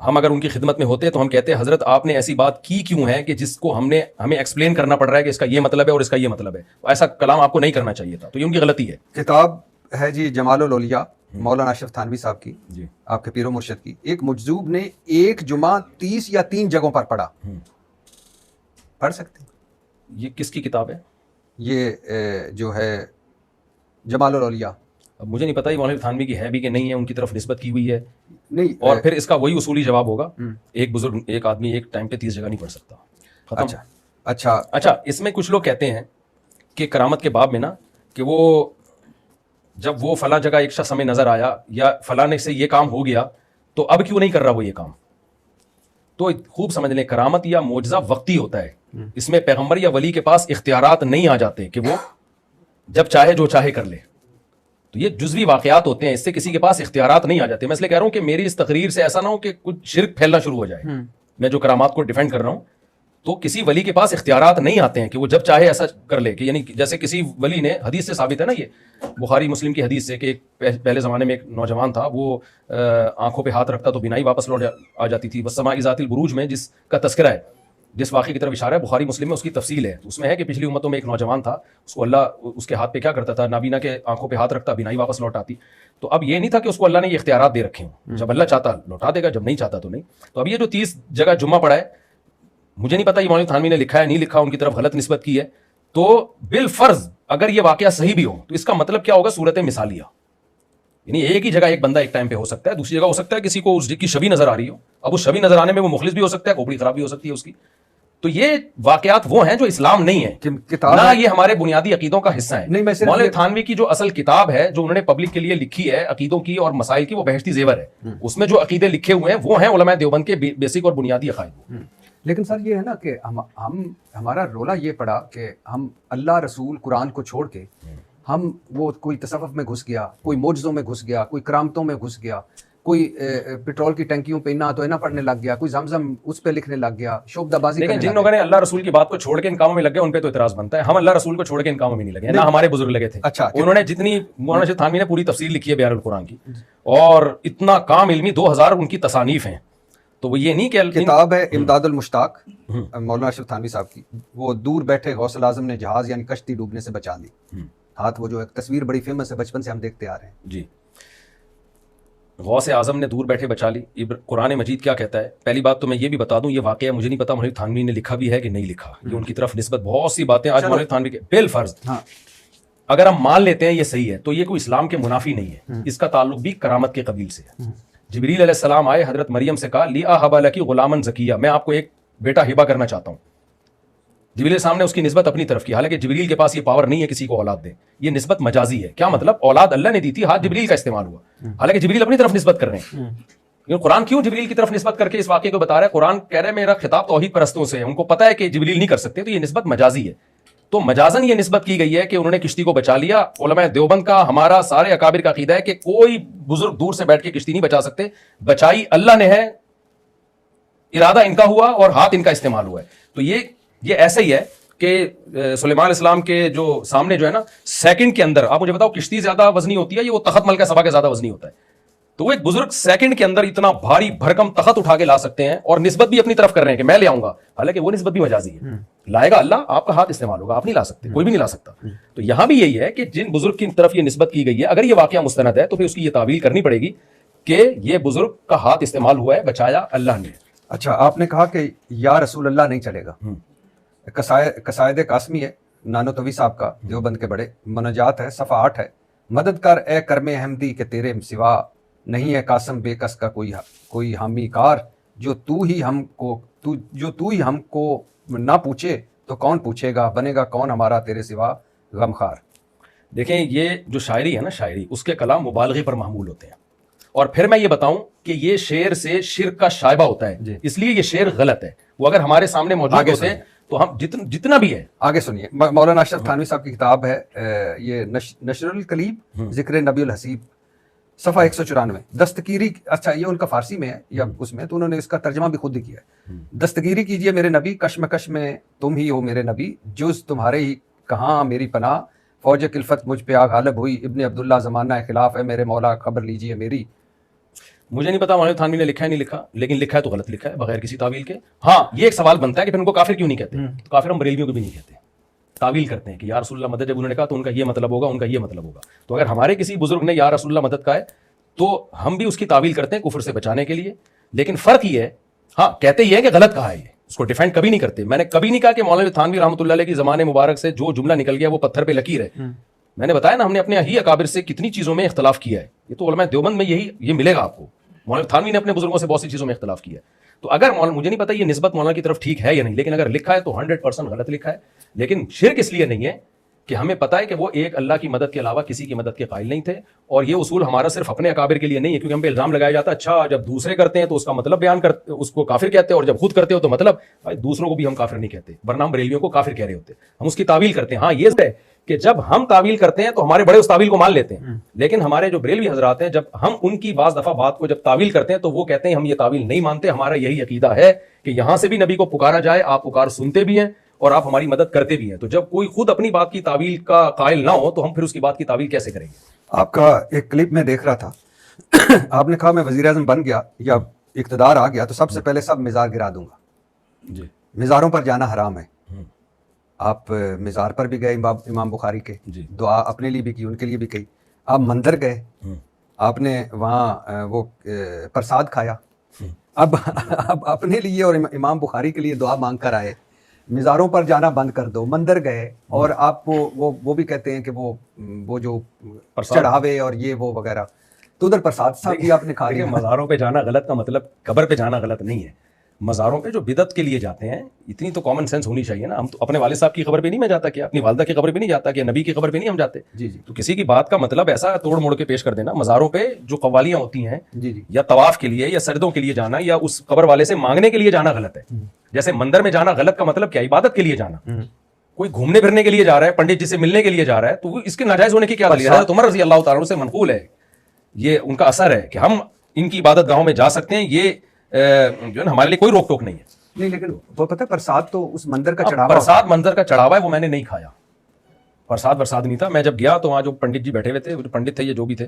ہم اگر ان کی خدمت میں ہوتے تو ہم کہتے ہیں حضرت آپ نے ایسی بات کی کیوں ہے کہ جس کو ہمیں ایکسپلین کرنا پڑ رہا ہے کہ اس کا یہ مطلب ہے اور اس کا یہ مطلب ہے, ایسا کلام آپ کو نہیں کرنا چاہیے تھا. تو یہ ان کی غلطی ہے. کتاب ہے جی جمال الاولیاء مولانا اشرف تھانوی صاحب کی, جی آپ کے پیر و مرشد کی. ایک مجذوب نے ایک جمعہ 30 یا 3 جگہوں پر پڑھا, پڑھ سکتے ہیں؟ یہ کس کی کتاب ہے؟ یہ جو ہے جمال الاولیاء. اب مجھے نہیں پتا یہ مولانا تھانوی کی ہے بھی کہ نہیں ہے, ان کی طرف نسبت کی ہوئی ہے نہیں, اور پھر اس کا وہی اصولی جواب ہوگا, ایک بزرگ ایک آدمی ایک ٹائم پہ 30 جگہ نہیں پڑھ سکتا. ختم. اچھا اس میں کچھ لوگ کہتے ہیں کہ کرامت کے باب میں نا کہ وہ جب وہ فلاں جگہ ایک شخص ہمیں نظر آیا یا فلاں سے یہ کام ہو گیا تو اب کیوں نہیں کر رہا وہ یہ کام. تو خوب سمجھ لیں, کرامت یا معجزہ وقتی ہوتا ہے, اس میں پیغمبر یا ولی کے پاس اختیارات نہیں آ جاتے کہ وہ جب چاہے جو چاہے کر لے. تو یہ جزوی واقعات ہوتے ہیں, اس سے کسی کے پاس اختیارات نہیں آ جاتے. میں اس لیے کہہ رہا ہوں کہ میری اس تقریر سے ایسا نہ ہو کہ کچھ شرک پھیلنا شروع ہو جائے. میں جو کرامات کو ڈیفینڈ کر رہا ہوں, تو کسی ولی کے پاس اختیارات نہیں آتے ہیں کہ وہ جب چاہے ایسا کر لے. کہ یعنی جیسے کسی ولی نے, حدیث سے ثابت ہے نا, یہ بخاری مسلم کی حدیث سے, کہ ایک پہلے زمانے میں ایک نوجوان تھا, وہ آنکھوں پہ ہاتھ رکھتا تو بینائی واپس لوٹ آ جاتی تھی. والسماء ذات البروج میں جس کا تذکرہ ہے, جس واقعے کی طرف اشارہ ہے, بخاری مسلم میں اس کی تفصیل ہے. اس میں ہے کہ پچھلی امتوں میں ایک نوجوان تھا, اس کو اللہ اس کے ہاتھ پہ کیا کرتا تھا, نابینا کے آنکھوں پہ ہاتھ رکھتا, بینائی واپس لوٹ آتی. تو اب یہ نہیں تھا کہ اس کو اللہ نے یہ اختیارات دے رکھے ہوں, جب اللہ چاہتا لوٹا دے گا, جب نہیں چاہتا تو نہیں. تو اب یہ جو 30 جگہ جمعہ پڑا ہے, مجھے نہیں پتا یہ مولوی تھانوی نے لکھا ہے نہیں لکھا, ان کی طرف غلط نسبت کی ہے. تو بالفرض اگر یہ واقعہ صحیح بھی ہو تو اس کا مطلب کیا ہوگا, صورت مثالیہ. یعنی ایک ہی جگہ ایک بندہ ایک ٹائم پہ ہو سکتا ہے, دوسری جگہ ہو سکتا ہے کسی کو اس کی شبیہ نظر آ رہی ہو. اب اس شبیہ نظر آنے میں وہ مخلص بھی ہو سکتا ہے, کھوپڑی خراب بھی ہو سکتی ہے اس کی. تو یہ واقعات وہ ہیں جو اسلام نہیں ہے, نہ یہ ہمارے بنیادی عقیدوں کا حصہ ہے. مولوی تھانوی کی جو اصل کتاب ہے جو انہوں نے پبلک کے لیے لکھی ہے عقیدوں کی اور مسائل کی, وہ بہشتی زیور ہے. اس میں جو عقیدے لکھے ہوئے ہیں وہ ہیں علماء دیوبند کے بیسک اور بنیادی عقائد. لیکن سر یہ ہے نا کہ ہمارا رولا یہ پڑا کہ ہم اللہ رسول قرآن کو چھوڑ کے ہم وہ کوئی تصوف میں گھس گیا, کوئی معجزوں میں گھس گیا, کوئی کرامتوں میں گھس گیا, کوئی پیٹرول کی ٹنکیوں پہ انا تو انا پڑھنے لگ گیا, کوئی زمزم اس پہ لکھنے لگ گیا, شوبدہ بازی. لیکن جن لوگوں نے اللہ رسول کی بات کو چھوڑ کے ان کاموں میں لگ گئے ان پہ تو اعتراض بنتا ہے. ہم اللہ رسول کو چھوڑ کے ان کاموں میں نہیں لگے, نہ ہمارے بزرگ لگے تھے. اچھا, انہوں نے جتنی, مولانا شیخ تھانوی نے پوری تفسیر لکھی ہے بیان القرآن کی, اور اتنا کام علمی 2000 ان کی تصانیف ہیں. تو وہ یہ نہیں کہ کتاب ہے امداد المشتاق مولانا اشرف تھانوی صاحب کی, وہ دور بیٹھے غوث اعظم نے جہاز یعنی کشتی ڈوبنے سے بچا لی. ہاتھ وہ جو ایک تصویر بڑی فیمس ہے, بچپن سے ہم دیکھتے آ رہے ہیں. جی, غوث اعظم نے دور بیٹھے بچا لی. قرآن مجید کیا کہتا ہے؟ پہلی بات تو میں یہ بھی بتا دوں, یہ واقعہ مجھے نہیں پتا مولوی تھانوی نے لکھا بھی ہے کہ نہیں لکھا. یہ ان کی طرف نسبت بہت سی باتیں آج مولوی تھانوی کے بالفرض اگر ہم مان لیتے ہیں یہ صحیح ہے, تو یہ کوئی اسلام کے منافی نہیں ہے. اس کا تعلق بھی کرامت کے قبیل سے ہے. جبریل علیہ السلام آئے, حضرت مریم سے کہا لی اہب لکی غلاما زکیہ, میں آپ کو ایک بیٹا ہبہ کرنا چاہتا ہوں. جبریل علیہ السلام نے اس کی نسبت اپنی طرف کی, حالانکہ جبریل کے پاس یہ پاور نہیں ہے کسی کو اولاد دے. یہ نسبت مجازی ہے. کیا مطلب؟ اولاد اللہ نے دی تھی, ہاتھ جبریل کا استعمال ہوا, حالانکہ جبریل اپنی طرف نسبت کر رہے ہیں. قرآن کیوں جبریل کی طرف نسبت کر کے اس واقعے کو بتا رہا ہے؟ قرآن کہہ رہا ہے میرا خطاب توحید پرستوں سے ہے, ان کو پتا ہے کہ جبریل نہیں کر سکتے, تو یہ نسبت مجازی ہے. تو مجازن یہ نسبت کی گئی ہے کہ انہوں نے کشتی کو بچا لیا. علماء دیوبند کا, ہمارا, سارے اکابر کا عقیدہ ہے کہ کوئی بزرگ دور سے بیٹھ کے کشتی نہیں بچا سکتے, بچائی اللہ نے ہے, ارادہ ان کا ہوا اور ہاتھ ان کا استعمال ہوا ہے. تو یہ ایسا ہی ہے کہ سلیمان علیہ السلام کے جو سامنے جو ہے نا, سیکنڈ کے اندر, آپ مجھے بتاؤ کشتی زیادہ وزنی ہوتی ہے یا وہ تخت ملکہ سبا کے زیادہ وزنی ہوتا ہے؟ تو وہ ایک بزرگ سیکنڈ کے اندر اتنا بھاری بھرکم تخت اٹھا کے لا سکتے ہیں, اور نسبت بھی اپنی طرف کر رہے ہیں کہ میں لے آؤں گا, حالانکہ وہ نسبت بھی مجازی ہے. لائے گا اللہ, آپ کا ہاتھ استعمال ہوگا, آپ نہیں لا سکتے, کوئی بھی نہیں لا سکتا. تو یہاں بھی یہی ہے کہ جن بزرگ کی طرف یہ نسبت کی گئی ہے, اگر یہ واقعہ مستند ہے تو پھر اس کی یہ تعویل کرنی پڑے گی کہ یہ بزرگ کا ہاتھ استعمال ہوا ہے, بچایا اللہ نے. اچھا, آپ نے کہا کہ یا رسول اللہ نہیں چلے گا. قصائد قاسمی ہے نانوتوی صاحب کا, دیوبند کے بڑے, مناجات ہے, صفحہ 8 ہے. مدد کر اے کرم احمدی کہ تیرے سوا نہیں ہے قاسم بے کس کا کوئی حامی کار, جو تو ہی ہم کو نہ پوچھے تو کون پوچھے گا, بنے گا کون ہمارا تیرے سوا غمخوار. دیکھیں یہ جو شاعری ہے نا, شاعری, اس کے کلام مبالغے پر محمول ہوتے ہیں. اور پھر میں یہ بتاؤں کہ یہ شعر سے شرک کا شائبہ ہوتا ہے, اس لیے یہ شعر غلط ہے. وہ اگر ہمارے سامنے موجود ہوتے ہیں تو ہم جتنا بھی ہے. آگے سنیے, مولانا اشرف تھانوی صاحب کی کتاب ہے یہ نشر القلیب ذکر نبی الحسیب, صفحہ 194, دستگیری. اچھا, یہ ان کا فارسی میں ہے یا اس میں, تو انہوں نے اس کا ترجمہ بھی خود ہی کیا ہے. دستگیری کیجئے میرے نبی, کشمکش میں تم ہی ہو میرے نبی, جز تمہارے ہی کہاں میری پناہ, فوج کلفت مجھ پہ آ غالب ہوئی, ابن عبداللہ زمانہ خلاف ہے میرے مولا, خبر لیجئے میری. مجھے نہیں پتا مولوی تھانوی نے لکھا ہے نہیں لکھا, لیکن لکھا ہے تو غلط لکھا ہے بغیر کسی تعویل کے. ہاں, یہ ایک سوال بنتا ہے کہ پھر ان کو کافر کیوں نہیں کہتے؟ تو کافر ہم بریلویوں کو بھی نہیں کہتے, تعویل کرتے ہیں کہ یا رسول اللہ مدد, جب انہوں نے کہا تو ان کا یہ مطلب ہوگا, ان کا یہ مطلب ہوگا. تو اگر ہمارے کسی بزرگ نے یا رسول اللہ مدد کہا ہے تو ہم بھی اس کی تعویل کرتے ہیں کفر سے بچانے کے لیے. لیکن فرق یہ ہے, ہاں کہتے یہ ہے کہ غلط کہا ہے, یہ اس کو ڈیفینڈ کبھی نہیں کرتے. میں نے کبھی نہیں کہا کہ مولوی تھانوی رحمۃ اللہ علیہ کی زمانے مبارک سے جو جملہ نکل گیا وہ پتھر پہ لکیر ہے. میں نے بتایا نا, ہم نے اپنے ہی اکابر سے کتنی چیزوں میں اختلاف کیا ہے. یہ تو علماء دیوبند میں یہ ملے گا آپ کو. مولوی تھانوی نے اپنے بزرگوں سے بہت سی چیزوں میں اختلاف کیا ہے. تو اگر مجھے نہیں پتا یہ نسبت مولانا کی طرف ٹھیک ہے یا نہیں, لیکن اگر لکھا ہے تو 100% غلط لکھا ہے. لیکن شرک اس لیے نہیں ہے کہ ہمیں پتا ہے کہ وہ ایک اللہ کی مدد کے علاوہ کسی کی مدد کے قائل نہیں تھے, اور یہ اصول ہمارا صرف اپنے اکابر کے لیے نہیں ہے, کیونکہ ہم پہ الزام لگایا جاتا ہے اچھا جب دوسرے کرتے ہیں تو اس کا مطلب بیان کرتے, اس کو کافر کہتے ہیں, اور جب خود کرتے ہو تو مطلب دوسروں کو بھی ہم کافر نہیں کہتے, ورنہ ہم بریلویوں کو کافر کہہ رہے ہوتے, ہم اس کی تعویل کرتے ہیں. ہاں یہ ہے کہ جب ہم تعویل کرتے ہیں تو ہمارے بڑے اس تعویل کو مان لیتے ہیں, لیکن ہمارے جو بریلوی حضرات ہیں جب ہم ان کی بعض دفعہ بات کو جب تعویل کرتے ہیں تو وہ کہتے ہیں ہم یہ تعویل نہیں مانتے, ہمارا یہی عقیدہ ہے کہ یہاں سے بھی نبی کو پکارا جائے, آپ پکار سنتے بھی ہیں اور آپ ہماری مدد کرتے بھی ہیں. تو جب کوئی خود اپنی بات کی تعویل کا قائل نہ ہو تو ہم پھر اس کی بات کی تعویل کیسے کریں گے؟ آپ کا ایک کلپ میں دیکھ رہا تھا, آپ نے کہا میں وزیر اعظم بن گیا یا اقتدار آ گیا تو سب سے پہلے سب مزار گرا دوں گا. جی, مزاروں پر جانا حرام ہے. آپ مزار پر بھی گئے امام بخاری کے, دعا اپنے لیے بھی کی, ان کے لیے بھی کی. آپ مندر گئے, آپ نے وہاں وہ پرساد کھایا. اب اپنے لیے اور امام بخاری کے لیے دعا مانگ کر آئے. مزاروں پر جانا بند کر دو, مندر گئے اور آپ وہ بھی کہتے ہیں کہ وہ جو چڑھاوے اور یہ وہ وغیرہ, تو ادھر پرساد صاحب بھی آپ نے کھا لیا. مزاروں پہ جانا غلط کا مطلب قبر پہ جانا غلط نہیں ہے. مزاروں پہ جو بدعت کے لیے جاتے ہیں اتنی تو کامن سینس ہونی چاہیے نا. ہم تو اپنے والد صاحب کی قبر پہ نہیں میں جاتا, کیا اپنی والدہ کی قبر پہ نہیں جاتا, کیا نبی کی قبر پہ نہیں ہم جاتے. جی جی. تو کسی کی بات کا مطلب ایسا توڑ موڑ کے پیش کر دینا. مزاروں پہ جو قوالیاں ہوتی ہیں جی جی, یا طواف کے لیے یا سجدوں کے لیے جانا یا اس قبر والے سے مانگنے کے لیے جانا غلط ہے. جیسے مندر میں جانا غلط کا مطلب کیا, عبادت کے لیے جانا. کوئی گھومنے پھرنے کے لیے جا رہا ہے, پنڈت جی سے ملنے کے لیے جا رہا ہے, تو اس کے ناجائز ہونے کی کیا دلیل ہے؟ حضرت عمر رضی اللہ تعالیٰ عنہ سے منقول ہے, یہ ان کا اثر ہے کہ ہم ان کی عبادت گاہوں میں جا سکتے ہیں, یہ جو ہے نا ہمارے لیے کوئی روک ٹوک نہیں ہے. نہیں لیکن وہ پتہ پرساد تو اس مندر کا چڑھاوا, پرساد منظر کا چڑھاوا ہے, وہ میں نے نہیں کھایا. پرساد نہیں تھا. میں جب گیا تو وہاں جو پنڈت جی بیٹھے ہوئے تھے, پنڈت تھے یہ جو بھی تھے,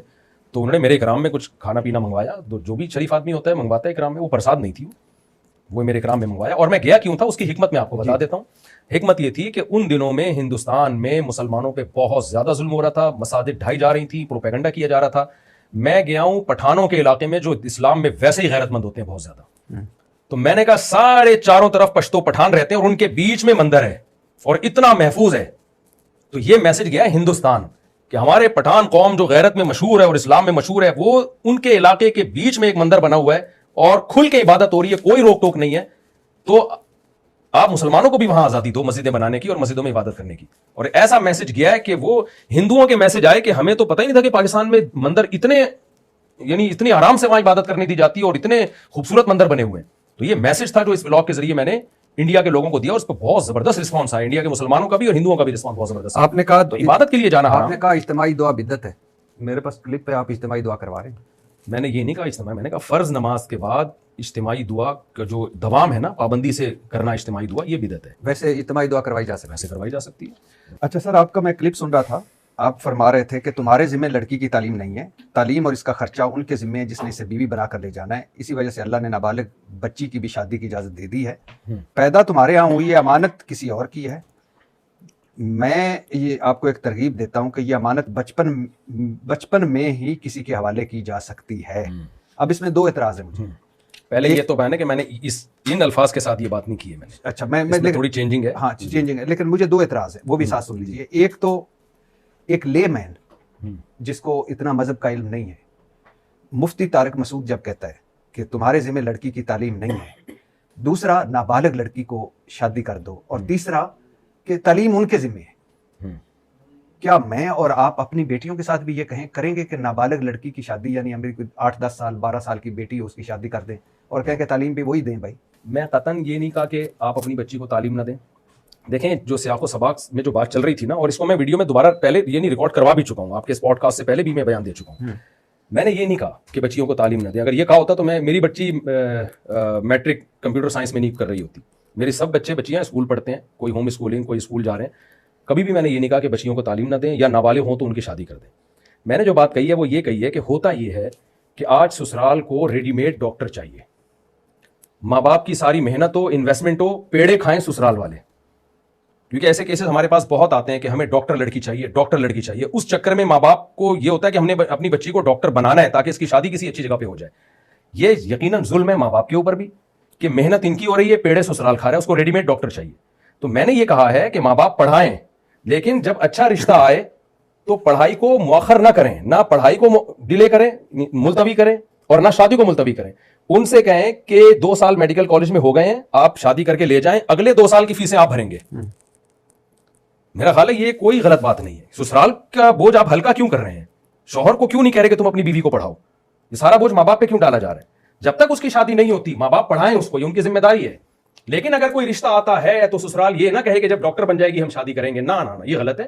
تو انہوں نے میرے اکرام میں کچھ کھانا پینا منگوایا. جو بھی شریف آدمی ہوتا ہے منگواتا ہے اکرام میں, وہ پرساد نہیں تھی, وہ میرے اکرام میں منگوایا. اور میں گیا کیوں تھا اس کی حکمت میں آپ کو بتا دیتا ہوں. حکمت یہ تھی کہ ان دنوں میں ہندوستان میں مسلمانوں پہ بہت زیادہ ظلم ہو رہا تھا, مساجد ڈھائی جا رہی تھیں, پروپیگنڈا کیا جا رہا تھا. میں گیا ہوں پٹھانوں کے علاقے میں جو اسلام میں ویسے ہی غیرت مند ہوتے ہیں بہت زیادہ. تو میں نے کہا سارے چاروں طرف پشتو پٹھان رہتے ہیں اور ان کے بیچ میں مندر ہے اور اتنا محفوظ ہے. تو یہ میسج گیا ہندوستان کہ ہمارے پٹھان قوم جو غیرت میں مشہور ہے اور اسلام میں مشہور ہے, وہ ان کے علاقے کے بیچ میں ایک مندر بنا ہوا ہے اور کھل کے عبادت ہو رہی ہے, کوئی روک ٹوک نہیں ہے. تو آپ مسلمانوں کو بھی وہاں آزادی دو مسجدیں بنانے کی اور مسجدوں میں عبادت کرنے کی. اور ایسا میسج گیا ہے کہ وہ ہندوؤں کے میسج آئے کہ ہمیں تو پتہ ہی نہیں تھا کہ پاکستان میں مندر اتنے آرام سے وہاں عبادت کرنے دی جاتی ہے اور اتنے خوبصورت مندر بنے ہوئے ہیں. تو یہ میسج تھا جو اس بلاگ کے ذریعے میں نے انڈیا کے لوگوں کو دیا, اور اس پہ بہت زبردست رسپانس آیا. انڈیا کے مسلمانوں کا بھی اور ہندوؤں کا بھی رسپانس بہت زبردست. آپ نے کہا تو عبادت کے لیے جانا حرام. آپ نے کہا اجتماعی دعا بدعت ہے. میرے پاس کلپ پہ آپ اجتماعی دعا کروا رہے ہیں. میں نے یہ نہیں کہا اجتماعی, میں نے کہا فرض نماز کے بعد اجتماعی دعا کا جو دوام ہے نا, پابندی سے کرنا اجتماعی دعا, یہ بدعت ہے. ویسے اجتماعی دعا کروائی جا سکتی ہے, ویسے کروائی جا سکتی ہے. اچھا سر, آپ کا میں کلپ سن رہا تھا, آپ فرما رہے تھے کہ تمہارے ذمہ لڑکی کی تعلیم نہیں ہے, تعلیم اور اس کا خرچہ ان کے ذمہ ہے جس نے اسے بیوی بنا کر لے جانا ہے. اسی وجہ سے اللہ نے نابالغ بچی کی بھی شادی کی اجازت دے دی ہے. پیدا تمہارے ہاں ہوئی ہے, امانت کسی اور کی ہے. میں یہ آپ کو ایک ترغیب دیتا ہوں کہ یہ امانت بچپن میں ہی کسی کے حوالے کی جا سکتی ہے. اب اس میں دو اعتراض ہیں مجھے. پہلے یہ تو بیان ہے کہ میں نے ان الفاظ کے ساتھ یہ بات نہیں کی ہے. میں نے اچھا میں تھوڑی چینجنگ ہے. ہاں چینجنگ ہے, لیکن مجھے دو اعتراض ہیں, وہ بھی ساتھ سن لیجیے. ایک تو ایک لے مین جس کو اتنا مذہب کا علم نہیں ہے, مفتی طارق مسعود جب کہتا ہے کہ تمہارے ذمہ لڑکی کی تعلیم نہیں ہے, دوسرا نابالغ لڑکی کو شادی کر دو, اور تیسرا کہ تعلیم ان کے ذمہ ہے, کیا میں اور آپ اپنی بیٹیوں کے ساتھ بھی یہ کریں گے کہ نابالغ لڑکی کی شادی, یعنی ہمیں 8-10 سال 12 سال کی بیٹی اس کی شادی کر دیں اور کہیں کہ تعلیم بھی وہی دیں؟ بھائی میں قطعاً یہ نہیں کہا کہ آپ اپنی بچی کو تعلیم نہ دیں. دیکھیں جو سیاق و سباق میں جو بات چل رہی تھی نا, اور اس کو میں ویڈیو میں دوبارہ پہلے یہ نہیں ریکارڈ کروا بھی چکا ہوں, آپ کے اس پوڈ کاسٹ سے پہلے بھی میں بیان دے چکا ہوں. میں نے یہ نہیں کہا کہ بچیوں کو تعلیم نہ دیں. اگر یہ کہا ہوتا تو میری بچی میٹرک کمپیوٹر سائنس میں نہیں کر رہی ہوتی. میرے سب بچیاں اسکول پڑھتے ہیں, کوئی ہوم اسکولنگ, کوئی اسکول جا رہے ہیں. کبھی بھی میں نے یہ نہیں کہا کہ بچیوں کو تعلیم نہ دیں یا نابالغ ہوں تو ان کی شادی کر دیں. میں نے جو بات کہی ہے وہ یہ کہی ہے کہ ہوتا یہ ہے کہ آج سسرال کو ریڈی میڈ ڈاکٹر چاہیے. ماں باپ کی ساری محنت ہو, انویسٹمنٹ ہو, پیڑے کھائیں سسرال والے. کیونکہ ایسے کیسز ہمارے پاس بہت آتے ہیں کہ ہمیں ڈاکٹر لڑکی چاہیے. اس چکر میں ماں باپ کو یہ ہوتا ہے کہ ہم نے اپنی بچی کو ڈاکٹر بنانا ہے تاکہ اس کی شادی کسی اچھی جگہ پہ ہو جائے. یہ یقیناً ظلم ہے ماں باپ کے اوپر بھی کہ محنت ان کی ہو رہی ہے, پیڑے سسرال کھا رہا ہے, اس کو ریڈی میڈ ڈاکٹر چاہیے. تو میں نے یہ کہا ہے کہ ماں باپ پڑھائیں, لیکن جب اچھا رشتہ آئے تو پڑھائی کو مؤخر نہ کریں, نہ پڑھائی کو ڈیلے کریں, ملتوی کریں, اور نہ شادی کو ملتوی کریں. ان سے کہیں کہ 2 سال میڈیکل کالج میں ہو گئے ہیں, آپ شادی کر کے لے جائیں, اگلے 2 سال کی فیسیں آپ بھریں گے. میرا خیال ہے یہ کوئی غلط بات نہیں ہے. سسرال کا بوجھ آپ ہلکا کیوں کر رہے ہیں؟ شوہر کو کیوں نہیں کہہ رہے کہ تم اپنی بیوی کو پڑھاؤ؟ یہ سارا بوجھ ماں باپ پہ کیوں ڈالا جا رہا ہے؟ جب تک اس کی شادی نہیں ہوتی ماں باپ پڑھائیں اس کو, یہ ان کی ذمہ داری ہے. لیکن اگر کوئی رشتہ آتا ہے تو سسرال یہ نہ کہے کہ جب ڈاکٹر بن جائے گی ہم شادی کریں گے. نہ, یہ غلط ہے.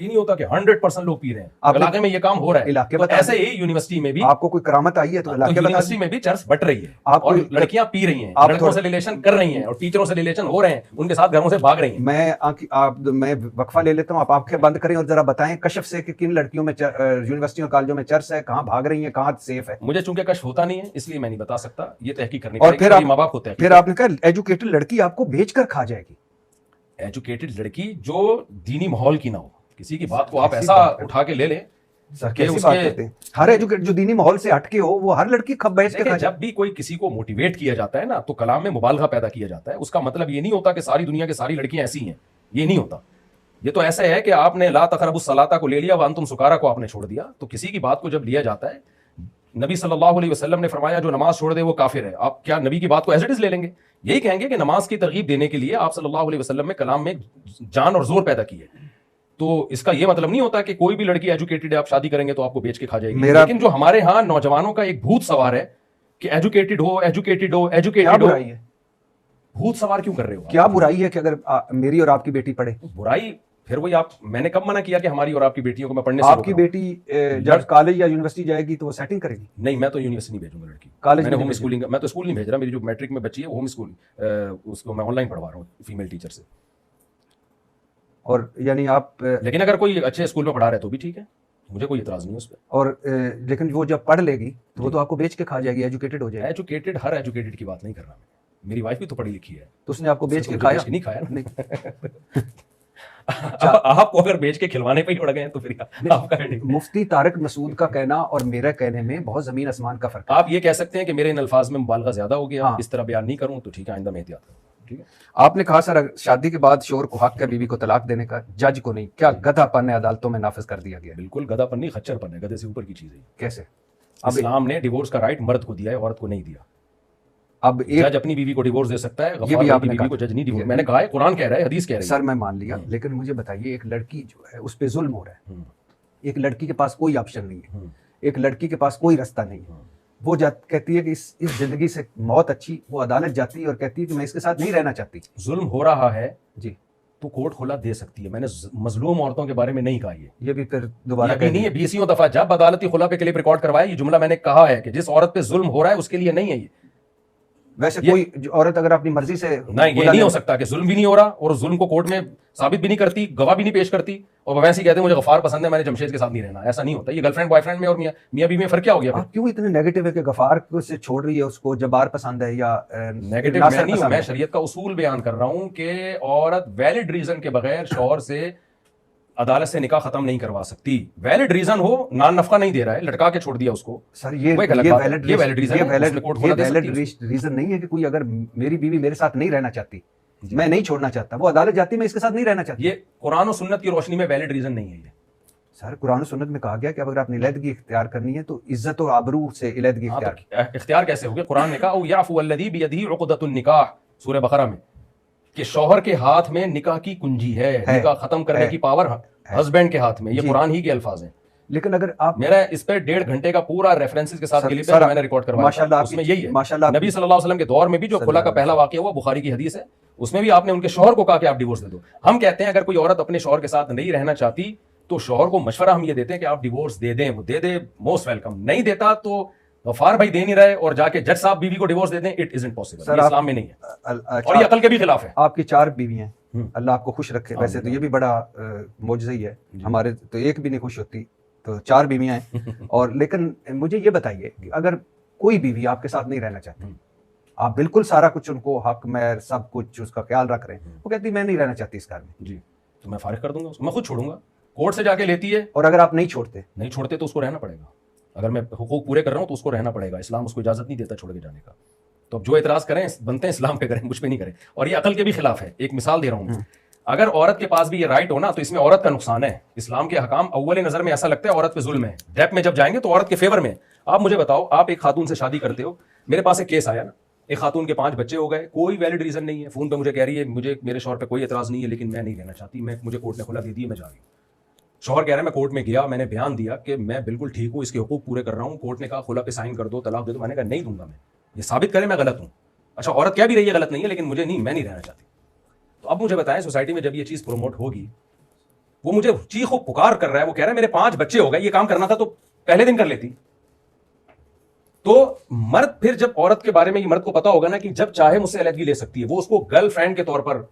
یہ نہیں ہوتا کہ 100% لوگ پی رہے ہیں، علاقے میں یہ کام ہو رہا ہے. علاقے تو ایسے ہی یونیورسٹی میں بھی آپ کو کوئی کرامت آئی ہے تو علاقے یونیورسٹی میں بھی چرس بٹ رہی ہے اور لڑکیاں پی رہی ہیں، لڑکوں سے ریلیشن کر رہی ہیں اور ٹیچروں سے ریلیشن ہو رہے ہیں، ان کے ساتھ گھروں سے بھاگ رہی ہیں. میں وقفہ لے لیتا ہوں، آپ آنکھیں بند کریں اور ذرا بتائیں کشف سے کہ کن لڑکیوں میں یونیورسٹی اور کالجوں میں چرس ہے، کہاں بھاگ رہی ہیں، کہاں سیف ہے. مجھے چونکہ کشف ہوتا نہیں ہے اس لیے میں نہیں بتا سکتا، یہ تحقیق کرنی اور پڑے گی، ماں باپ کو تحقیق. پھر آپ نے کہا ایجوکیٹڈ لڑکی آپ کو بھیج کر کھا جائے گی. ایجوکیٹڈ لڑکی جو دینی ماحول کی نہ ہو، کسی کی بات کو آپ ایسا اٹھا کے لے لیں کہ اس کے ہر ایجوکیٹ جو دینی ماحول سے ہٹ کے ہو وہ ہر لڑکی کھپ بیچ کے. جب بھی کوئی کسی کو موٹیویٹ کیا جاتا ہے نا تو کلام میں مبالغہ پیدا کیا جاتا ہے. اس کا مطلب یہ نہیں ہوتا کہ ساری دنیا کی ساری لڑکیاں ایسی ہیں، یہ نہیں ہوتا. یہ تو ایسا ہے کہ آپ نے لا تقربوا الصلاۃ کو لے لیا، وانتم سکارا کو آپ نے چھوڑ دیا. تو کسی کی بات کو جب لیا جاتا ہے، نبی صلی اللہ علیہ وسلم نے فرمایا جو نماز چھوڑ دے وہ کافر ہے. آپ کیا نبی کی بات کو ایز اٹ از لے لیں گے؟ یہی کہیں گے کہ نماز کی ترغیب دینے کے لیے آپ صلی اللہ علیہ وسلم نے کلام میں جان اور زور پیدا کی ہے. تو اس کا یہ مطلب نہیں ہوتا کہ کوئی بھی لڑکی ایجوکیٹڈ ہے آپ شادی کریں گے تو آپ کو بیچ کے کھا جائے گی. لیکن جو ہمارے ہاں نوجوانوں کا ایک بھوت سوار ہے کہ ایجوکیٹڈ ہو ایجوکیٹڈ ہو ایجوکیٹڈ ہو. بھوت سوار کیوں کر رہے ہو؟ کیا برائی ہے کہ اگر میری اور آپ کی بیٹی پڑھے؟ برائی پھر وہی آپ، میں نے کب منع کیا کہ ہماری اور آپ کی بیٹیوں کو میں پڑھنے سے آپ کی بیٹی جب کالج یا یونیورسٹی جائے گی تو وہ سیٹنگ کرے گی؟ نہیں، میں تو یونیورسٹی نہیں بھیجوں گا لڑکی. کالج میں ہوم اسکولنگ، میں تو اسکول نہیں بھیج رہا. میری جو میٹرک میں بچی ہے ہوم اسکول، اس کو میں آن لائن پڑھوا رہا ہوں فیمیل ٹیچر سے. اور یعنی آپ لیکن اگر کوئی اچھے اسکول میں پڑھا رہے تو بھی ٹھیک ہے، مجھے کوئی اعتراض نہیں اس پہ. اور لیکن وہ جب پڑھ لے گی تو وہ تو آپ کو بیچ کے کھا جائے گی، ایجوکیٹڈ ہو جائے گی. ایجوکیٹڈ، ہر ایجوکیٹڈ کی بات نہیں کر رہا میں. میری وائف بھی تو پڑھی لکھی ہے، تو اس نے آپ کو بیچ کے کھایا نہیں کھایا. آپ کو اگر بیچ کے کھلوانے پہ ہی اڑ گئے تو پھر آپ کا مفتی طارق مسعود کا کہنا اور میرا کہنے میں بہت زمین آسمان کا فرق ہے. آپ یہ کہہ سکتے ہیں کہ میرے ان الفاظ میں مبالغہ زیادہ ہو گیا، اس طرح بیان نہیں کروں تو ٹھیک ہے، آئندہ میں احتیاط کروں. ٹھیک ہے. آپ نے کہا سر شادی کے بعد شوہر کو حق ہے بیوی کو طلاق دینے کا، جج کو نہیں. کیا گدھا پن عدالتوں میں نافذ کر دیا گیا؟ بالکل گدھا پن نہیں، خچر پن ہے، گدھے سے اوپر کی چیز ہے. کیسے؟ اسلام نے ڈیورس کا رائٹ مرد کو دیا ہے، عورت کو نہیں دیا. اب جج اپنی بیوی کو ڈیورس دے سکتا ہے، غفار کی بیوی کو جج نہیں ڈیورس. میں نے کہا ہے قرآن کہہ رہا ہے، حدیث کہہ رہی ہے. سر میں مان لیا، لیکن مجھے بتائیے ایک لڑکی جو ہے اس پہ ظلم ہو رہا ہے، ایک لڑکی کے پاس کوئی آپشن نہیں ہے، ایک لڑکی کے پاس کوئی راستہ نہیں ہے. وہ کہتی ہے کہ اس زندگی سے موت اچھی، وہ عدالت جاتی ہے اور کہتی ہے کہ میں اس کے ساتھ نہیں رہنا چاہتی. ظلم ہو رہا ہے جی تو کورٹ کھلا دے سکتی ہے. میں نے مظلوم عورتوں کے بارے میں نہیں کہا. یہ بھی پھر دوبارہ نہیں ہے. 20 دفعہ جب عدالتی خلا پہ کلپ ریکارڈ کروایا، یہ جملہ میں نے کہا ہے کہ جس عورت پہ ظلم ہو رہا ہے اس کے لیے نہیں ہے. یہ ویسے کوئی عورت اگر اپنی مرضی سے نہیں، یہ نہیں ہو سکتا کہ ظلم بھی نہیں ہو رہا اور ظلم کو کورٹ میں ثابت بھی نہیں کرتی، گواہ بھی نہیں پیش کرتی، اور وہ ویسے ہی کہتے ہیں مجھے غفار پسند ہے، میں نے جمشید کے ساتھ نہیں رہنا. ایسا نہیں ہوتا. یہ گرل فرینڈ بوائے فرینڈ میں اور میاں بیوی میں فرق کیا ہو گیا؟ آپ کیوں اتنے نیگیٹو ہے کہ غفار سے چھوڑ رہی ہے اس کو، جبار پسند ہے یا نیگیٹو؟ میں نہیں ہوں، میں شریعت کا اصول بیان کر رہا ہوں کہ عورت ویلڈ ریزن کے بغیر شوہر سے عدالت سے نکاح ختم نہیں کروا سکتی. ویلڈ ریزن ہو، نان نفقہ نہیں دے رہا ہے، لٹکا کے چھوڑ دیا اس کو. سر یہ ویلڈ ریزن نہیں ہے کہ کوئی اگر میری بیوی میرے ساتھ نہیں رہنا چاہتی، میں نہیں چھوڑنا چاہتا، وہ عدالت جاتی میں اس کے ساتھ نہیں رہنا چاہتی. یہ قرآن و سنت کی روشنی میں ویلڈ ریزن نہیں ہے. یہ سر قرآن و سنت میں کہا گیا کہ اگر آپ نے علیحدگی اختیار کرنی ہے تو عزت و آبرو سے علیحدگی اختیار کیسے ہوگی؟ قرآن نے کہا او یعفو الذی بیدہ عقدۃ النکاح، سورہ بقرہ میں، کہ شوہر کے ہاتھ میں نکاح کی کنجی ہے، نکاح ختم کرنے کی پاور ہسبینڈ کے ہاتھ میں. یہ قرآن ہی کے الفاظ ہیں. لیکن اگر آپ میرا اس پہ 1.5 گھنٹے کا پورا ریفرنسز کے ساتھ کلپ ہے، میں نے ریکارڈ کروایا. اس میں یہی ہے نبی صلی اللہ علیہ وسلم کے دور میں بھی جو خلا کا پہلا واقعہ ہوا، بخاری کی حدیث ہے، اس میں بھی آپ نے ان کے شوہر کو کہا کہ آپ ڈیورس دے دو. ہم کہتے ہیں اگر کوئی عورت اپنے شوہر کے ساتھ نہیں رہنا چاہتی تو شوہر کو مشورہ ہم یہ دیتے ہیں کہ آپ ڈیورس دے دیں. وہ دے دے، موسٹ ویلکم. نہیں دیتا تو غفار بھائی دے نہیں رہے اور جا کے جج صاحب بیوی کو ڈیورس دے دیں. It isn't possible. یہ اسلام میں نہیں ہے اور یہ عقل کے بھی خلاف ہے. آپ کی 4 بیوی ہیں، اللہ آپ کو خوش رکھے. ویسے تو یہ بھی بڑا معجزہ ہی ہے، ہمارے تو ایک بھی نہیں خوش ہوتی، تو 4 بیویاں ہیں. اور لیکن مجھے یہ بتائیے کہ اگر کوئی بیوی آپ کے ساتھ نہیں رہنا چاہتی، آپ بالکل سارا کچھ ان کو حق مہر سب کچھ اس کا خیال رکھ رہے ہیں، وہ کہتی میں نہیں رہنا چاہتی اس گھر میں، جی تو میں فارغ کر دوں گا، میں خود چھوڑوں گا. کورٹ سے جا کے لیتی ہے. اور اگر آپ نہیں چھوڑتے تو اس کو رہنا پڑے گا. اگر میں حقوق پورے کر رہا ہوں تو اس کو رہنا پڑے گا. اسلام اس کو اجازت نہیں دیتا چھوڑ کے جانے کا. تو اب جو اعتراض کریں بنتے ہیں اسلام پہ کریں، مجھ پہ نہیں کریں. اور یہ عقل کے بھی خلاف ہے. ایک مثال دے رہا ہوں، اگر عورت کے پاس بھی یہ رائٹ ہونا تو اس میں عورت کا نقصان ہے. اسلام کے حکام اول نظر میں ایسا لگتا ہے عورت پہ ظلم ہے، ڈیپ میں جب جائیں گے تو عورت کے فیور میں. آپ مجھے بتاؤ، آپ ایک خاتون سے شادی کرتے ہو، میرے پاس ایک کیس آیا نا، ایک خاتون کے 5 بچے ہو گئے، کوئی ویلڈ ریزن نہیں ہے. فون پہ مجھے کہہ رہی ہے مجھے میرے شوہر پہ کوئی اعتراض نہیں ہے لیکن میں نہیں رہنا چاہتی، مجھے کورٹ نے کھلا دے دی، میں جا رہی ہوں. شوہر کہہ رہا ہے میں کورٹ میں گیا، میں نے بیان دیا کہ میں بالکل ٹھیک ہوں، اس کے حقوق پورے کر رہا ہوں. کورٹ نے کہا خلا پہ سائن کر دو، طلاق دے دو. میں نے کہا نہیں دوں گا، میں یہ ثابت کرے میں غلط ہوں. اچھا عورت کیا بھی رہی ہے غلط نہیں ہے لیکن میں نہیں رہنا چاہتی. تو اب مجھے بتائیں سوسائٹی میں جب یہ چیز پروموٹ ہوگی وہ مجھے چیخ و پکار کر رہا ہے, وہ کہہ رہا ہے میرے 5 بچے ہو گئے, یہ کام کرنا تھا تو پہلے دن کر لیتی. تو مرد پھر جب عورت کے بارے میں یہ مرد کو پتا ہوگا نا کہ جب چاہے مجھ سے علیحدگی لے سکتی ہے, وہ اس کو گرل فرینڈ کے طور پر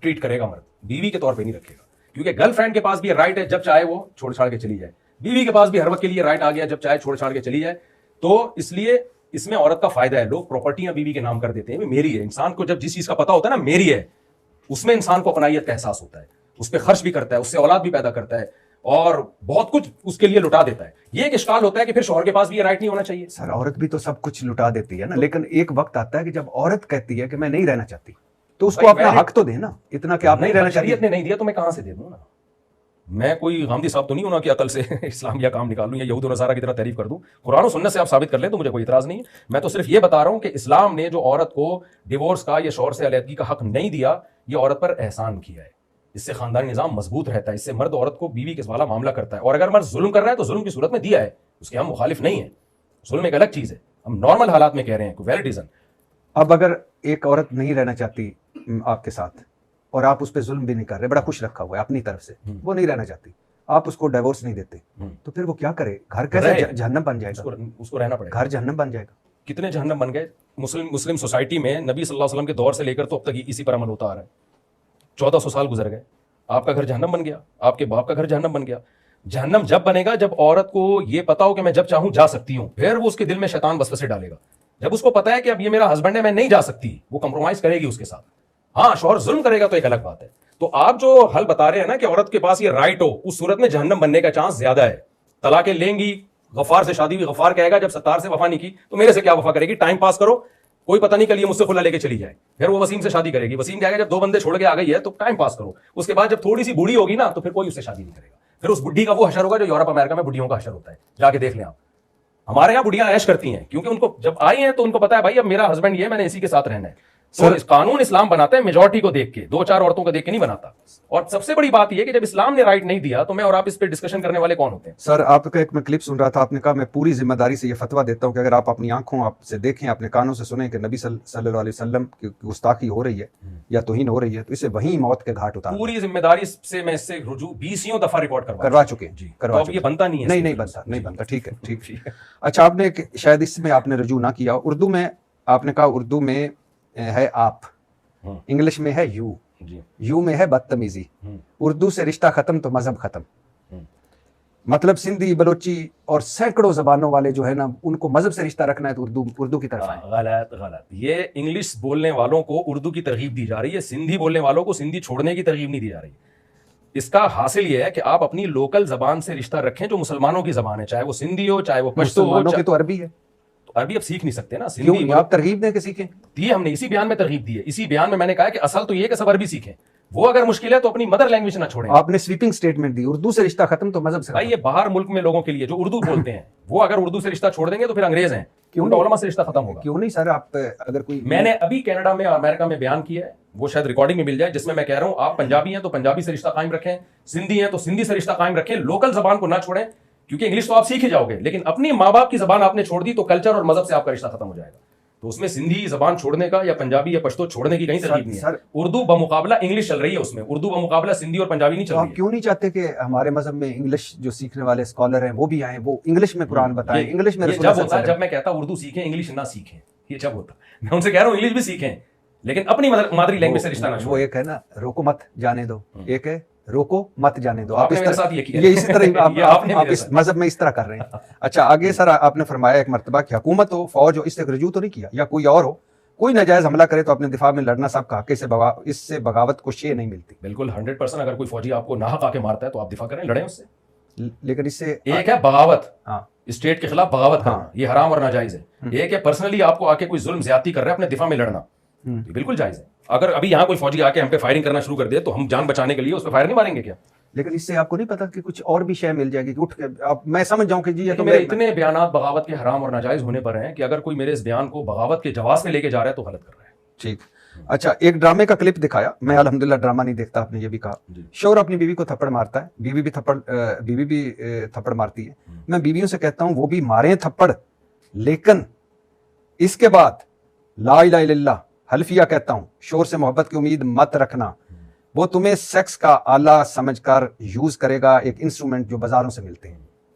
ٹریٹ کرے گا, مرد بیوی کے طور پہ نہیں رکھے گا, کیونکہ گرل فرینڈ کے پاس بھی رائٹ ہے جب چاہے وہ چھوڑ چھاڑ کے چلی جائے, بیوی کے پاس بھی ہر وقت کے لیے رائٹ آ گیا جب چاہے چھوڑ چھاڑ کے چلی جائے. تو اس لیے اس میں عورت کا فائدہ ہے, لوگ پراپرٹیاں بیوی کے نام کر دیتے ہیں, میری ہے. انسان کو جب جس چیز کا پتا ہوتا ہے نا میری ہے, اس میں انسان کو اپنائیت کا احساس ہوتا ہے, اس پہ خرچ بھی کرتا ہے, اس سے اولاد بھی پیدا کرتا ہے اور بہت کچھ اس کے لیے لٹا دیتا ہے. یہ ایک اشکال ہوتا ہے کہ پھر شوہر کے پاس بھی یہ رائٹ نہیں ہونا چاہیے. سر عورت بھی تو سب کچھ لٹا دیتی ہے نا, لیکن ایک وقت آتا ہے کہ جب عورت کہتی ہے کہ میں نہیں رہنا چاہتی تو اس کو اپنا حق تو دے نا, اتنا کہ آپ نہیں رہنا چاہیے. شریعت نے نہیں دیا تو میں کہاں سے دے دوں نا, میں کوئی غامدی صاحب تو نہیں ہونا کہ عقل سے اسلام یا کام نکال لوں یا یہود و نصارہ کی طرح تعریف کر دوں. قرآن و سنت سے آپ ثابت کر لیں تو مجھے کوئی اعتراض نہیں ہے. میں تو صرف یہ بتا رہا ہوں کہ اسلام نے جو عورت کو ڈیورس کا یا شوہر سے علیحدگی کا حق نہیں دیا, یہ عورت پر احسان کیا ہے. اس سے خاندانی نظام مضبوط رہتا ہے, اس سے مرد عورت کو بیوی کے والا معاملہ کرتا ہے. اور اگر مرد ظلم کر رہا ہے تو ظلم کی صورت میں دیا ہے, اس کے ہم مخالف نہیں ہیں. ظلم ایک الگ چیز ہے, ہم نارمل حالات میں کہہ رہے ہیں کوئی ویلڈ ریزن. اب اگر ایک عورت نہیں رہنا چاہتی آپ کے ساتھ اور آپ اس پہ ظلم بھی نہیں کر رہے, بڑا خوش رکھا ہوا ہے اپنی طرف سے, وہ نہیں رہنا چاہتی, آپ اس کو ڈیورس نہیں دیتے, تو پھر وہ کیا کرے؟ گھر کیسے جہنم بن جائے گا؟ اس کو رہنا پڑے گا. گھر جہنم بن جائے گا. کتنے جہنم بن گئے مسلم سوسائٹی میں نبی صلی اللہ علیہ وسلم کے دور سے لے کر تو اب تک اسی پر عمل ہوتا آ رہا ہے. 1400 سال گزر گئے, آپ کا گھر جہنم بن گیا, آپ کے باپ کا گھر جہنم بن گیا. جہنم جب بنے گا جب عورت کو یہ پتا ہو کہ میں جب چاہوں جا سکتی ہوں, پھر وہ اس کے دل میں شیطان وسوسے ڈالے گا. جب اس کو پتا ہے کہ اب یہ میرا ہسبینڈ ہے, میں نہیں جا سکتی, وہ کمپرومائز کرے گی اس کے ساتھ. ہاں شوہر ظلم کرے گا تو ایک الگ بات ہے. تو آپ جو حل بتا رہے ہیں نا کہ عورت کے پاس یہ رائٹ ہو, اس صورت میں جہنم بننے کا چانس زیادہ ہے. طلاقیں لیں گی, غفار سے شادی ہوئی, غفار کہے گا جب ستار سے وفا نہیں کی تو میرے سے کیا وفا کرے گی, ٹائم پاس کرو, کوئی پتہ نہیں کل یہ مجھ سے کھلا لے کے چلی جائے. پھر وہ وسیم سے شادی کرے گی, وسیم کہے گا جب 2 بندے چھوڑ کے آ گئی ہے تو ٹائم پاس کرو. اس کے بعد جب تھوڑی سی بوڑھی ہوگی نا تو پھر کوئی اس سے شادی نہیں کرے گا. پھر اس بڈھی کا وہ حشر ہوگا جو یورپ امریکہ میں بڈھیوں کا حشر ہوتا ہے, جا کے دیکھ لیں آپ. ہمارے یہاں بڈھیاں عیش کرتی ہیں کیونکہ ان کو جب آئی ہیں تو ان کو پتا ہے بھائی اب میرا ہسبینڈ یہ ہے, میں نے اسی کے ساتھ رہنا ہے. تو قانون اسلام بناتا ہے میجورٹی کو دیکھ کے, 2-4 عورتوں کو دیکھ کے نہیں بناتا. اور سب سے بڑی بات یہ کہ جب اسلام نے رائٹ نہیں دیا تو میں اور آپ اس پہ ڈسکشن کرنے والے کون ہوتے ہیں؟ سر آپ کا ایک میں کلپ سن رہا تھا, آپ نے کہا میں پوری ذمہ داری سے یہ فتویٰ دیتا ہوں کہ اگر آپ اپنی آنکھوں آپ سے دیکھیں, اپنے کانوں سے سنیں کہ نبی صلی اللہ علیہ وسلم کی گستاخی ہو رہی ہے یا توہین ہو رہی ہے تو اسے وہیں موت کے گھاٹ اتار. پوری ذمہ داری سے میں اس سے رجوع 20 دفعہ ریکارڈ کروا چکے ہیں. جی, کروا چکے. یہ بنتا نہیں ہے. نہیں بنتا. ٹھیک ہے. اچھا, آپ نے شاید اس میں آپ نے رجوع نہ کیا, اردو میں آپ نے کہا اردو میں ہے آپ, انگلش میں ہے یو, یو میں ہے بدتمیزی, اردو سے رشتہ ختم تو مذہب ختم. مطلب سندھی, بلوچی اور سینکڑوں زبانوں والے جو ہے نا ان کو مذہب سے رشتہ رکھنا ہے تو اردو کی طرف آئیں. غلط. یہ انگلش بولنے والوں کو اردو کی ترغیب دی جا رہی ہے, سندھی بولنے والوں کو سندھی چھوڑنے کی ترغیب نہیں دی جا رہی. اس کا حاصل یہ ہے کہ آپ اپنی لوکل زبان سے رشتہ رکھیں جو مسلمانوں کی زبان ہے, چاہے وہ سندھی ہو چاہے وہ پشتو ہو. مسلمانوں کی تو عربی ہے, عربی اب سیکھ نہیں سکتے نا. سندھی آپ ترغیب دیں کہ سیکھیں, دی ہم نے اسی بیان میں ترغیب دی ہے. اسی بیان میں نے کہا کہ اصل تو یہ کہ سب عربی سیکھیں, وہ اگر مشکل ہے تو اپنی مدر لینگویج نہ چھوڑیں. آپ نے سویپنگ سٹیٹمنٹ دی, اردو سے رشتہ ختم تو مذہب سے. بھائی یہ باہر ملک میں لوگوں کے لیے جو اردو بولتے ہیں وہ اگر اردو سے رشتہ چھوڑ دیں گے تو پھر انگریز ہیں, کیوں علماء سے رشتہ ختم ہوگا. کیوں نہیں سر, آپ اگر کوئی, میں نے ابھی کینیڈا میں امریکہ میں بیان کیا ہے, وہ شاید ریکارڈنگ میں مل جائے, جس میں میں کہہ رہا ہوں آپ پنجابی ہیں تو پنجابی سے رشتہ قائم رکھیں, سندھی ہیں تو سندھی سے رشتہ قائم رکھیں, لوکل زبان کو نہ چھوڑیں, کیونکہ انگلش تو آپ سیکھ ہی جاؤ گے, لیکن اپنی ماں باپ کی زبان آپ نے چھوڑ دی تو کلچر اور مذہب سے آپ کا رشتہ ختم ہو جائے گا. تو اس میں سندھی زبان چھوڑنے کا یا پنجابی یا پشتو چھوڑنے کی کہیں ترغیب نہیں ہے. اردو بمقابلہ انگلش چل رہی ہے, اس میں اردو بمقابلہ سندھی اور پنجابی نہیں چل رہی ہے. آپ کیوں نہیں چاہتے کہ ہمارے مذہب میں انگلش جو سیکھنے والے اسکالر ہیں وہ بھی آئیں, وہ انگلش میں قرآن بتائیں, انگلش میں جب ہوتا ہے جب میں کہتا اردو سیکھیں انگلش نہ سیکھیں, یہ جب ہوتا میں ان سے کہہ رہا ہوں انگلش بھی سیکھیں لیکن اپنی مادری لینگویج سے رشتہ نہ چھوڑیں. وہ ایک ہے نا روکو مت جانے دو, ایک ہے روکو مت جانے دو. آپ نے میرے ساتھ یہ کیا, یہ اسی طرح آپ اس مذہب میں اس طرح کر رہے ہیں. اچھا آگے سر, آپ نے فرمایا ایک مرتبہ کہ حکومت ہو, فوج ہو, اس سے رجوع تو نہیں کیا, یا کوئی اور ہو, کوئی ناجائز حملہ کرے تو اپنے دفاع میں لڑنا سب کا حق, اس سے بغاوت کو شے نہیں ملتی. بالکل 100%. اگر کوئی فوجی آپ کو ناحق آ کے مارتا ہے تو آپ دفاع کریں, لڑیں اس سے. لیکن اس سے ایک ہے بغاوت, ہاں اسٹیٹ کے خلاف بغاوت کرنا, یہ حرام اور ناجائز ہے. ایک ہے پرسنلی آپ کو آ کے کوئی ظلم زیادتی کر رہا ہے اپنے دفاع میں لڑنا, یہ بالکل جائز ہے. اگر ابھی یہاں کوئی فوجی آ کے ہم پہ فائرنگ کرنا شروع کر دے تو ہم جان بچانے کے لیے اس پہ فائر نہیں ماریں گے کیا؟ لیکن اس سے آپ کو نہیں پتا کہ کچھ اور بھی شے مل جائے گی کہ اٹھ کے میں سمجھ جاؤں کہ جی یہ تو میرے اتنے بیانات بغاوت کے حرام اور ناجائز ہونے پر ہیں کہ اگر کوئی میرے اس بیان کو بغاوت کے جواز میں لے کے جا رہا ہے تو غلط کر رہا ہے. ٹھیک. اچھا ایک ڈرامے کا کلپ دکھایا, میں الحمدللہ ڈرامہ نہیں دیکھتا, آپ نے یہ بھی کہا. شوہر اپنی بیوی کو تھپڑ مارتا ہے, بیوی بھی تھپڑ مارتی ہے. میں بیویوں سے کہتا ہوں وہ بھی ماریں تھپڑ, لیکن اس کے بعد لا الہ الا اللہ حلفیہ کہتا ہوں, شوہر سے محبت کی امید مت رکھنا, وہ تمہیں سیکس کا آلہ سمجھ کر یوز کرے گا, ایک انسٹرومنٹ جو بازاروں سے ملتے ہیں.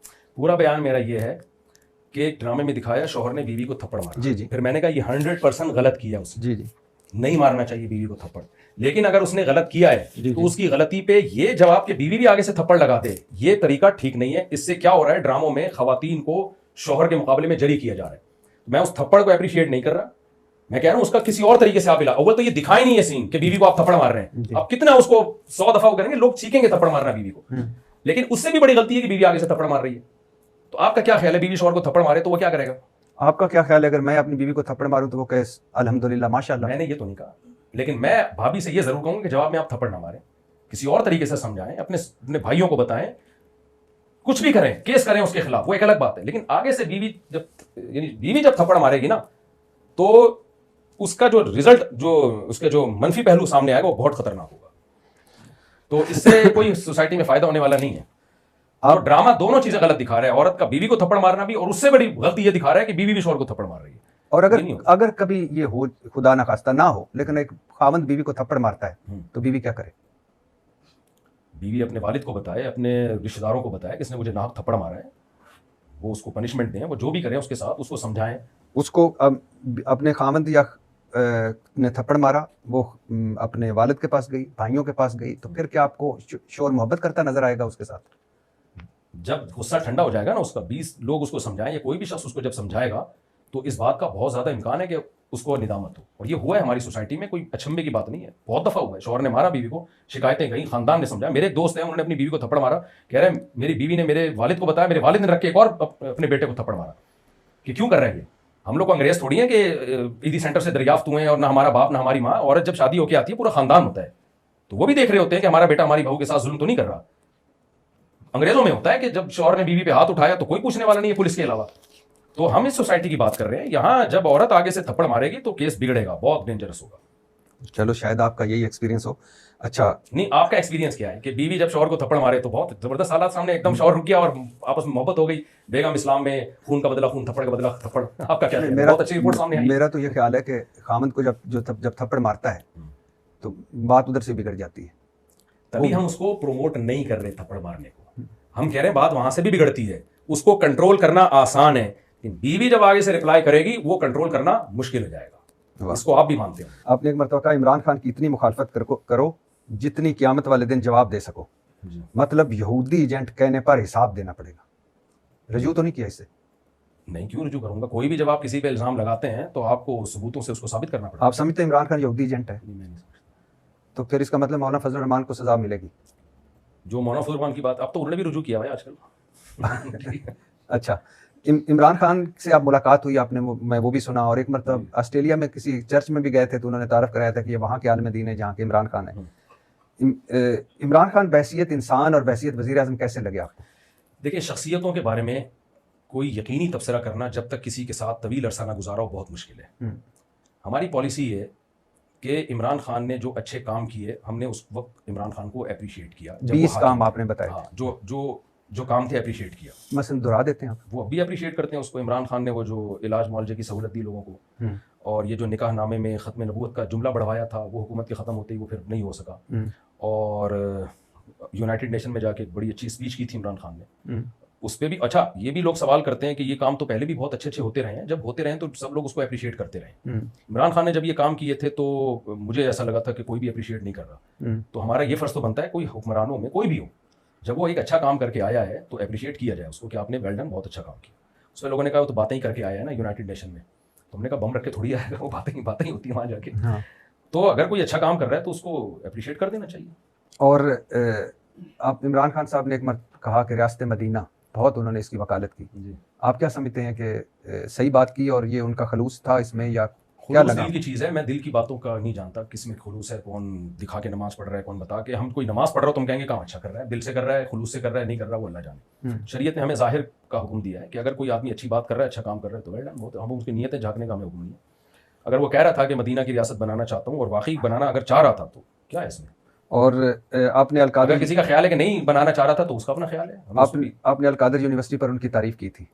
پورا بیان میرا یہ ہے کہ ایک ڈرامے میں دکھایا شوہر نے بیوی کو تھپڑ مارا. جی جی. پھر میں نے کہا یہ 100% غلط کیا اس نے. جی جی. نہیں مارنا چاہیے بیوی کو تھپڑ, لیکن اگر اس نے غلط کیا ہے تو اس کی غلطی پہ یہ جواب کہ بیوی بھی آگے سے تھپڑ لگا دے, یہ طریقہ ٹھیک نہیں ہے. اس سے کیا ہو رہا ہے, ڈراموں میں خواتین کو شوہر کے مقابلے میں جری کیا جا رہا ہے. میں اس تھپڑ کو اپریشیٹ نہیں کر رہا, میں کہہ رہا ہوں اس کا کسی اور طریقے سے آپ علاج. اول تو یہ دکھائی نہیں ہے سین کہ بیوی کو آپ تھپڑ مار رہے ہیں, آپ کتنا اس کو 100 دفعہ وہ کریں گے, لوگ سیکھیں گے تھپڑ مارنا بیوی کو, لیکن اس سے بھی بڑی غلطی ہے کہ بیوی آگے سے تھپڑ مار رہی ہے. تو آپ کا کیا خیال ہے, بیوی شوہر کو تھپڑ مارے تو وہ کیا کرے گا؟ آپ کا کیا خیال ہے اگر میں اپنی بیوی کو تھپڑ ماروں تو وہ کہے الحمدللہ ماشاءاللہ؟ میں نے یہ تو نہیں کہا, لیکن میں بھابھی سے یہ ضرور کہوں کہ جواب میں آپ تھپڑ نہ ماریں, کسی اور طریقے سے سمجھائیں, اپنے بھائیوں کو بتائیں, کچھ بھی کریں, کیس کریں اس کے خلاف, وہ ایک الگ بات ہے. لیکن آگے سے بیوی جب تھپڑ مارے گی نا تو اس کا جو رزلٹ, جو اس کے جو منفی پہلو سامنے آئے گا وہ بہت خطرناک ہوگا. تو اس سے کوئی سوسائٹی میں فائدہ ہونے والا نہیں ہے. اور ڈرامہ دونوں چیزیں غلط دکھا رہا ہے, عورت کا بیوی کو تھپڑ مارنا بھی, اور اس سے بڑی غلطی یہ دکھا رہا ہے کہ بیوی بھی شوہر کو تھپڑ مار رہی ہے. اور اگر کبھی یہ ہو, خدا نخواستہ نہ ہو, لیکن ایک خاوند بیوی کو تھپڑ مارتا ہے تو بیوی کیا کرے؟ بیوی اپنے والد کو بتائے, اپنے رشتہ داروں کو بتائے کہ اس نے مجھے ناحق تھپڑ مارا ہے, وہ اس کو پنشمنٹ دیں, وہ جو بھی کریں اس کے ساتھ اس کو سمجھائیں. اس کو اپنے خاوند یا نے تھپڑ مارا, وہ اپنے والد کے پاس گئی, بھائیوں کے پاس گئی, تو پھر کیا آپ کو شوہر محبت کرتا نظر آئے گا اس کے ساتھ؟ جب غصہ ٹھنڈا ہو جائے گا نا اس کا, 20 لوگ اس کو سمجھائیں یا کوئی بھی شخص اس کو جب سمجھائے گا تو اس بات کا بہت زیادہ امکان ہے کہ اس کو ندامت ہو. اور یہ ہوا ہے ہماری سوسائٹی میں, کوئی اچھمبے کی بات نہیں ہے, بہت دفعہ ہوا ہے. شوہر نے مارا بیوی کو, شکایتیں گئی, خاندان نے سمجھا. میرے دوست ہیں انہوں نے اپنی بیوی کو تھپڑ مارا, کہہ رہے ہیں میری بیوی نے میرے والد کو بتایا, میرے والد نے رکھ کے ایک اور اپنے بیٹے کو تھپڑ مارا. کہ کیوں کر رہے ہیں یہ؟ ہم لوگ کو انگریز تھوڑی ہیں کہ عیدی سینٹر سے دریافت ہوئے ہیں, اور نہ ہمارا باپ نہ ہماری ماں. عورت جب شادی ہو کے آتی ہے پورا خاندان ہوتا ہے, تو وہ بھی دیکھ رہے ہوتے ہیں کہ ہمارا بیٹا ہماری بہو کے ساتھ ظلم تو نہیں کر رہا. انگریزوں میں ہوتا ہے کہ جب شوہر نے بیوی پہ ہاتھ اٹھایا تو کوئی پوچھنے والا نہیں ہے پولیس کے علاوہ. تو ہم اس سوسائٹی کی بات کر رہے ہیں. یہاں جب عورت آگے سے تھپڑ مارے گی تو کیس بگڑے گا, بہت ڈینجرس ہوگا. چلو شاید آپ کا یہی ایکسپیرینس ہو. اچھا نہیں, آپ کا ایکسپیرینس کیا ہے کہ بیوی جب شوہر کو تھپڑ مارے تو بہت زبردست حالات سامنے, ایک دم شوہر رک گیا اور آپس میں محبت ہو گئی. بیگم اسلام میں خون کا بدلہ خون, تھپڑ کا بدلہ تھپڑ. آپ کا کیا ہے؟ بہت اچھی رپورٹ سامنے آئی. میرا تو یہ خیال ہے کہ خامند کو جب تھپڑ مارتا ہے تو بات ادھر سے بگڑ جاتی ہے. تبھی ہم اس کو پروموٹ نہیں کر رہے تھپڑ مارنے کو, ہم کہہ رہے ہیں بات وہاں سے بھی بگڑتی ہے. اس کو کنٹرول کرنا آسان ہے, بیوی جب آگے سے ریپلائی کرے گی وہ کنٹرول کرنا مشکل ہو جائے گا. اس کو آپ بھی مانتے ہیں. آپ نے ایک مرتبہ کہا عمران خان کی اتنی مخالفت کرو جتنی قیامت والے دن جواب دے سکو. مطلب یہودی ایجنٹ کہنے پر حساب دینا پڑے گا. رجوع تو نہیں کیا اس سے؟ نہیں, کیوں رجوع کروں گا؟ کوئی بھی جب آپ کسی پہ الزام لگاتے ہیں تو آپ کو ثبوتوں سے اس کو ثابت کرنا پڑتا ہے. آپ سمجھتے ہیں عمران خان یہودی ایجنٹ ہے؟ تو پھر اس کا مطلب مولانا فضل الرحمان کو سزا ملے گی. جو مولانا فضل الرحمان کی بات, اب تو انہوں نے بھی رجوع کیا ہے آج کل. اچھا, عمران خان سے آپ ملاقات ہوئی آپ نے, میں وہ بھی سنا. اور ایک مرتبہ آسٹریلیا میں کسی چرچ میں بھی گئے تھے تو انہوں نے تعارف کرایا تھا کہ یہ وہاں کے عالم دین ہے جہاں کے عمران خان ہے. عمران خان بحیثیت انسان اور بحیثیت وزیر اعظم کیسے لگے آپ کو؟ دیکھیں, شخصیتوں کے بارے میں کوئی یقینی تبصرہ کرنا جب تک کسی کے ساتھ طویل عرصہ نہ گزارا ہو بہت مشکل ہے. ہماری پالیسی ہے کہ عمران خان نے جو اچھے کام کیے ہم نے اس وقت عمران خان کو اپریشیٹ کیا. 20 کام آپ نے بتائے, جو کام تھے اپریشیٹ کیا. مثلا دہرا دیتے ہیں آپ؟ وہ اب بھی اپریشیٹ کرتے ہیں اس کو. عمران خان نے وہ جو علاج معالجے کی سہولت دی لوگوں کو, اور یہ جو نکاح نامے میں ختم نبوت کا جملہ بڑھوایا تھا وہ حکومت کے ختم ہوتے ہی وہ پھر نہیں ہو سکا. اور یونائٹڈ نیشن میں جا کے بڑی اچھی اسپیچ کی تھی عمران خان نے, اس پہ بھی. اچھا, یہ بھی لوگ سوال کرتے ہیں کہ یہ کام تو پہلے بھی بہت اچھے ہوتے رہے ہیں, جب ہوتے رہے تو سب لوگ اس کو اپریشیٹ کرتے رہے. عمران خان نے جب یہ کام کیے تھے تو مجھے ایسا لگا تھا کہ کوئی بھی اپریشیٹ نہیں کر رہا. تو ہمارا یہ فرض تو بنتا ہے, کوئی حکمرانوں میں کوئی بھی ہو, جب وہ ایک اچھا کام کر کے آیا ہے تو اپریشیٹ کیا جائے اس کو کہ آپ نے ویل ڈن, بہت اچھا کام کیا. اس میں لوگوں نے کہا وہ تو باتیں ہی کر کے آیا ہے نا یونائٹڈ نیشن میں. تو ہم نے کہا بم رکھ کے تھوڑی آئے گا, وہ باتیں ہی ہوتی ہیں وہاں جا کے. تو اگر کوئی اچھا کام کر رہا ہے تو اس کو اپریشیٹ کر دینا چاہیے. اور آپ عمران خان صاحب نے ایک مرتبہ کہا کہ ریاست مدینہ, بہت انہوں نے اس کی وکالت کی. آپ کیا سمجھتے ہیں کہ صحیح بات کی اور یہ ان کا خلوص تھا اس میں, یا کیا لگا؟ دل کی چیز ہے, میں دل کی باتوں کا نہیں جانتا کس میں خلوص ہے, کون دکھا کے نماز پڑھ رہا ہے, کون بتا کے. ہم کوئی نماز پڑھ رہا ہو تم کہیں گے کام اچھا کر رہا ہے, دل سے کر رہا ہے, خلوص سے کر رہا ہے, نہیں کر رہا وہ اللہ جانے. شریعت نے ہمیں ظاہر کا حکم دیا ہے کہ اگر کوئی آدمی اچھی بات کر رہا ہے, اچھا کام کر رہا ہے تو ویل ڈن. ہم اس کی نیتیں جھانکنے کا ہمیں حکم نہیں ہے. اگر وہ کہہ رہا تھا کہ مدینہ کی ریاست بنانا چاہتا ہوں اور واقعی بنانا اگر چاہ رہا تھا تو کیا ہے اس میں؟ اور آپ نے اگر کسی کا خیال ہے کہ نہیں بنانا چاہ رہا تھا تو اس کا اپنا خیال ہے. آپ نے القادر یونیورسٹی پر ان کی تعریف کی تھی.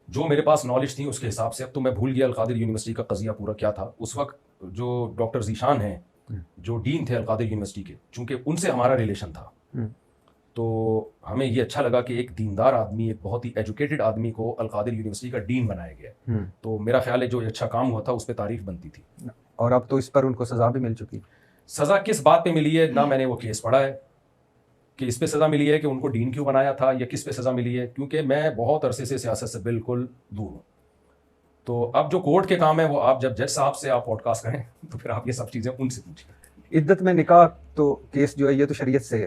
جو میرے پاس نالج تھی اس کے حساب سے, اب تو میں بھول گیا القادر یونیورسٹی کا قضیہ پورا کیا تھا اس وقت. جو ڈاکٹر ذیشان ہیں جو ڈین تھے القادر یونیورسٹی کے، چونکہ ان سے ہمارا ریلیشن تھا تو ہمیں یہ اچھا لگا کہ ایک دیندار آدمی، ایک بہت ہی ایجوکیٹڈ آدمی کو القادر یونیورسٹی کا ڈین بنایا گیا، تو میرا خیال ہے جو اچھا کام ہوا تھا اس پہ تعریف بنتی تھی. اور اب تو اس پر ان کو سزا بھی مل چکی. سزا کس بات پہ ملی ہے؟ نہ میں نے وہ کیس پڑھا ہے کہ اس پہ سزا ملی ہے کہ ان کو ڈین کیوں بنایا تھا یا کس پہ سزا ملی ہے، کیونکہ میں بہت عرصے سے سیاست سے بالکل دور ہوں. تو اب جو کورٹ کے کام ہے وہ آپ جب جج صاحب سے آپ پوڈ کاسٹ کریں تو پھر آپ یہ سب چیزیں ان سے پوچھیں. عدت میں نکاح تو کیس جو ہے یہ تو شریعت سے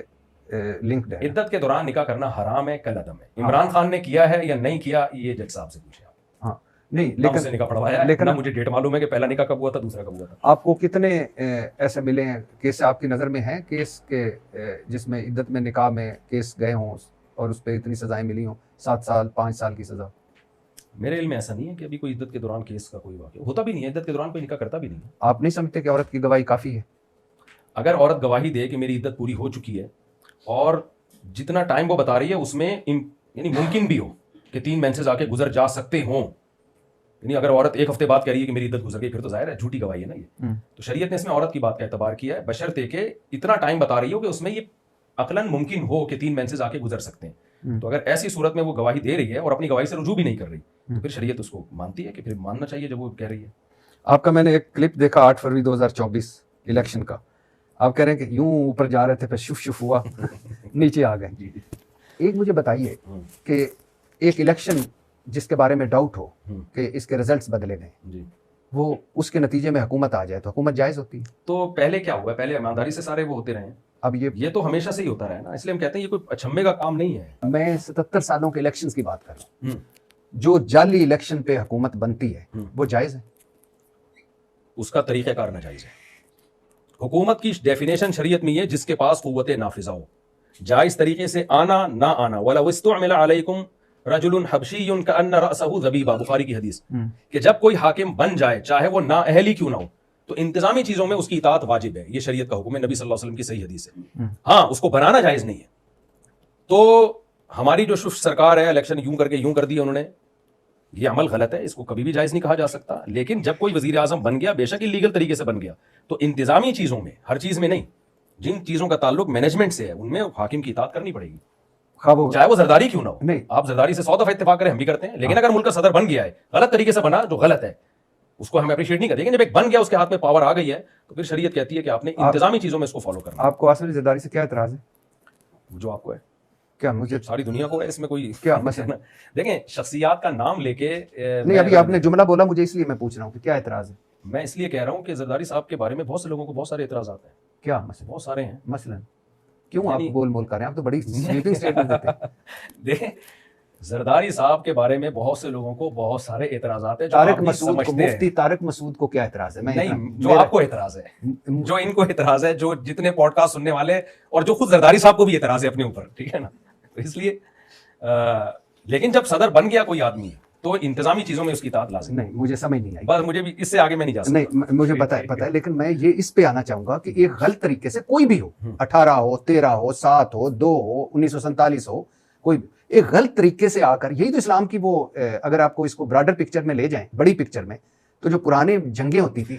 لنکڈ ہے. عدت کے دوران نکاح کرنا حرام ہے کالعدم ہے. عمران خان نے کیا ہے یا نہیں کیا یہ جج صاحب سے پوچھیں. ہاں نہیں نہ مجھ سے نکاح پڑھوایا ہے، نہ مجھے ڈیٹ معلوم ہے کہ پہلا نکاح کب ہوا تھا دوسرا کب ہوا تھا. آپ کو کتنے ایسے ملے ہیں کیس آپ کی نظر میں ہیں کیس کے جس میں عدت میں نکاح میں کیس گئے ہوں اور اس پہ اتنی سزائیں ملی ہوں، 7 سال 5 سال کی سزا؟ میرے علم میں ایسا نہیں ہے کہ ابھی کوئی عدت کے دوران کیس کا کوئی واقعہ ہوتا بھی نہیں ہے. عدت کے دوران کوئی نکاح کرتا بھی نہیں ہے. آپ نہیں سمجھتے کہ عورت کی گواہی کافی ہے؟ اگر عورت گواہی دے کہ میری عدت پوری ہو چکی ہے اور جتنا ٹائم وہ بتا رہی ہے اس میں یعنی ممکن بھی ہو کہ 3 مینسز آ کے گزر جا سکتے ہوں، یعنی اگر عورت 1 ہفتے بعد کہہ رہی ہے کہ میری عدت گزر گئی پھر تو ظاہر ہے جھوٹی گواہی ہے نا یہ. تو شریعت نے اس میں عورت کی بات کا اعتبار کیا ہے بشرطے کہ اتنا ٹائم بتا رہی ہو کہ اس میں یہ عقلاً ممکن ہو کہ 3 مینسز آ کے گزر سکتے ہیں. تو اگر ایسی صورت میں وہ گواہی دے رہی ہے اور اپنی گواہی سے رجوع بھی نہیں کر رہی تو پھر شریعت اس کو مانتی ہے کہ پھر ماننا چاہیے جب وہ کہہ رہی ہے. آپ کا میں نے ایک کلپ دیکھا 8 فروری 2024 الیکشن کا، آپ کہہ رہے ہیں کہ یوں اوپر جا رہے تھے پھر شف شف ہوا نیچے آ گئے. ایک مجھے بتائیے کہ ایک الیکشن جس کے بارے میں ڈاؤٹ ہو کہ اس کے ریزلٹس بدلے گئے، وہ اس کے نتیجے میں حکومت آ جائے تو حکومت جائز ہوتی ہے؟ تو پہلے کیا ہوا؟ پہلے ایمانداری سے سارے وہ ہوتے رہے ہیں. اب یہ تو ہمیشہ سے ہی ہوتا رہا ہے نا، اس لیے ہم کہتے ہیں یہ کوئی اچھمے کا کام نہیں ہے. میں 77 سالوں کے الیکشنز کی بات کر رہا ہوں. جو جعلی الیکشن پہ حکومت بنتی ہے وہ جائز ہے؟ اس کا طریقہ کار ناجائز ہے. حکومت کی ڈیفینیشن شریعت میں یہ جس کے پاس قوت نافذہ ہو، جائز طریقے سے آنا نہ آنا. وَلَوْ اسْتُعْمِلَ عَلَيْكُمْ رَجُلٌ حَبْشِيٌّ كَأَنَّ رَأْسَهُ ذَبِيبٌ، بخاری کی حدیث کہ جب کوئی حاکم بن جائے چاہے وہ نااہل ہی کیوں نہ ہو تو انتظامی چیزوں میں اس کی اطاعت واجب ہے. یہ شریعت کا حکم ہے، نبی صلی اللہ علیہ وسلم کی صحیح حدیث ہے. ہاں اس کو بنانا جائز نہیں ہے. تو ہماری جو شف سرکار ہے الیکشن یوں کر کے یوں کر دیا انہوں نے، یہ عمل غلط ہے، اس کو کبھی بھی جائز نہیں کہا جا سکتا. لیکن جب کوئی وزیر اعظم بن گیا، بے شک لیگل طریقے سے بن گیا، تو انتظامی چیزوں میں، ہر چیز میں نہیں، جن چیزوں کا تعلق مینجمنٹ سے ہے ان میں حاکم کی اطاعت کرنی پڑے گی، چاہے وہ زرداری کیوں نہ ہو. نہیں آپ زرداری سے 100 دفعہ اتفاق کریں، ہم بھی کرتے ہیں، لیکن اگر ملک کا صدر بن گیا ہے غلط طریقے سے بنا جو غلط ہے اس کو ہم اپریشیٹ نہیں کرتے. لیکن جب ایک بن گیا اس کے ہاتھ میں پاور آ گئی ہے تو پھر شریعت کہتی ہے کہ آپ نے انتظامی چیزوں میں اس کو فالو کرنا. آپ کو اصل زرداری سے کیا اعتراض ہے؟ جو آپ کو ہے کیا؟ مجھے ساری دنیا کو ہے، اس میں کوئی کیا مسئلہ؟ دیکھیں شخصیات کا نام لے کے نہیں، ابھی آپ نے جملہ بولا مجھے، اس لیے میں پوچھ رہا ہوں کہ کیا اعتراض ہے. میں اس لیے کہہ رہا ہوں کہ زرداری صاحب کے بارے میں بہت سے لوگوں کو بہت سارے اعتراضات ہیں. کیا مسئلہ؟ بہت سارے ہیں. مثلا کیوں آپ گول مول کر رہے ہیں؟ آپ تو بڑی سویپنگ اسٹیٹمنٹ دیتے ہیں. دیکھیں زرداری صاحب کے بارے میں بہت سے لوگوں کو بہت سارے اعتراضات ہیں. طارق مسعود کو، مفتی طارق مسعود کو کیا اعتراض ہے؟ نہیں، جو آپ کو اعتراض ہے، جو ان کو اعتراض ہے، جو جتنے پوڈ کاسٹ سننے والے اور جو خود زرداری صاحب کو بھی اعتراض ہے اپنے اوپر، ٹھیک ہے نا. اس لیے لیکن جب صدر بن گیا کوئی آدمی تو انتظامی چیزوں میں اس کی اطاعت لازم. نہیں مجھے سمجھ نہیں آئی. بس مجھے بھی اس سے آگے میں نہیں جا سکتا. نہیں مجھے پتا ہے، لیکن میں یہ اس پہ آنا چاہوں گا کہ ایک غلط طریقے سے کوئی بھی ہو، 18 ہو، 13 ہو، 7 ہو، 2 ہو، 1947 ہو، کوئی ایک غلط طریقے سے آ کر، یہی تو اسلام کی وہ، اگر آپ کو اس کو براڈر پکچر میں لے جائیں، بڑی پکچر میں، تو جو پرانے جنگیں ہوتی تھی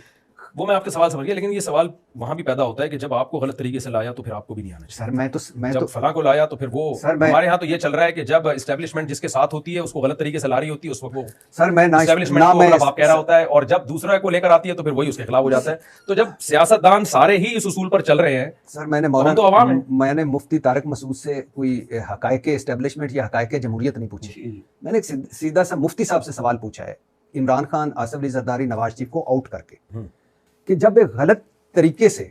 وہ میں آپ کے سوال سمجھ گیا، لیکن یہ سوال وہاں بھی پیدا ہوتا ہے کہ جب آپ کو غلط طریقے سے لایا تو پھر آپ کو بھی نہیں آنا چاہیے. سر میں جب فلاں کو لایا تو پھر وہ ہمارے ہاں تو یہ چل رہا ہے کہ جب اسٹیبلشمنٹ جس کے ساتھ ہوتی ہے اس کو غلط طریقے سے لا رہی ہوتی ہے اس وقت وہ اسٹیبلشمنٹ کو باپ کہہ رہا ہوتا ہے، اور جب دوسرا کو لے کر آتی ہے تو پھر وہی اس کے خلاف ہو جاتا ہے. تو جب سیاستدان سارے ہی اس اصول پر چل رہے ہیں. سر میں نے مفتی طارق مسعود سے کوئی حقائق اسٹیبلشمنٹ یا حقائق جمہوریت نہیں پوچھی. میں نے سیدھا سا مفتی صاحب سے سوال پوچھا ہے، عمران خان، آصف علی زرداری، نواز شریف کو آؤٹ کر کے، کہ جب ایک غلط طریقے سے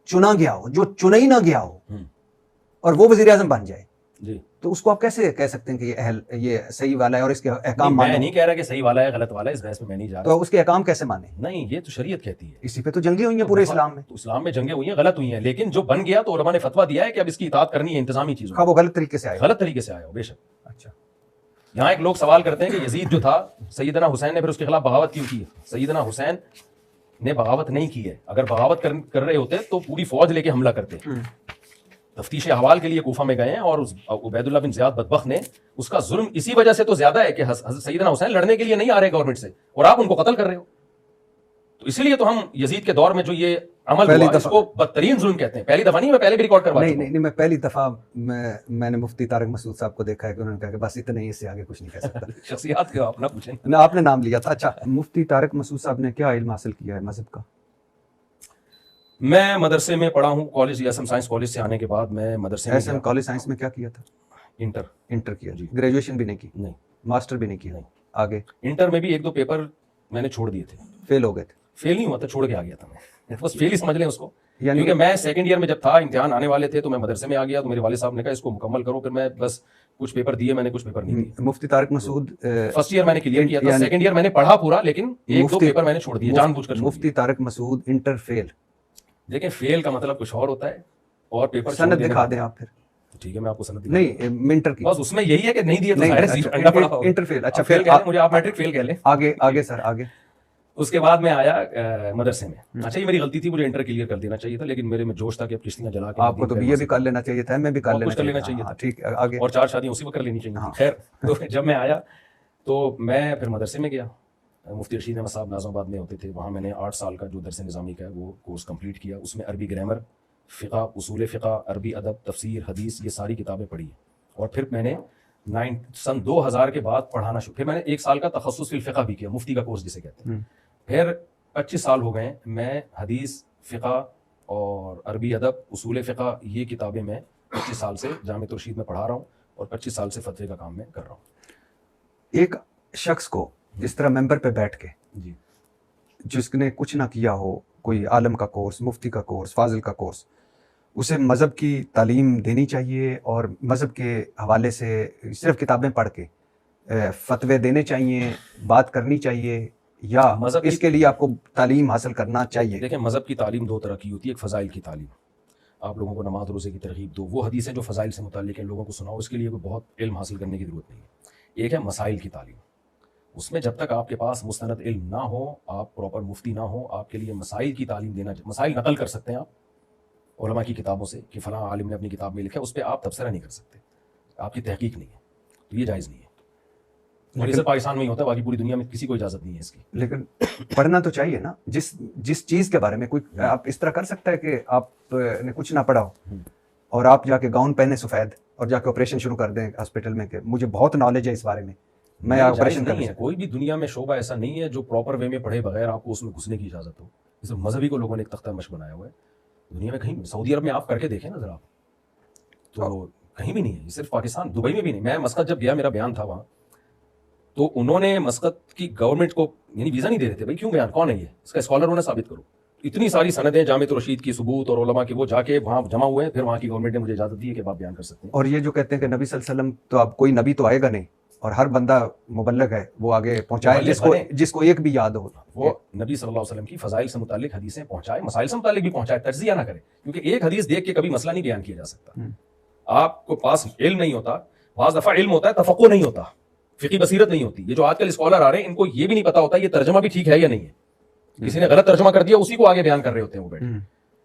چنا گیا ہو، جو چنا ہی نہ گیا ہو، اور وہ وزیر اعظم بن جائے، تو اس کو آپ کیسے کہہ سکتے ہیں کہ یہ صحیح والا ہے اور اس کے احکام مانے؟ میں نہیں کہہ رہا کہ صحیح والا ہے غلط والا ہے، اس بحث میں نہیں جا رہا. تو اس کے احکام کیسے مانے؟ نہیں، یہ تو شریعت کہتی ہے. اسی پہ تو جنگیں ہوئی ہیں پورے اسلام میں. اسلام میں جنگیں ہوئی ہیں، غلط ہوئی ہیں، لیکن جو بن گیا تو علماء نے فتویٰ دیا ہے کہ اب اس کی اطاعت کرنی ہے انتظامی چیزوں. ہاں وہ غلط طریقے سے آیا، غلط طریقے سے آیا ہو بے شک. اچھا، یہاں ایک لوگ سوال کرتے ہیں کہ یزید جو تھا، سیدنا حسین نے پھر اس کے خلاف بغاوت کیوں کی؟ سیدنا حسین نے بغاوت نہیں کی ہے. اگر بغاوت کر رہے ہوتے تو پوری فوج لے کے حملہ کرتے. تفتیش احوال کے لیے کوفہ میں گئے ہیں اور عبید اللہ بن زیاد بدبخت نے، اس کا ظلم اسی وجہ سے تو زیادہ ہے کہ حضرت سیدنا حسین لڑنے کے لیے نہیں آ رہے گورنمنٹ سے، اور آپ ان کو قتل کر رہے ہو. تو اسی لیے تو ہم یزید کے دور میں جو یہ عمل پہلی ہوا اس کو بدترین ظلم کہتے ہیں. پہلی دفعہ نہیں, میں پہلے بھی ریکارڈ کروا چکا ہوں. نہیں, میں پہلی دفعہ میں نے مفتی طارق مسعود صاحب کو دیکھا ہے کہ انہوں نے کہا کہ بس اتنا ہی, اس سے آگے کچھ نہیں کہہ سکتا. شخصیات کا اپنا پوچھیں. آپ نے نام لیا تھا. اچھا, مفتی طارق مسعود صاحب نے کیا علم حاصل کیا ہے مذہب کا؟ میں مدرسے میں پڑھا ہوں, college S M science college سے آنے کے بعد میں مدرسے میں ایس ایم کالج سائنس میں کیا کیا تھا؟ انٹر کیا. جی. گریجویشن بھی نہیں کی؟ نہیں. ماسٹر بھی نہیں کیا؟ نہیں. آگے انٹر میں بھی 1-2 پیپر میں نے چھوڑ دیے تھے. فیل ہو گئے تھے؟ فیل نہیں ہوا تھا, چھوڑ کے آ گیا تھا میں, بس فیل ہی سمجھ لیں اس کو. یعنی کیونکہ میں سیکنڈ ایئر میں جب تھا, امتحان آنے والے تھے, تو میں مدرسے میں آ گیا, تو میرے والد صاحب نے کہا اس کو مکمل کرو. پھر میں بس کچھ پیپر دیے, میں نے کچھ پیپر نہیں دیے. مفتی طارق مسعود فرسٹ ایئر میں نے کلیئر کیا تھا, سیکنڈ ایئر میں نے پڑھا پورا, لیکن 1-2 پیپر میں نے چھوڑ دیے جان بوجھ کر. مفتی طارق مسعود انٹر فیل. دیکھیں فیل کا مطلب کچھ اور ہوتا ہے, اور پیپر سند دکھا دیں آپ. پھر ٹھیک ہے میں آپ کو سند نہیں, منٹر کی بس اس میں یہی ہے کہ نہیں دیے تو انٹر فیل. اچھا فیل مجھے آپ میٹرک فیل کہہ لیں. آگے سر آگے. اس کے بعد میں آیا مدرسے میں. اچھا یہ میری غلطی تھی, مجھے انٹر کلیئر کر دینا چاہیے تھا, لیکن میرے میں جوش تھا کہ اب کشتیاں جلا کے آپ کو تو BA بھی کر لینا چاہیے تھا, میں بھی کر لینا چاہیے تھا. ٹھیک ہے آگے. اور 4 شادیاں اسی وقت کر لینی چاہیے. خیر, تو جب میں آیا تو میں پھر مدرسے میں گیا. مفتی رشید احمد صاحب ناظم آباد میں ہوتے تھے, وہاں میں نے 8 سال کا جو درس نظامی کا ہے وہ کورس کمپلیٹ کیا. اس میں عربی گرامر, فقہ, اصول فقہ, عربی ادب, تفسیر, حدیث, یہ ساری کتابیں پڑھی. اور پھر میں نے سن 2000 کے بعد پڑھانا شروع. پھر میں نے 1 سال کا تخصص فی الفقہ بھی کیا, مفتی کا کورس جسے کہتے ہیں. پھر 25 سال ہو گئے میں حدیث, فقہ اور عربی ادب, اصول فقہ, یہ کتابیں میں 25 سال سے جامعۃ الرشید میں پڑھا رہا ہوں, اور 25 سال سے فتوے کا کام میں کر رہا ہوں. ایک شخص کو اس طرح ممبر پہ بیٹھ کے, جی, جس نے کچھ نہ کیا ہو, کوئی عالم کا کورس, مفتی کا کورس, فاضل کا کورس, اسے مذہب کی تعلیم دینی چاہیے اور مذہب کے حوالے سے صرف کتابیں پڑھ کے فتوے دینے چاہیے, بات کرنی چاہیے, یا اس کے لیے آپ کو تعلیم حاصل کرنا چاہیے؟ دیکھیں مذہب کی تعلیم 2 طرح کی ہوتی ہے. ایک فضائل کی تعلیم, آپ لوگوں کو نماز روزے کی ترغیب دو, وہ حدیثیں جو فضائل سے متعلق ہیں لوگوں کو سناؤ, اس کے لیے کوئی بہت علم حاصل کرنے کی ضرورت نہیں ہے. ایک ہے مسائل کی تعلیم, اس میں جب تک آپ کے پاس مستند علم نہ ہو, آپ پراپر مفتی نہ ہو, آپ کے لیے مسائل کی تعلیم دینا, مسائل نقل کر سکتے ہیں آپ علماء کی کتابوں سے کہ فلاں عالم نے اپنی کتاب میں لکھا, اس پہ آپ تبصرہ نہیں کر سکتے, آپ کی تحقیق نہیں ہے, تو یہ جائز نہیں ہے. اور یہ صرف پاکستان میں ہی ہوتا ہے, باقی پوری دنیا میں کسی کوئی اجازت نہیں ہے اس کی. لیکن پڑھنا تو چاہیے نا, جس چیز کے بارے میں کوئی آپ اس طرح کر سکتا ہے کہ آپ نے کچھ نہ پڑھا ہو اور آپ جا کے گاؤن پہنے سفید اور جا کے آپریشن شروع کر دیں ہاسپٹل میں کہ مجھے بہت نالج ہے اس بارے میں آپریشن نہیں ہے. کوئی بھی دنیا میں شعبہ ایسا نہیں ہے جو پراپر وے میں پڑھے بغیر آپ کو اس میں گھسنے کی اجازت ہو. صرف مذہبی کو لوگوں نے ایک تختہ مشق بنایا ہوا ہے. دنیا میں کہیں, سعودی عرب میں آپ کر کے دیکھیں نا ذرا, تو کہیں بھی نہیں ہے. صرف پاکستان, دبئی میں بھی نہیں. میں مسقط جب گیا, میرا بیان تھا وہاں, تو انہوں نے مسقط کی گورنمنٹ کو یعنی ویزا نہیں دے رہے تھے. بھائی کیوں بیان, کون ہے یہ, اس کا اسکالر ہونا ثابت کرو. اتنی ساری سندیں جامعۃ الرشید کی ثبوت اور علماء کے, وہ جا کے وہاں جمع ہوئے ہیں. پھر وہاں کی گورنمنٹ نے مجھے اجازت دی ہے کہ آپ بیان کر سکتے ہیں. اور یہ جو کہتے ہیں کہ نبی صلی اللہ علیہ وسلم تو اب کوئی نبی تو آئے گا نہیں اور ہر بندہ مبلغ ہے, وہ آگے پہنچائے جس کو ایک بھی یاد ہو. وہ نبی صلی اللہ علیہ وسلم کی فضائل سے متعلق حدیثیں پہنچائے, مسائل سے متعلق بھی پہنچائے, تجزیہ نہ کرے. کیونکہ ایک حدیث دیکھ کے کبھی مسئلہ نہیں بیان کیا جا سکتا. آپ کو پاس علم نہیں ہوتا, بعض دفعہ علم ہوتا ہے, تفقہ نہیں ہوتا, فقہی بصیرت نہیں ہوتی. یہ جو آج کل اسکالر آ رہے ہیں, ان کو یہ بھی نہیں پتا ہوتا یہ ترجمہ بھی ٹھیک ہے یا نہیں ہے. کسی نے غلط ترجمہ کر دیا, اسی کو آگے بیان کر رہے ہوتے ہیں وہ بیٹھے.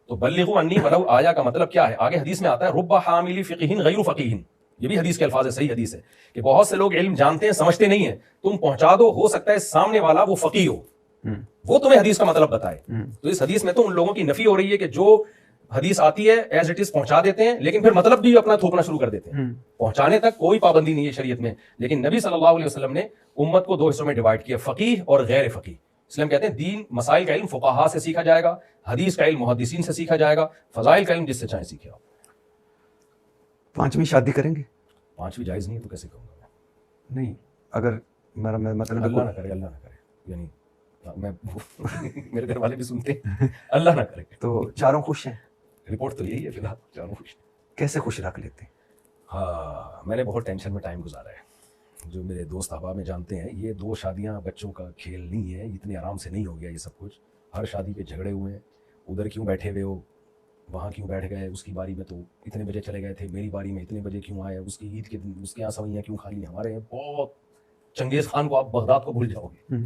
تو بلغوا انی ولو آیا کا مطلب کیا ہے؟ آگے حدیث میں آتا ہے رب حامل فقہ غیر فقیہ. یہ بھی حدیث کے الفاظ ہے, صحیح حدیث ہے کہ بہت سے لوگ علم جانتے ہیں سمجھتے نہیں ہیں, تم پہنچا دو, ہو سکتا ہے سامنے والا وہ فقیہ ہو, وہ تمہیں حدیث کا مطلب بتائے. تو اس حدیث میں تو ان لوگوں کی نفی ہو رہی ہے کہ جو حدیث آتی ہے ایز اٹ از پہنچا دیتے ہیں, لیکن پھر مطلب بھی اپنا تھوپنا شروع کر دیتے ہیں. پہنچانے تک کوئی پابندی نہیں ہے شریعت میں, لیکن نبی صلی اللہ علیہ وسلم نے امت کو 2 حصوں میں ڈیوائڈ کیا, فقیہ اور غیر فقیہ. اس لیے ہم کہتے ہیں دین مسائل کا علم فقہاء سے سیکھا جائے گا, حدیث کا علم محدثین سے سیکھا جائے گا, فضائل کا علم جس سے چاہے سیکھے. آپ 5ویں شادی کریں گے؟ 5ویں جائز نہیں ہے تو کیسے کروں گا میں؟ نہیں, اگر مطلب اللہ نہ کرے, اللہ نہ کرے, یعنی میں میرے گھر والے بھی سنتے ہیں, اللہ نہ کرے. تو چاروں خوش ہیں؟ رپورٹ تو یہی ہے فی الحال, چاروں خوش. کیسے خوش رکھ لیتے ہیں؟ ہاں, میں نے بہت ٹینشن میں ٹائم گزارا ہے. جو میرے دوست احباب میں جانتے ہیں, یہ 2 شادیاں بچوں کا کھیل نہیں ہے, اتنے آرام سے نہیں ہو گیا یہ سب کچھ. ہر شادی پہ جھگڑے ہوئے ہیں, ادھر کیوں بیٹھے ہوئے ہو, وہاں کیوں بیٹھ گئے, اس کی باری میں تو اتنے بجے چلے گئے تھے, میری باری میں اتنے بجے کیوں آئے, اس کی عید کے دن اس کے یہاں سوئیاں کیوں کھا لی, ہمارے یہاں بہت. چنگیز خان کو آپ بغداد کو بھول جاؤ گے.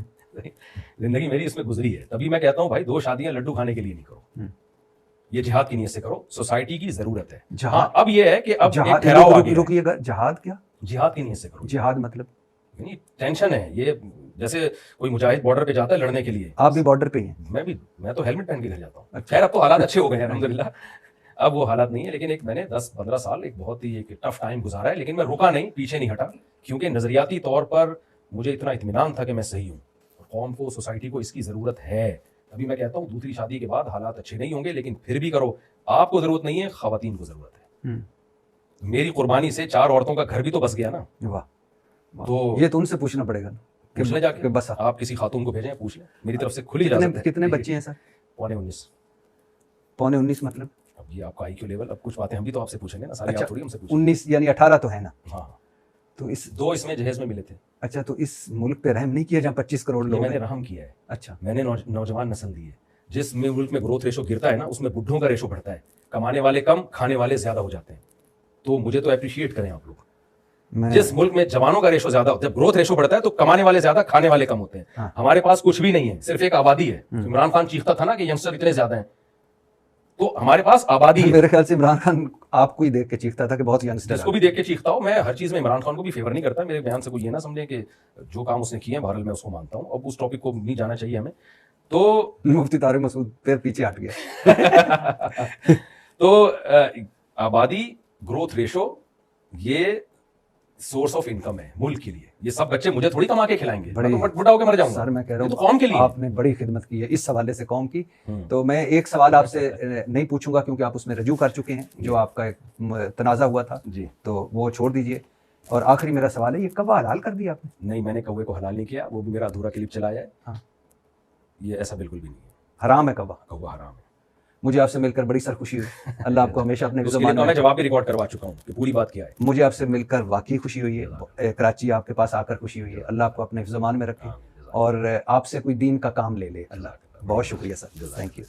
زندگی میری اس میں گزری ہے. تبھی میں کہتا ہوں بھائی 2 شادیاں لڈو کھانے کے لیے نہیں کرو, یہ جہاد کی نیت سے کرو, سوسائٹی کی ضرورت ہے. ہاں اب یہ ہے کہ اب رکیے گا, جہاد کیا؟ جہاد کی نیت سے کرو. جہاد مطلب یعنی ٹینشن ہے, یہ جیسے کوئی مجاہد بارڈر پہ جاتا ہے لڑنے کے لیے, آپ بھی بارڈر پہ ہی ہیں؟ میں تو ہیلمٹ پہن کے گھر جاتا ہوں. اچھا. خیر اب تو حالات اچھے ہو گئے ہیں الحمدللہ, اب وہ حالات نہیں ہے, لیکن ایک میں نے 10-15 سال ایک بہت ہی ایک ٹف ٹائم گزارا ہے, لیکن میں رکا نہیں, پیچھے نہیں ہٹا, کیونکہ نظریاتی طور پر مجھے اتنا اطمینان تھا کہ میں صحیح ہوں, قوم کو, سوسائٹی کو اس کی ضرورت ہے. ابھی میں کہتا ہوں دوسری شادی کے بعد حالات اچھے نہیں ہوں گے, لیکن پھر بھی کرو, آپ کو ضرورت نہیں ہے, خواتین کو ضرورت ہے. میری قربانی سے 4 عورتوں کا گھر بھی تو بس گیا نا. واہ, تو یہ تو ان سے پوچھنا پڑے گا پوچھ لیں جا کے, بس آپ کسی خاتون کو بھیجیں, پوچھ لیں, میری طرف سے کھلی اجازت ہے. کتنے بچے ہیں سر؟ 19.5. 19.5 مطلب اب یہ آپ کا آئی کیو لیول, اب کچھ باتیں ہم بھی تو آپ سے پوچھیں گے نا, ساری آپ تھوڑی ہم سے پوچھیں. 19 یعنی 18 تو ہے نا. ہاں, تو اس 2 اس میں جہیز میں ملے تھے. اچھا, تو اس ملک پہ رحم نہیں کیا جہاں 25 کروڑ لوگ میں نے ہیں؟ رحم کیا ہے. اچھا, میں نے نوجوان نسل دی ہے. جس میں ملک میں گروتھ ریشو گرتا ہے نا, اس میں بڈھوں کا ریشو بڑھتا ہے. کمانے والے کم, کھانے والے زیادہ ہو جاتے ہیں. تو مجھے تو اپریشیٹ کریں آپ لوگ. جس ملک میں جوانوں کا ریشو زیادہ ہوتا ہے, جب گروتھ ریشو بڑھتا ہے تو کمانے والے زیادہ, کھانے والے کم ہوتے ہیں. ہمارے پاس کچھ بھی نہیں ہے, صرف ایک آبادی ہے. عمران خان چیختا تھا نا کہ ینگسٹر اتنے زیادہ ہیں, تو ہمارے پاس آبادی ہے. میرے خیال سے عمران خان آپ کو ہی دیکھ کے چیختا تھا کہ بہت ینگسٹر. جس کو بھی دیکھ کے چیختا ہوں میں, ہر چیز میں عمران خان کو بھی فیور نہیں کرتا. میرے بیان سے کوئی یہ نہ سمجھیں کہ جو کام اس نے کیے ہیں بہرحال میں اس کو مانتا ہوں. اب اس ٹاپک کو نہیں جانا چاہیے ہمیں. تو مفتی طارق مسعود پھر پیچھے ہٹ گیا. تو آبادی, گروتھ ریشو, یہ سورس آف انکم ہے ملک کے لیے. یہ سب بچے مجھے تھوڑی کما کے کھلائیں گے, بڑا ہو کے مر جاؤں گا. سر میں کہہ رہا تو قوم کے لیے ہوں آپ نے بڑی خدمت کی ہے اس حوالے سے قوم کی. تو میں ایک سوال آپ سے نہیں پوچھوں گا کیونکہ آپ اس میں رجوع کر چکے ہیں, جو آپ کا ایک تنازع ہوا تھا, جی, تو وہ چھوڑ دیجئے. اور آخری میرا سوال ہے, یہ کب حلال کر دیا آپ نے؟ نہیں, میں نے کوے کو حلال نہیں کیا, وہ بھی میرا ادھورا کلپ چلایا ہے. ہاں, یہ ایسا بالکل بھی نہیں ہے. حرام ہے کوا؟ کوا حرام ہے. مجھے آپ سے مل کر بڑی سر خوشی ہوئی. اللہ آپ کو ہمیشہ اپنے زبان میں جواب بھی ریکارڈ کروا چکا ہوں کہ پوری بات کیا ہے. مجھے آپ سے مل کر واقعی خوشی ہوئی ہے. کراچی آپ کے پاس آ کر خوشی ہوئی ہے. اللہ آپ کو اپنے زبان میں رکھے اور آپ سے کوئی دین کا کام لے لے. اللہ, بہت شکریہ سر. Thank you.